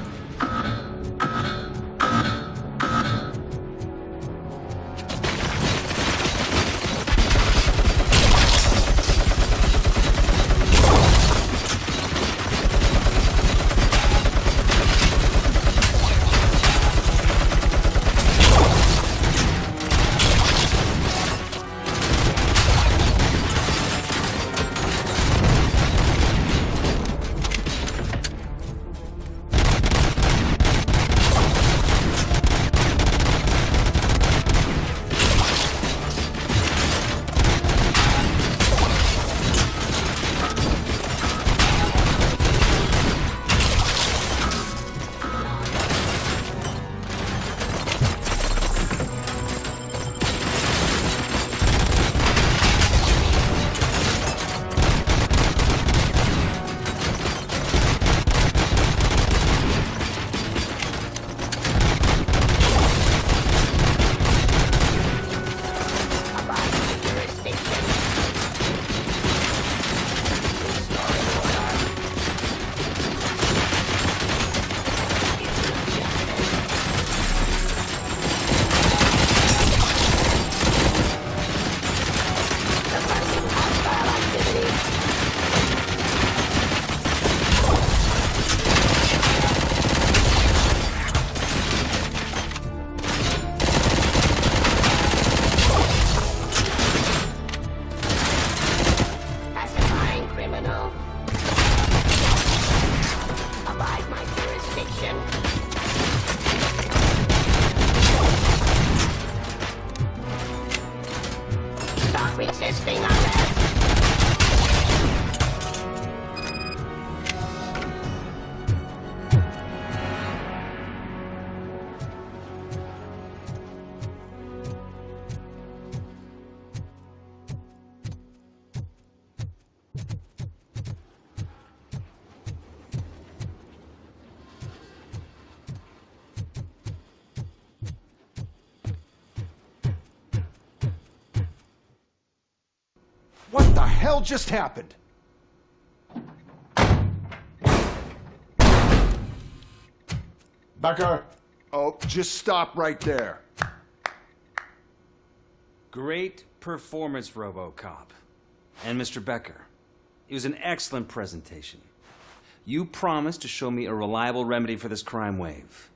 Resisting arrest.
What the hell just happened?
Becker!
Oh, just stop right there.
Great performance, RoboCop. And Mr. Becker, it was an excellent presentation. You promised to show me a reliable remedy for this crime wave.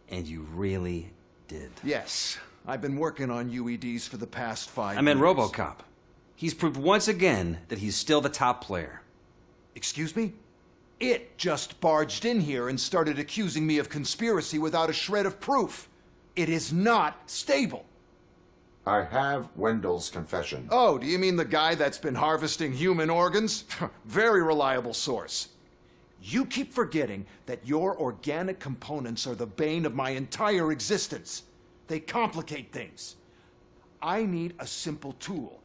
And you really did.
Yes, I've been working on UEDs for the past 5 years.
I meant RoboCop. He's proved once again that he's still the top player.
Excuse me? It just barged in here and started accusing me of conspiracy without a shred of proof. It is not stable.
I have Wendell's confession.
Oh, do you mean the guy that's been harvesting human organs? Very reliable source. You keep forgetting that your organic components are the bane of my entire existence. They complicate things. I need a simple tool.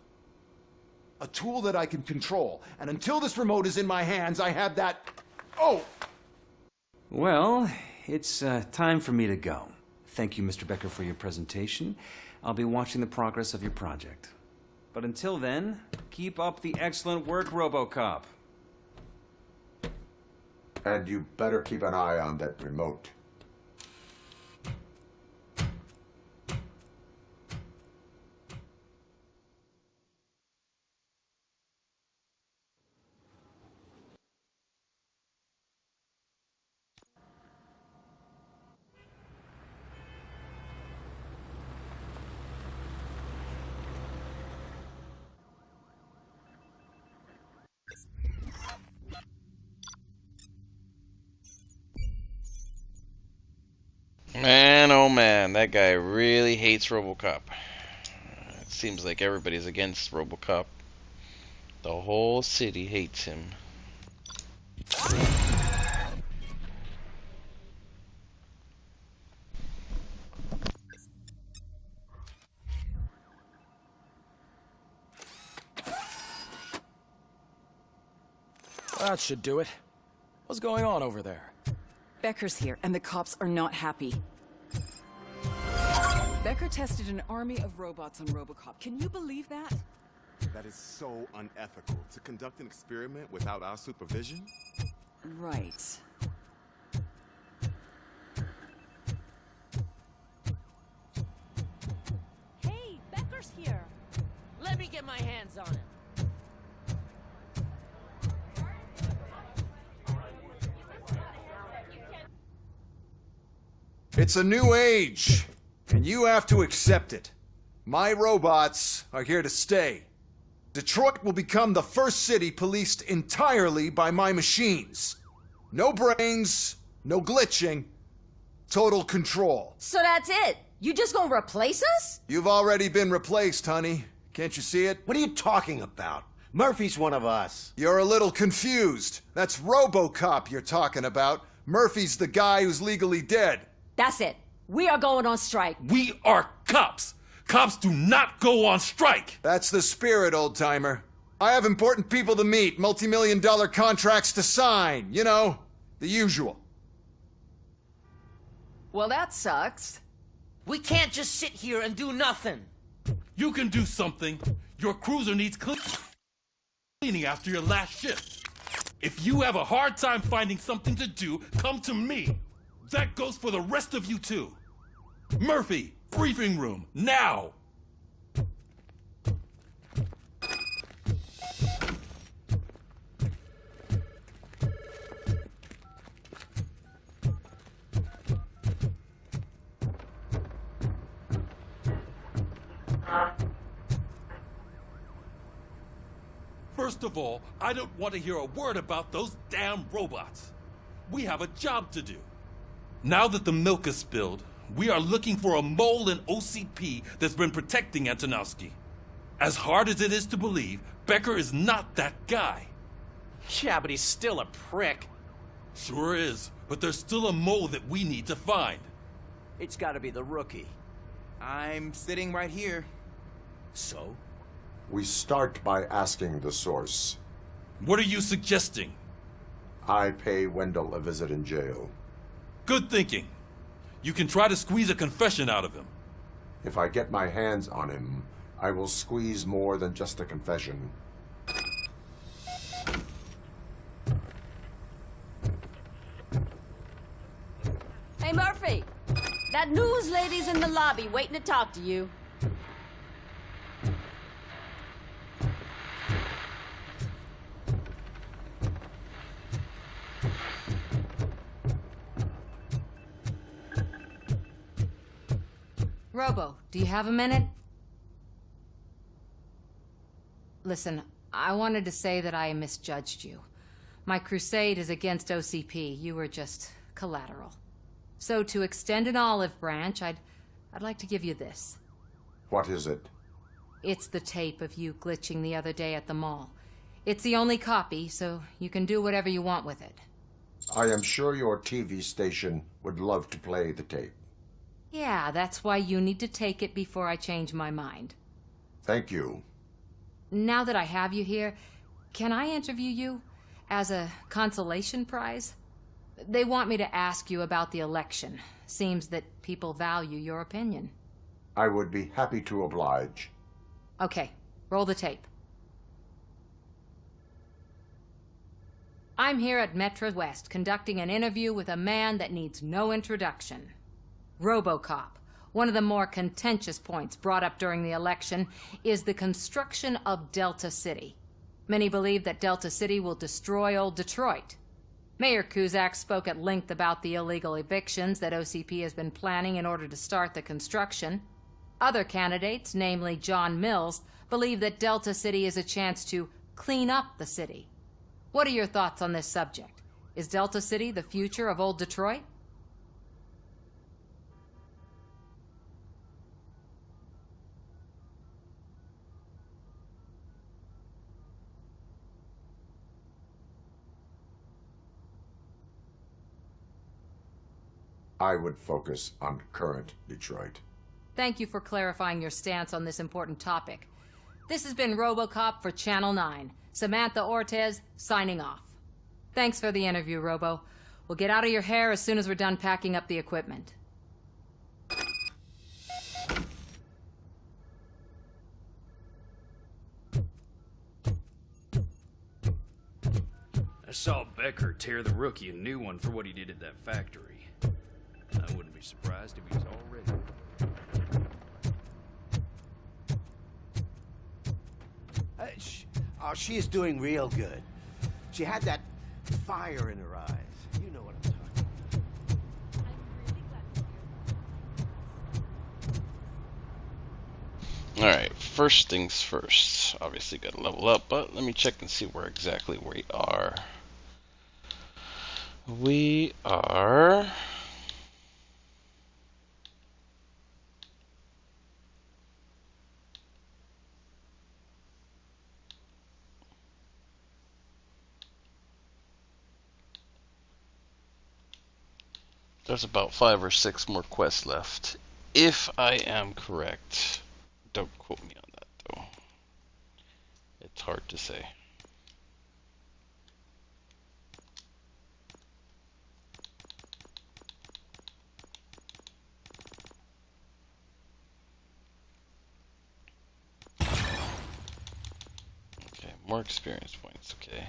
A tool that I can control. And until this remote is in my hands, I have that... Oh!
Well, it's time for me to go. Thank you, Mr. Becker, for your presentation. I'll be watching the progress of your project. But until then, keep up the excellent work, RoboCop.
And you better keep an eye on that remote.
Man, oh man, that guy really hates RoboCop. It seems like everybody's against RoboCop. The whole city hates him.
That should do it. What's going on over there?
Becker's here, and the cops are not happy. Becker tested an army of robots on RoboCop. Can you believe that?
That is so unethical. To conduct an experiment without our supervision?
Right.
Hey, Becker's here. Let me get my hands on him.
It's a new age, and you have to accept it. My robots are here to stay. Detroit will become the first city policed entirely by my machines. No brains, no glitching, total control.
So that's it? You just gonna replace us?
You've already been replaced, honey. Can't you see it?
What are you talking about? Murphy's one of us.
You're a little confused. That's RoboCop you're talking about. Murphy's the guy who's legally dead.
That's it. We are going on strike.
We are cops. Cops do not go on strike.
That's the spirit, old-timer. I have important people to meet, multi-million-dollar contracts to sign. You know, the usual.
Well, that sucks. We can't just sit here and do nothing.
You can do something. Your cruiser needs cleaning after your last shift. If you have a hard time finding something to do, come to me. That goes for the rest of you too. Murphy, briefing room, now! First of all, I don't want to hear a word about those damn robots. We have a job to do. Now that the milk is spilled, we are looking for a mole in OCP that's been protecting Antonowski. As hard as it is to believe, Becker is not that guy.
Yeah, but he's still a prick.
Sure is, but there's still a mole that we need to find.
It's gotta be the rookie.
I'm sitting right here.
So?
We start by asking the source.
What are you suggesting?
I pay Wendell a visit in jail.
Good thinking. You can try to squeeze a confession out of him.
If I get my hands on him, I will squeeze more than just a confession.
Hey, Murphy. That news lady's in the lobby waiting to talk to you.
Robo, do you have a minute? Listen, I wanted to say that I misjudged you.
My crusade is against OCP. You were just collateral. So to extend an olive branch, I'd like to give you this.
What is it?
It's the tape of you glitching the other day at the mall. It's the only copy, so you can do whatever you want with it.
I am sure your TV station would love to play the tape.
Yeah, that's why you need to take it before I change my mind.
Thank you.
Now that I have you here, can I interview you as a consolation prize? They want me to ask you about the election. Seems that people value your opinion.
I would be happy to oblige.
Okay, roll the tape. I'm here at Metro West conducting an interview with a man that needs no introduction. RoboCop. One of the more contentious points brought up during the election is the construction of Delta City. Many believe that Delta City will destroy old Detroit. Mayor Cusack spoke at length about the illegal evictions that OCP has been planning in order to start the construction. Other candidates, namely John Mills, believe that Delta City is a chance to clean up the city. What are your thoughts on this subject? Is Delta City the future of old Detroit?
I would focus on current Detroit.
Thank you for clarifying your stance on this important topic. This has been RoboCop for Channel 9. Samantha Ortez, signing off. Thanks for the interview, Robo. We'll get out of your hair as soon as we're done packing up the equipment.
I saw Becker tear the rookie a new one for what he did at that factory. I wouldn't be surprised if he's already...
Oh, she is doing real good. She had that fire in her eyes. You know what I'm talking
about. Alright, first things first. Obviously gotta level up, but let me check and see where exactly we are. We are... There's about 5 or 6 more quests left, if I am correct. Don't quote me on that, though. It's hard to say. Okay, more experience points, okay.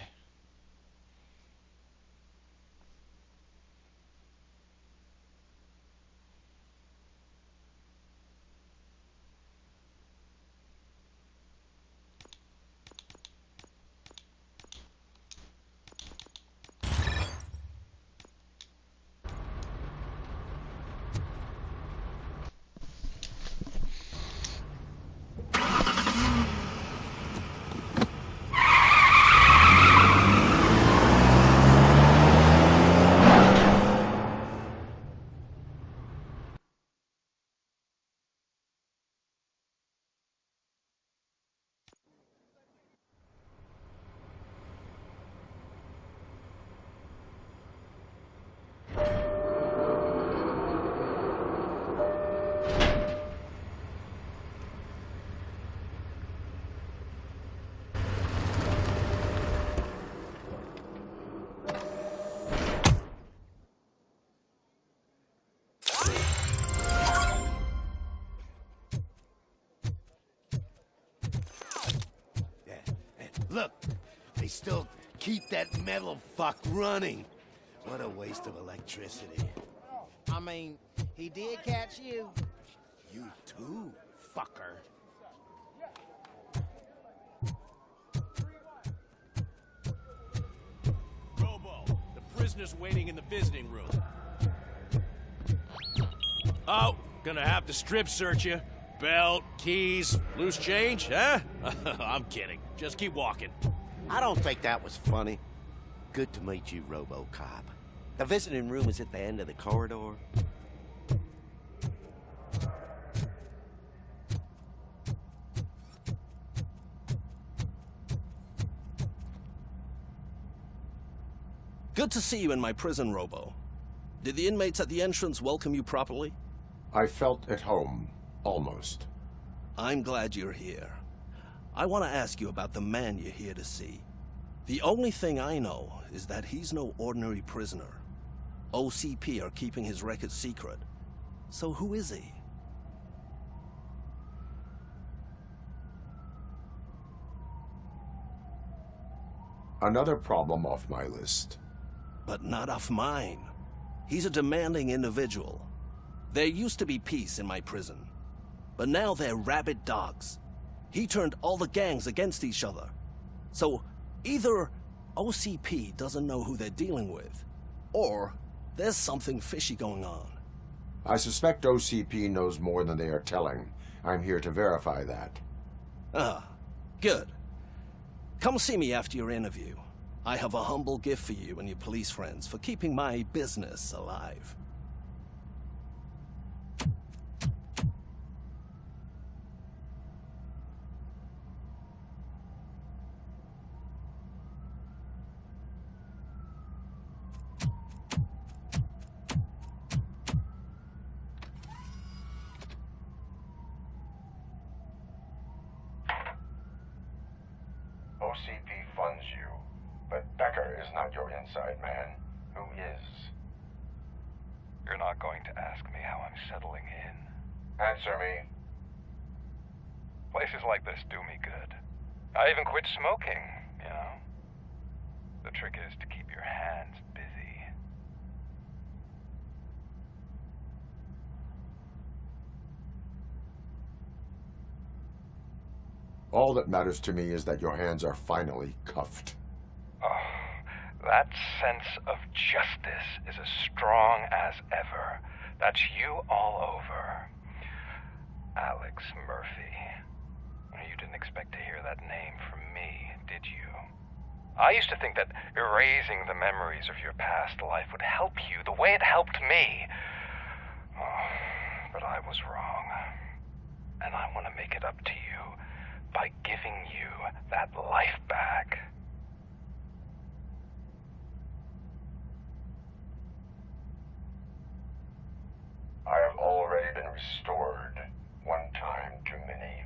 Look, they still keep that metal fuck running. What a waste of electricity.
I mean, he did catch you.
You too, fucker.
Robo, the prisoner's waiting in the visiting room. Oh, gonna have to strip search you. Belt, keys, loose change, huh? I'm kidding. Just keep walking.
I don't think that was funny. Good to meet you, RoboCop. The visiting room is at the end of the corridor.
Good to see you in my prison, Robo. Did the inmates at the entrance welcome you properly?
I felt at home, almost.
I'm glad you're here. I want to ask you about the man you're here to see. The only thing I know is that he's no ordinary prisoner. OCP are keeping his record secret. So who is he?
Another problem off my list.
But not off mine. He's a demanding individual. There used to be peace in my prison, but now they're rabid dogs. He turned all the gangs against each other. So either OCP doesn't know who they're dealing with, or there's something fishy going on.
I suspect OCP knows more than they are telling. I'm here to verify that.
Ah, good. Come see me after your interview. I have a humble gift for you and your police friends for keeping my business alive.
OCP funds you, but Becker is not your inside man. Who is?
You're not going to ask me how I'm settling in.
Answer me.
Places like this do me good. I even quit smoking, you know. The trick is to keep your hands busy.
All that matters to me is that your hands are finally cuffed.
Oh, that sense of justice is as strong as ever. That's you all over. Alex Murphy. You didn't expect to hear that name from me, did you? I used to think that erasing the memories of your past life would help you the way it helped me. Oh, but I was wrong. And I want to make it up to you by giving you that life back.
I have already been restored. One time too many.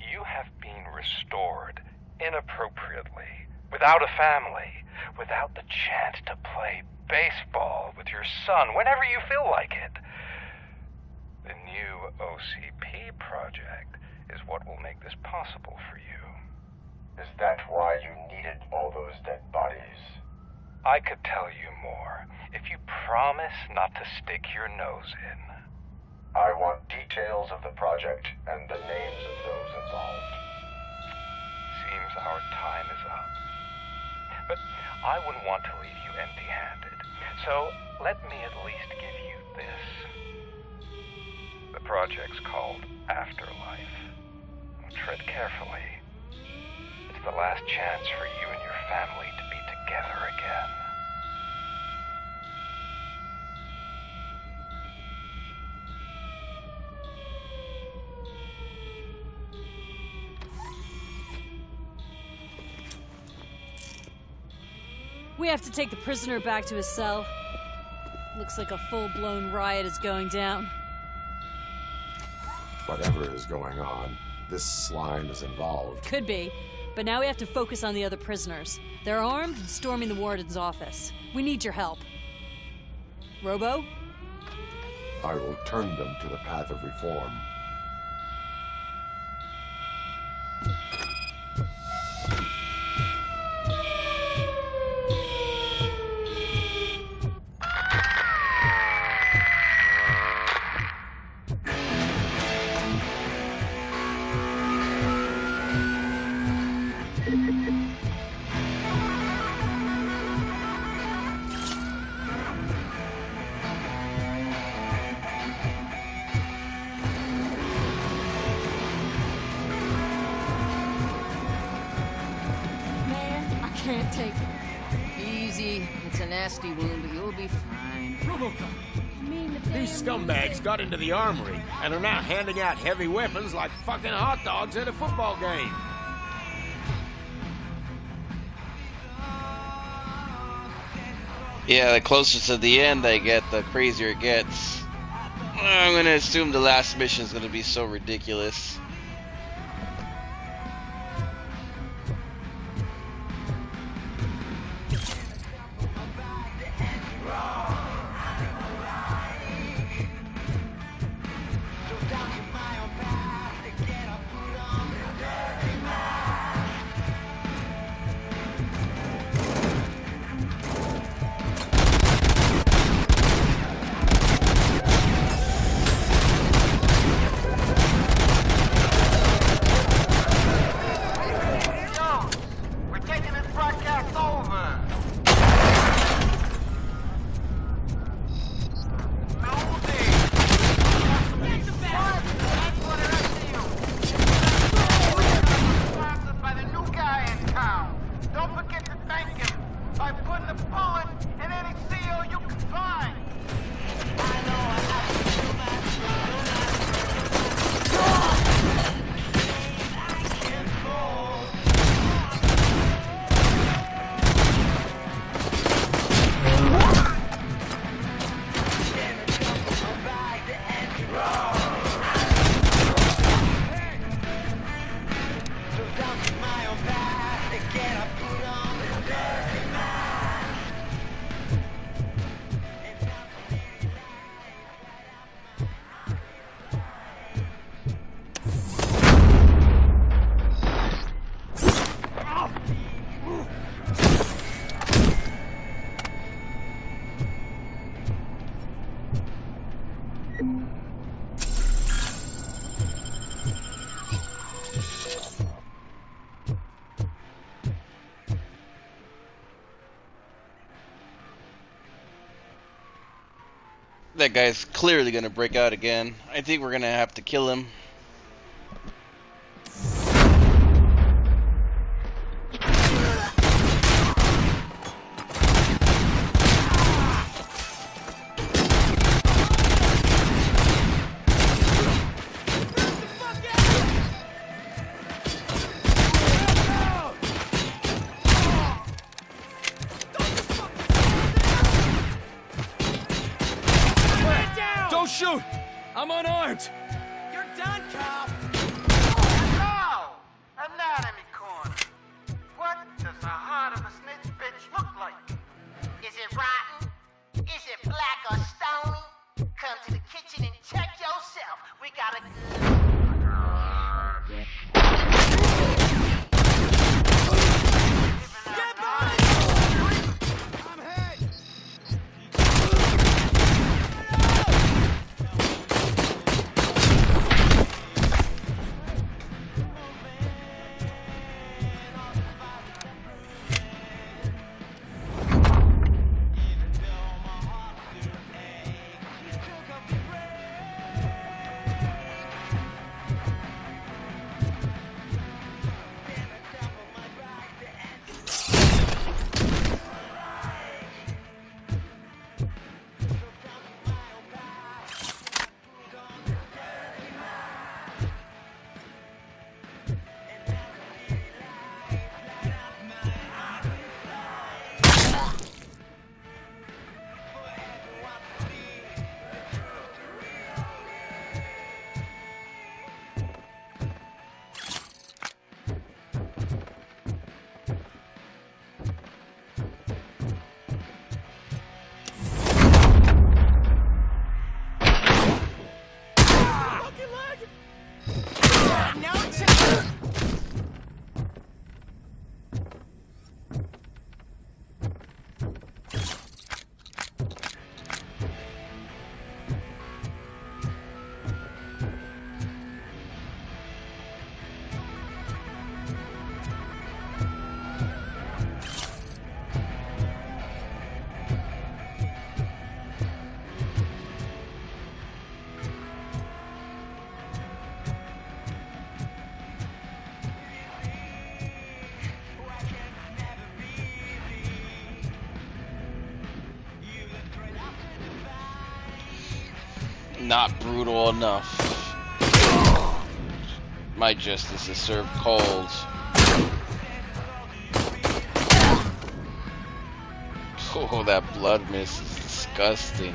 You have been restored inappropriately, without a family, without the chance to play baseball with your son whenever you feel like it. The new OCP project is what will make this possible for you.
Is that why you needed all those dead bodies?
I could tell you more if you promise not to stick your nose in.
I want details of the project and the names of those involved.
Seems our time is up. But I wouldn't want to leave you empty-handed, so let me at least give you this. The project's called Afterlife. Tread carefully. It's the last chance for you and your family to be together again.
We have to take the prisoner back to his cell. Looks like a full-blown riot is going down.
Whatever is going on, this slime is involved.
Could be, but now we have to focus on the other prisoners. They're armed and storming the warden's office. We need your help. Robo?
I will turn them to the path of reform.
easy. It's a nasty wound, but you'll be fine.
RoboCop! These scumbags got into the armory and are now handing out heavy weapons like fucking hot dogs at a football game.
Yeah, the closer to the end I get, the crazier it gets. I'm gonna assume the last mission is gonna be so ridiculous. That guy's clearly gonna break out again. I think we're gonna have to kill him.
Don't shoot! I'm unarmed!
You're done, Carl!
Now, anatomy corner. What does the heart of a snitch bitch look like?
Is it rotten? Is it black or stony? Come to the kitchen and check yourself. We got a...
Not brutal enough. My justice is served cold. Oh, that blood mist is disgusting.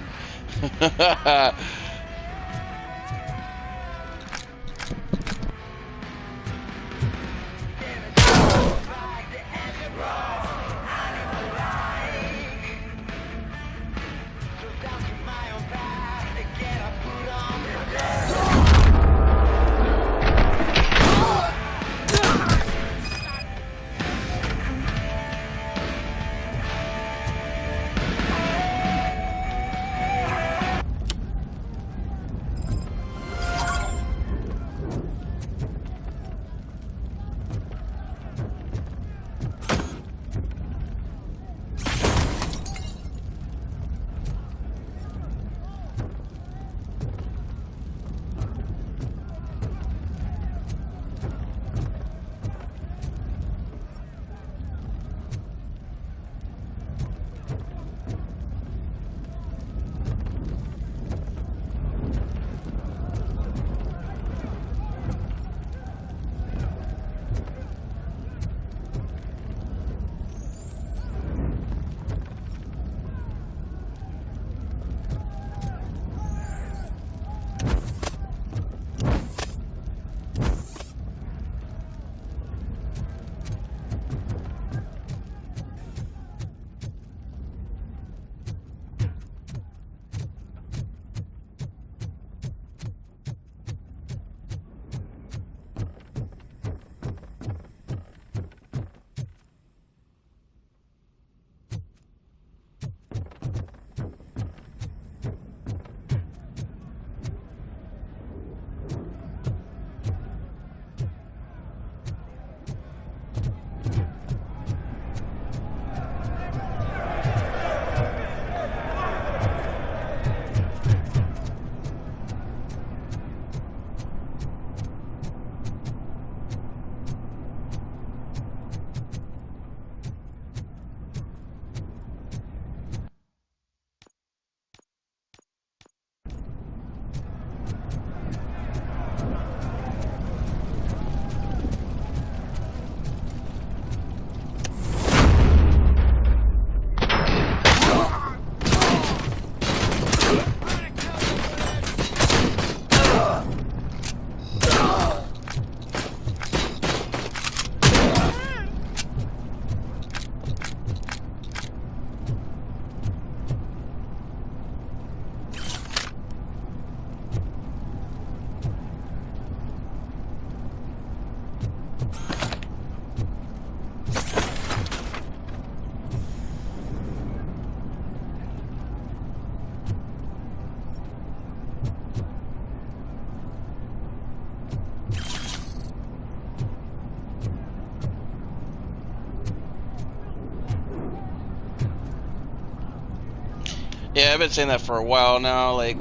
Yeah, I've been saying that for a while now. Like,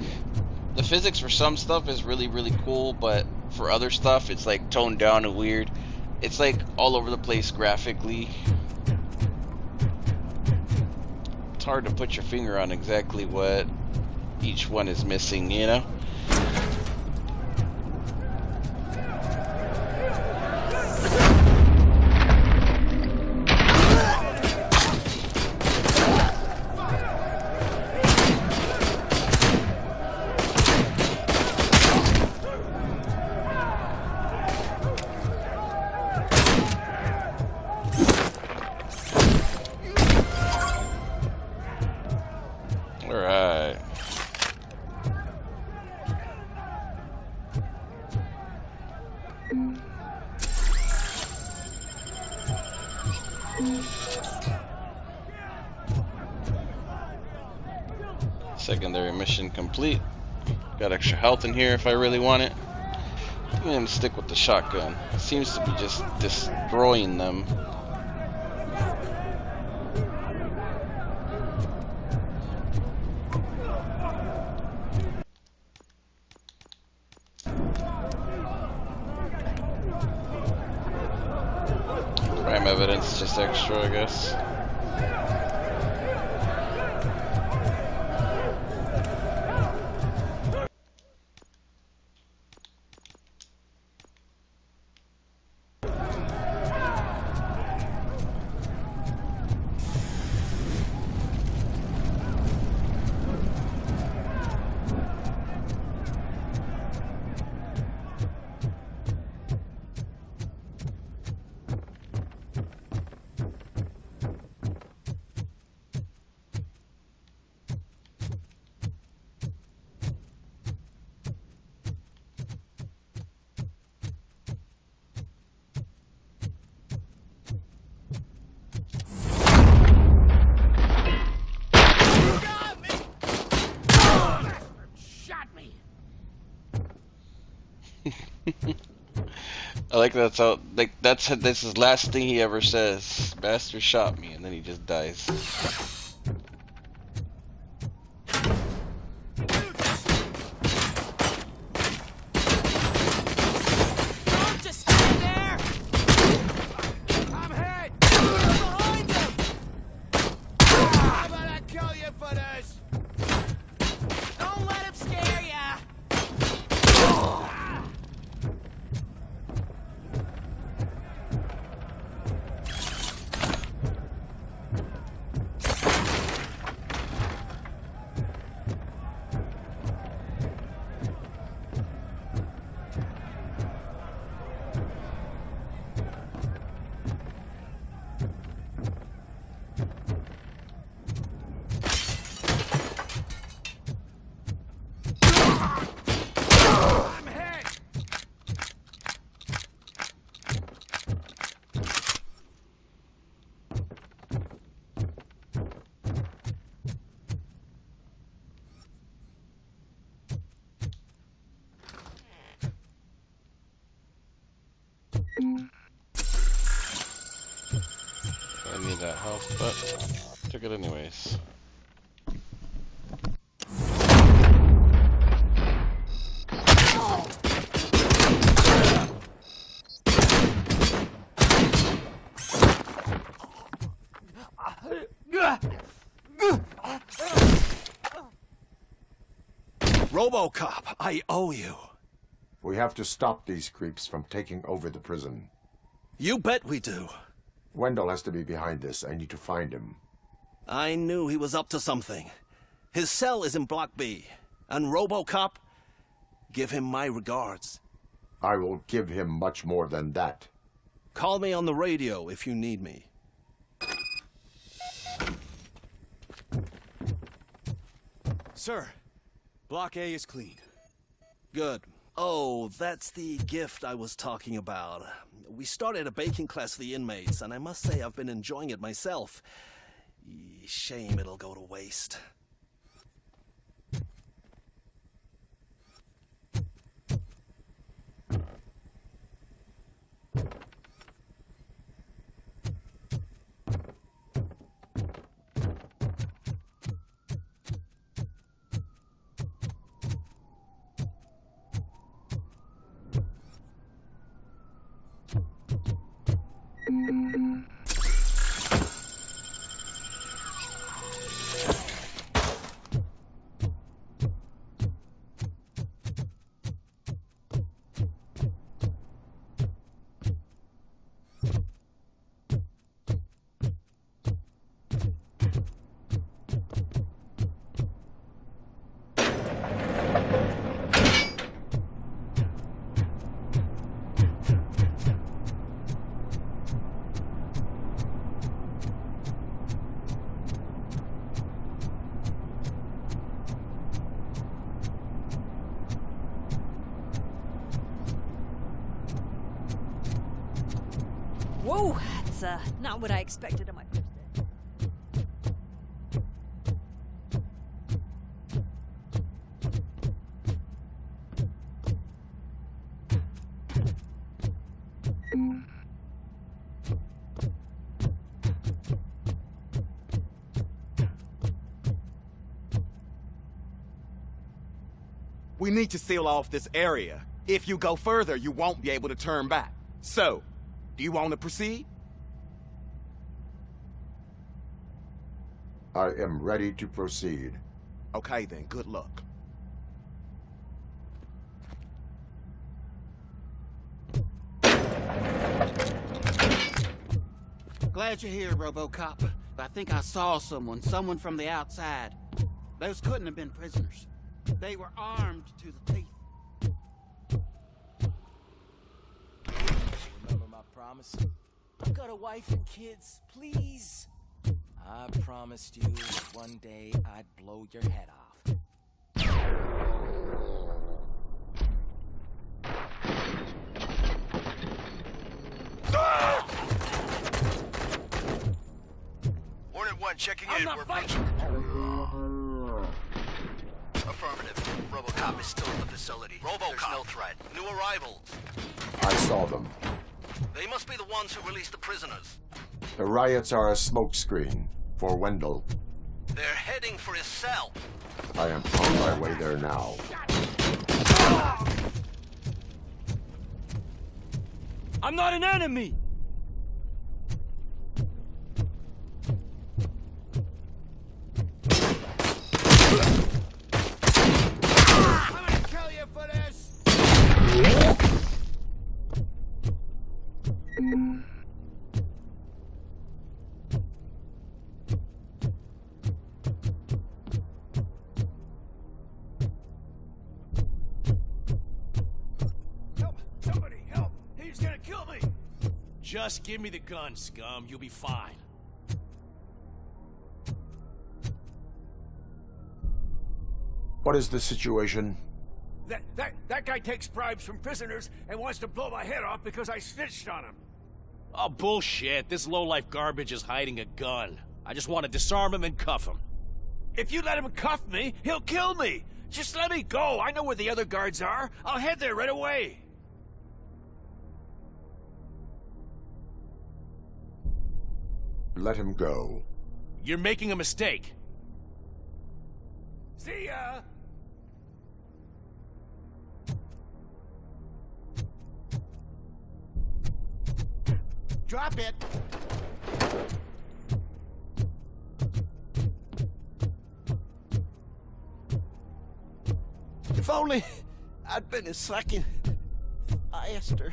the physics for some stuff is really, really cool, but for other stuff, it's like toned down and weird. It's like all over the place graphically. It's hard to put your finger on exactly what each one is missing, you know? Secondary mission complete. Got extra health in here if I really want it. I'm gonna stick with the shotgun. It seems to be just destroying them. Crime evidence, just extra, I guess. I like that's how, like, that's his last thing he ever says. Bastard shot me, and then he just dies.
Don't just stand there! I'm hit! Behind him! How about I kill you for this? Don't let him scare ya!
I need that house, but took it anyways.
RoboCop, I owe you.
We have to stop these creeps from taking over the prison.
You bet we do.
Wendell has to be behind this. I need to find him.
I knew he was up to something. His cell is in Block B. And RoboCop, give him my regards.
I will give him much more than that.
Call me on the radio if you need me.
Sir, Block A is clean.
Good. Oh, that's the gift I was talking about. We started a baking class for the inmates, and I must say I've been enjoying it myself. Shame it'll go to waste.
Whoa, that's not what I expected on my first day.
We need to seal off this area. If you go further, you won't be able to turn back. So, do you want to proceed?
I am ready to proceed.
Okay then, good luck.
Glad you're here, RoboCop. I think I saw someone from the outside. Those couldn't have been prisoners. They were armed to the teeth.
Remember my promise?
I've got a wife and kids, please.
I promised you one day I'd blow your head off.
Hornet 1 checking in. We're approaching. Affirmative. RoboCop.
RoboCop is still at the facility. RoboCop. There's no threat. New arrivals.
I saw them.
They must be the ones who released the prisoners.
The riots are a smokescreen for Wendell.
They're heading for his cell.
I am on my way there now.
I'm not an enemy! I'm gonna kill you for this! Somebody help! He's gonna kill me!
Just give me the gun, scum. You'll be fine.
What is the situation?
That guy takes bribes from prisoners and wants to blow my head off because I snitched on him.
Oh, bullshit. This lowlife garbage is hiding a gun. I just want to disarm him and cuff him.
If you let him cuff me, he'll kill me. Just let me go. I know where the other guards are. I'll head there right away.
Let him go.
You're making a mistake.
See ya! Drop it!
If only I'd been a second faster.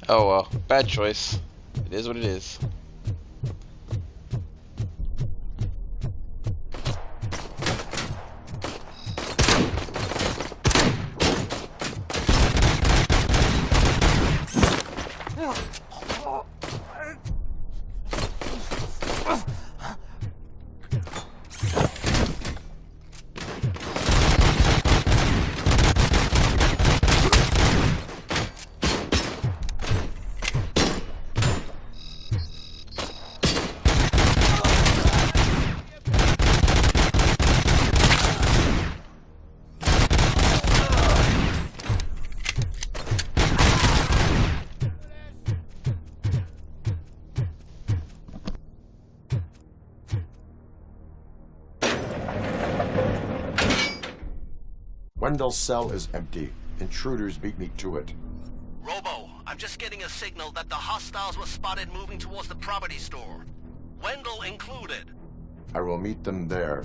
Oh well, bad choice. It is what it is.
Wendell's cell is empty. Intruders beat me to it.
Robo, I'm just getting a signal that the hostiles were spotted moving towards the property store. Wendell included.
I will meet them there.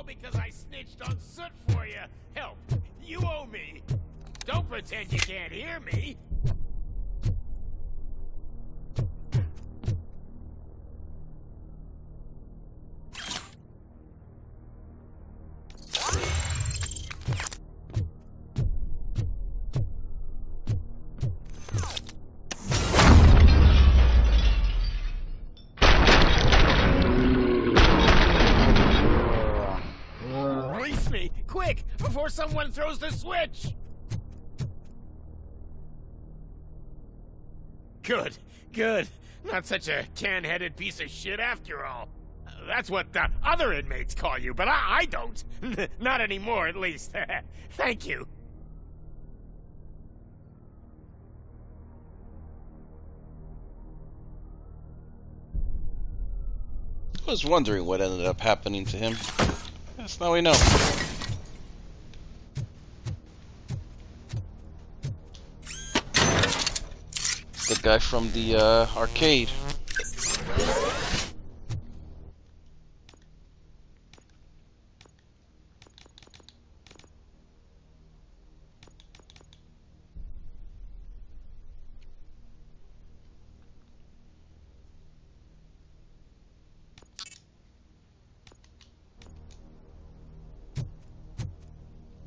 Because I snitched on Soot for you. Help, you owe me. Don't pretend you can't hear me. Quick, before someone throws the switch! Good, good. Not such a can-headed piece of shit after all. That's what the other inmates call you, but I don't. Not anymore, at least. Thank you.
I was wondering what ended up happening to him. Yes, now we know. The guy from the arcade.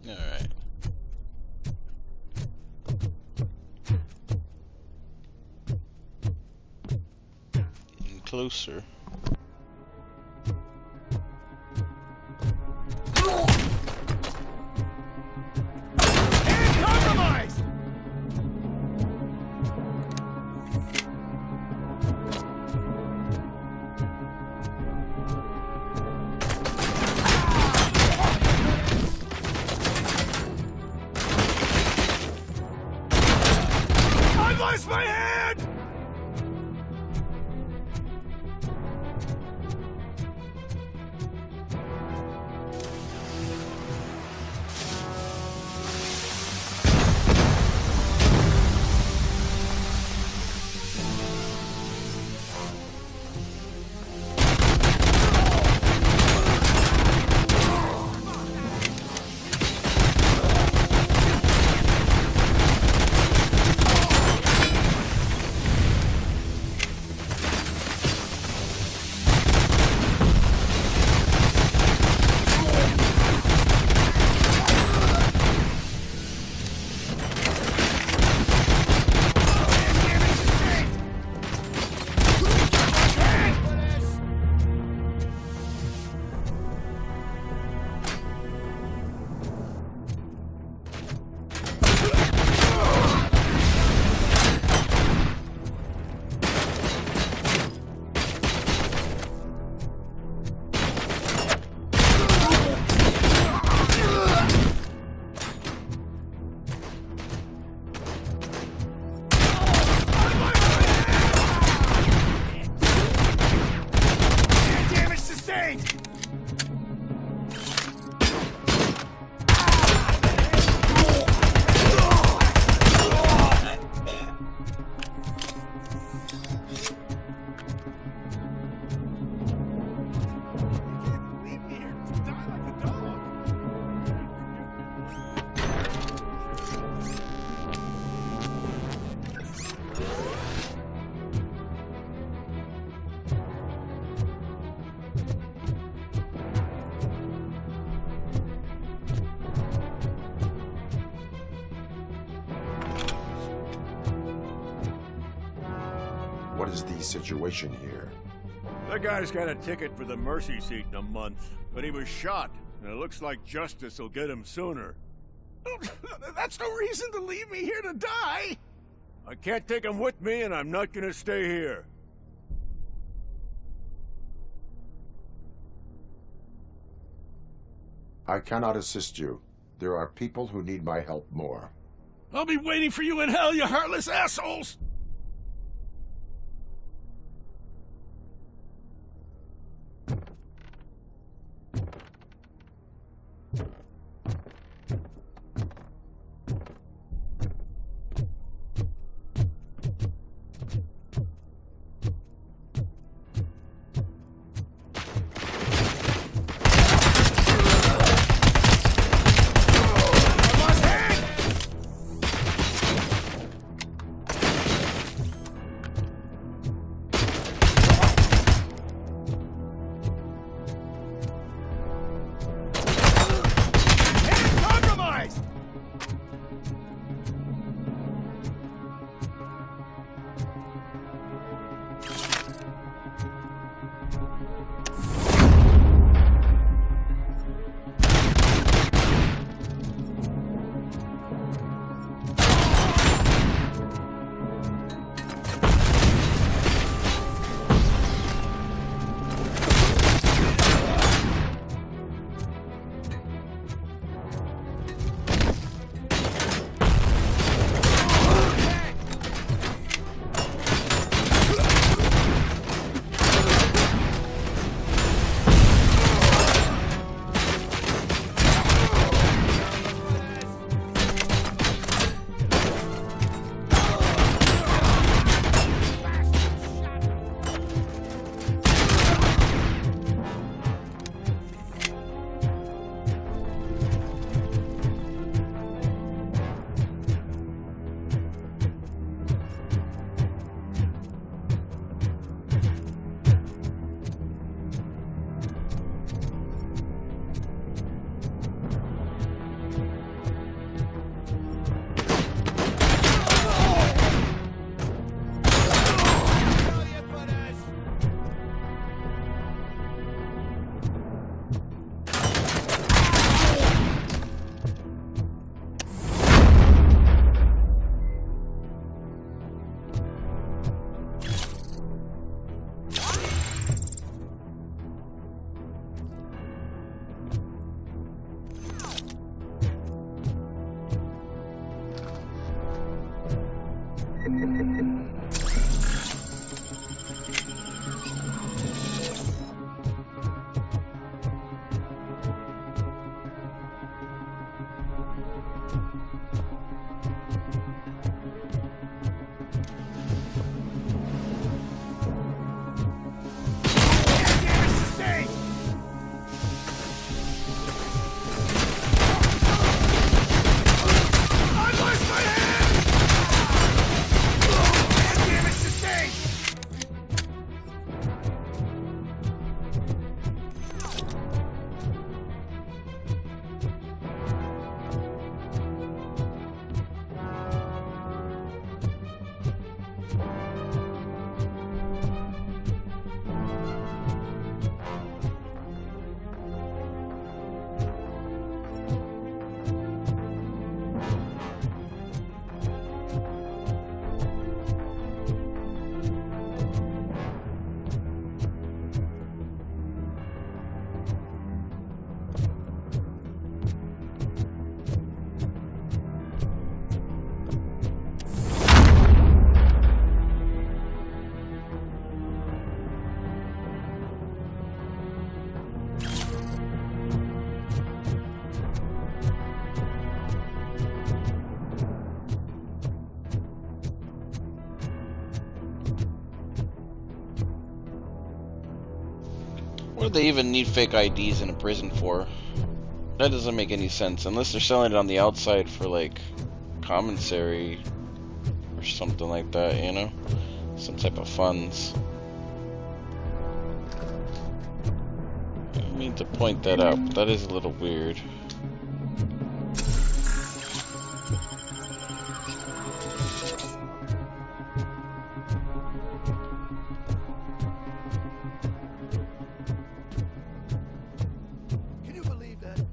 All right. Closer.
Compromise! I lost my hand!
What is the situation here?
The guy's got a ticket for the mercy seat in a month, but he was shot,
And it looks like justice will get him sooner. That's no reason to leave me here to die! I can't take him with me, and I'm not gonna stay here.
I cannot assist you. There are people who need my help more.
I'll be waiting for you in hell, you heartless assholes!
What do they even need fake IDs in a prison for? That doesn't make any sense, unless they're selling it on the outside for, like, commissary or something like that, you know? Some type of funds. I need to point that out, but that is a little weird.
Can you believe that?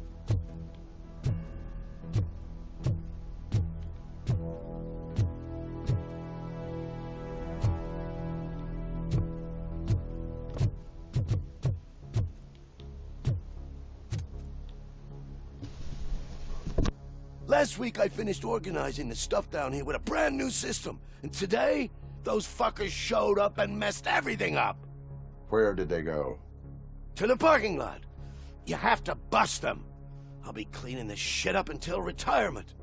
Last week I finished organizing the stuff down here with a brand new system. And today, those fuckers showed up and messed everything up.
Where did they go?
To the parking lot. You have to bust them. I'll be cleaning this shit up until retirement.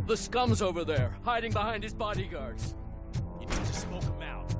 The scum's over there, hiding behind his bodyguards. You need to smoke him out.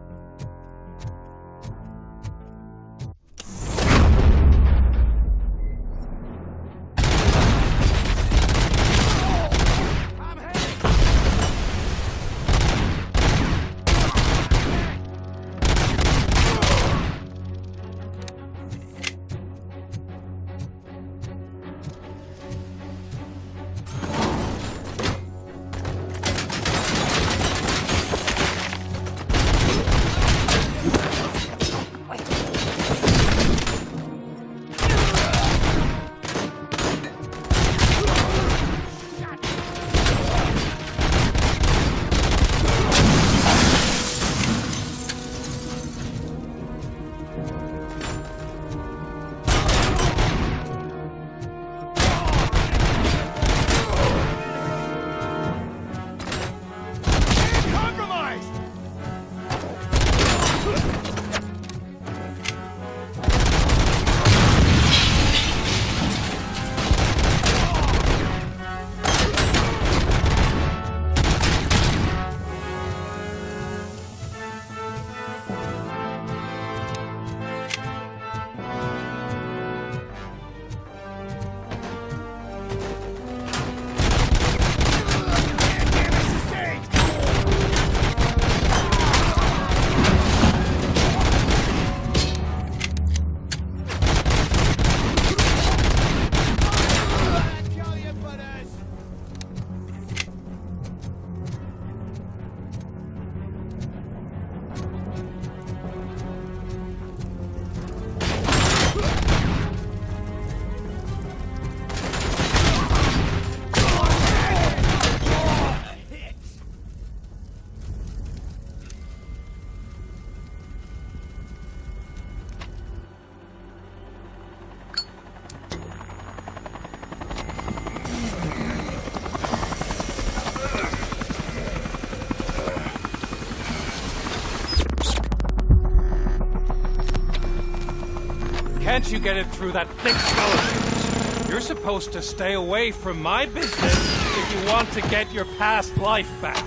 Can't you get it through that thick skeleton? You're supposed to stay away from my business if you want to get your past life back.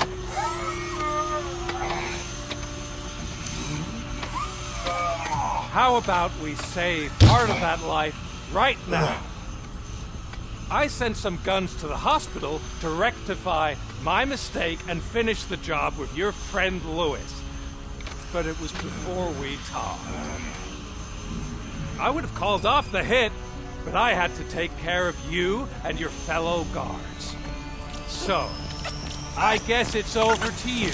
How about we save part of that life right now? I sent some guns to the hospital to rectify my mistake and finish the job with your friend Lewis. But it was before we talked. I would have called off the hit, but I had to take care of you and your fellow guards. So, I guess it's over to you.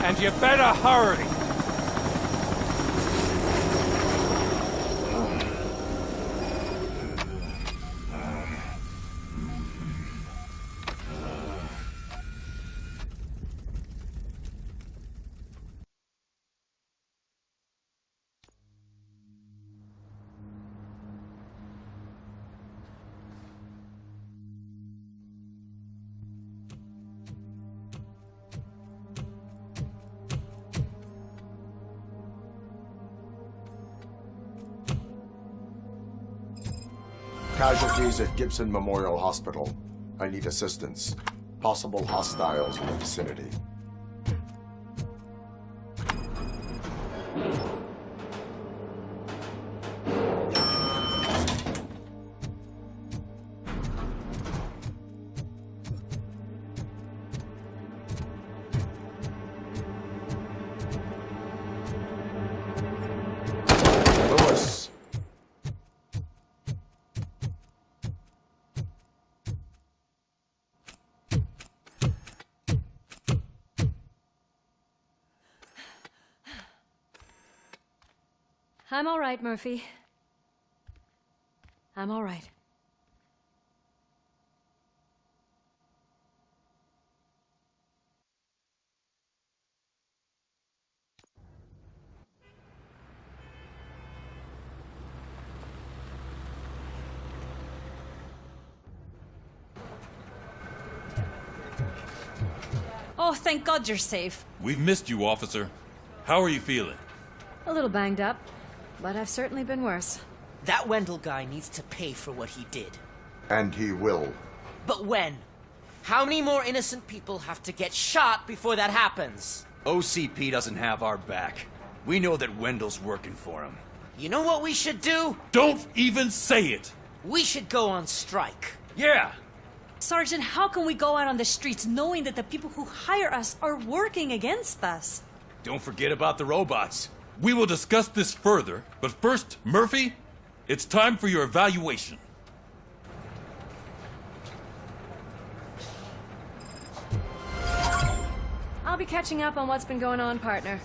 And you better hurry.
Casualties at Gibson Memorial Hospital. I need assistance. Possible hostiles in the vicinity. us.
I'm all right, Murphy. I'm all right. Oh, thank God you're safe.
We've missed you, officer. How are you feeling?
A little banged up, but I've certainly been worse.
That Wendell guy needs to pay for what he did.
And he will.
But when? How many more innocent people have to get shot before that happens?
OCP doesn't have our back. We know that Wendell's working for him.
You know what we should do?
Don't even say it!
We should go on strike.
Yeah!
Sergeant, how can we go out on the streets knowing that the people who hire us are working against us?
Don't forget about the robots.
We will discuss this further, but first, Murphy, it's time for your evaluation.
I'll be catching up on what's been going on, partner.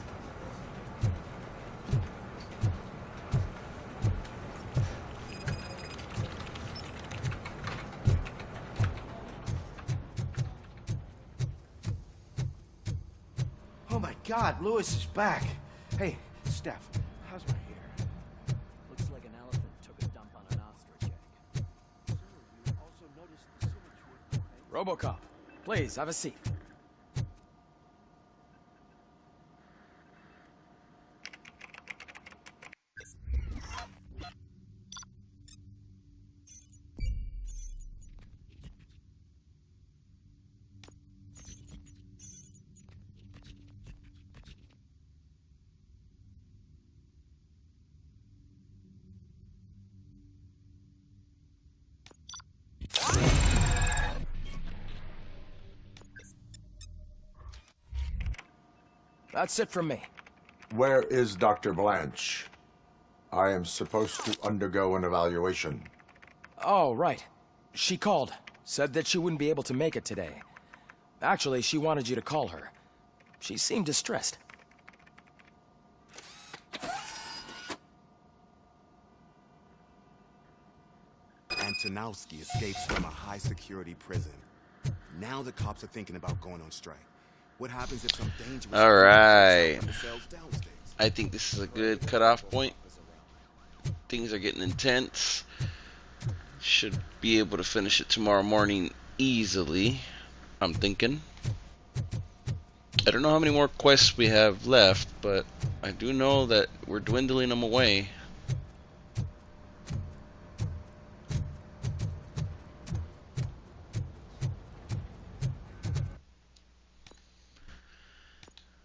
Oh my God, Lewis is back. Hey, Steph, how's my hair?
Looks like an elephant took a dump on an ostrich egg.
Sir, you also noticed the symmetry of the
RoboCop, please, have a seat. That's it from me.
Where is Dr. Blanche? I am supposed to undergo an evaluation.
Oh, right. She called. Said that she wouldn't be able to make it today. Actually, she wanted you to call her. She seemed distressed.
Antonowski escapes from a high-security prison. Now the cops are thinking about going on strike. What happens if some dangerous...
All right. I think this is a good cutoff point. Things are getting intense. Should be able to finish it tomorrow morning easily, I'm thinking. I don't know how many more quests we have left, but I do know that we're dwindling them away.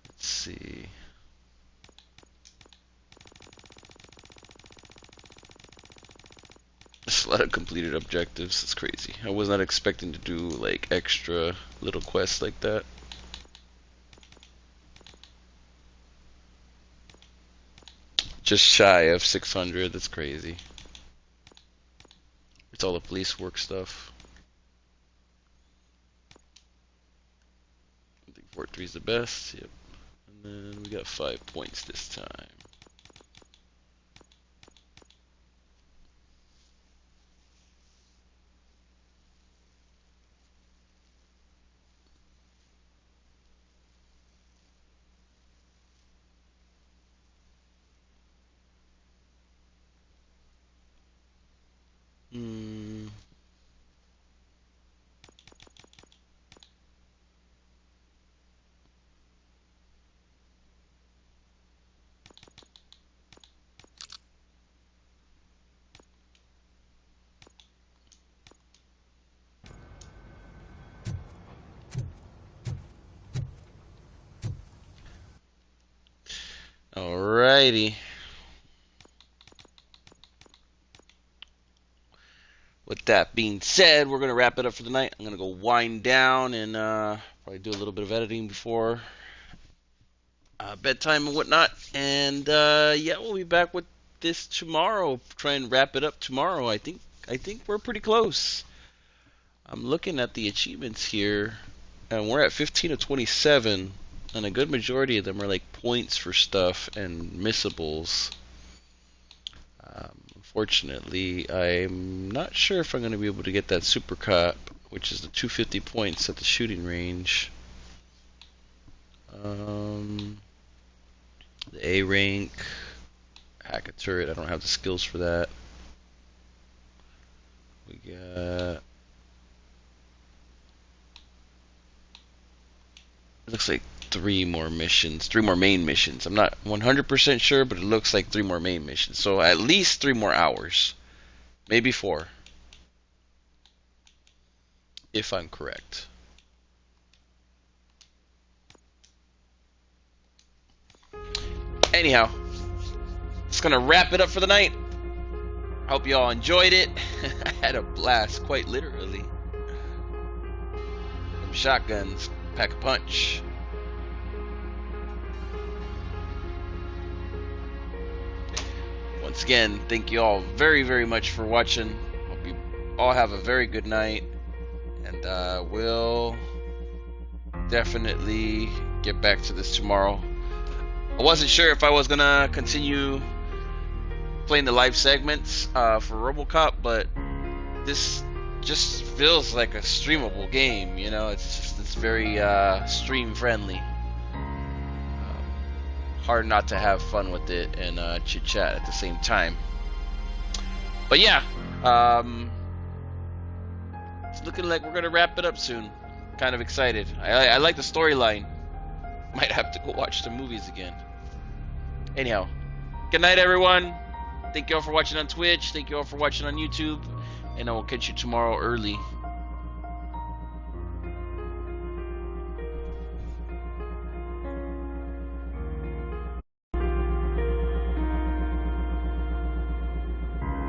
Let's see. There's a lot of completed objectives. It's crazy. I was not expecting to do like extra little quests like that. Just shy of 600. That's crazy. It's all the police work stuff. I think Fort 3 is the best. Yep. And then we got 5 points this time. Alrighty. With that being said, we're gonna wrap it up for the night. I'm gonna go wind down and probably do a little bit of editing before bedtime and whatnot. And yeah, we'll be back with this tomorrow. Try and wrap it up tomorrow. I think we're pretty close. I'm looking at the achievements here, and we're at 15 of 27, and a good majority of them are like points for stuff and missables. Unfortunately, I'm not sure if I'm going to be able to get that Super Cop, which is the 250 points at the shooting range. The A rank, hack a turret. I don't have the skills for that. We got. It looks like 3 more missions, 3 more main missions. I'm not 100% sure, but it looks like 3 more main missions. So at least 3 more hours, maybe 4, if I'm correct. Anyhow, it's gonna wrap it up for the night. Hope you all enjoyed it. I had a blast, quite literally. Some shotguns. Pack a punch. Once again, thank you all very, very much for watching. Hope you all have a very good night. And we'll definitely get back to this tomorrow. I wasn't sure if I was going to continue playing the live segments for RoboCop, but this just feels like a streamable game, you know. It's very stream friendly. Hard not to have fun with it and chit chat at the same time. But yeah, it's looking like we're gonna wrap it up soon. Kind of excited. I like the storyline. Might have to go watch the movies again. Anyhow, good night, everyone. Thank you all for watching on Twitch. Thank you all for watching on YouTube. And I will catch you tomorrow early.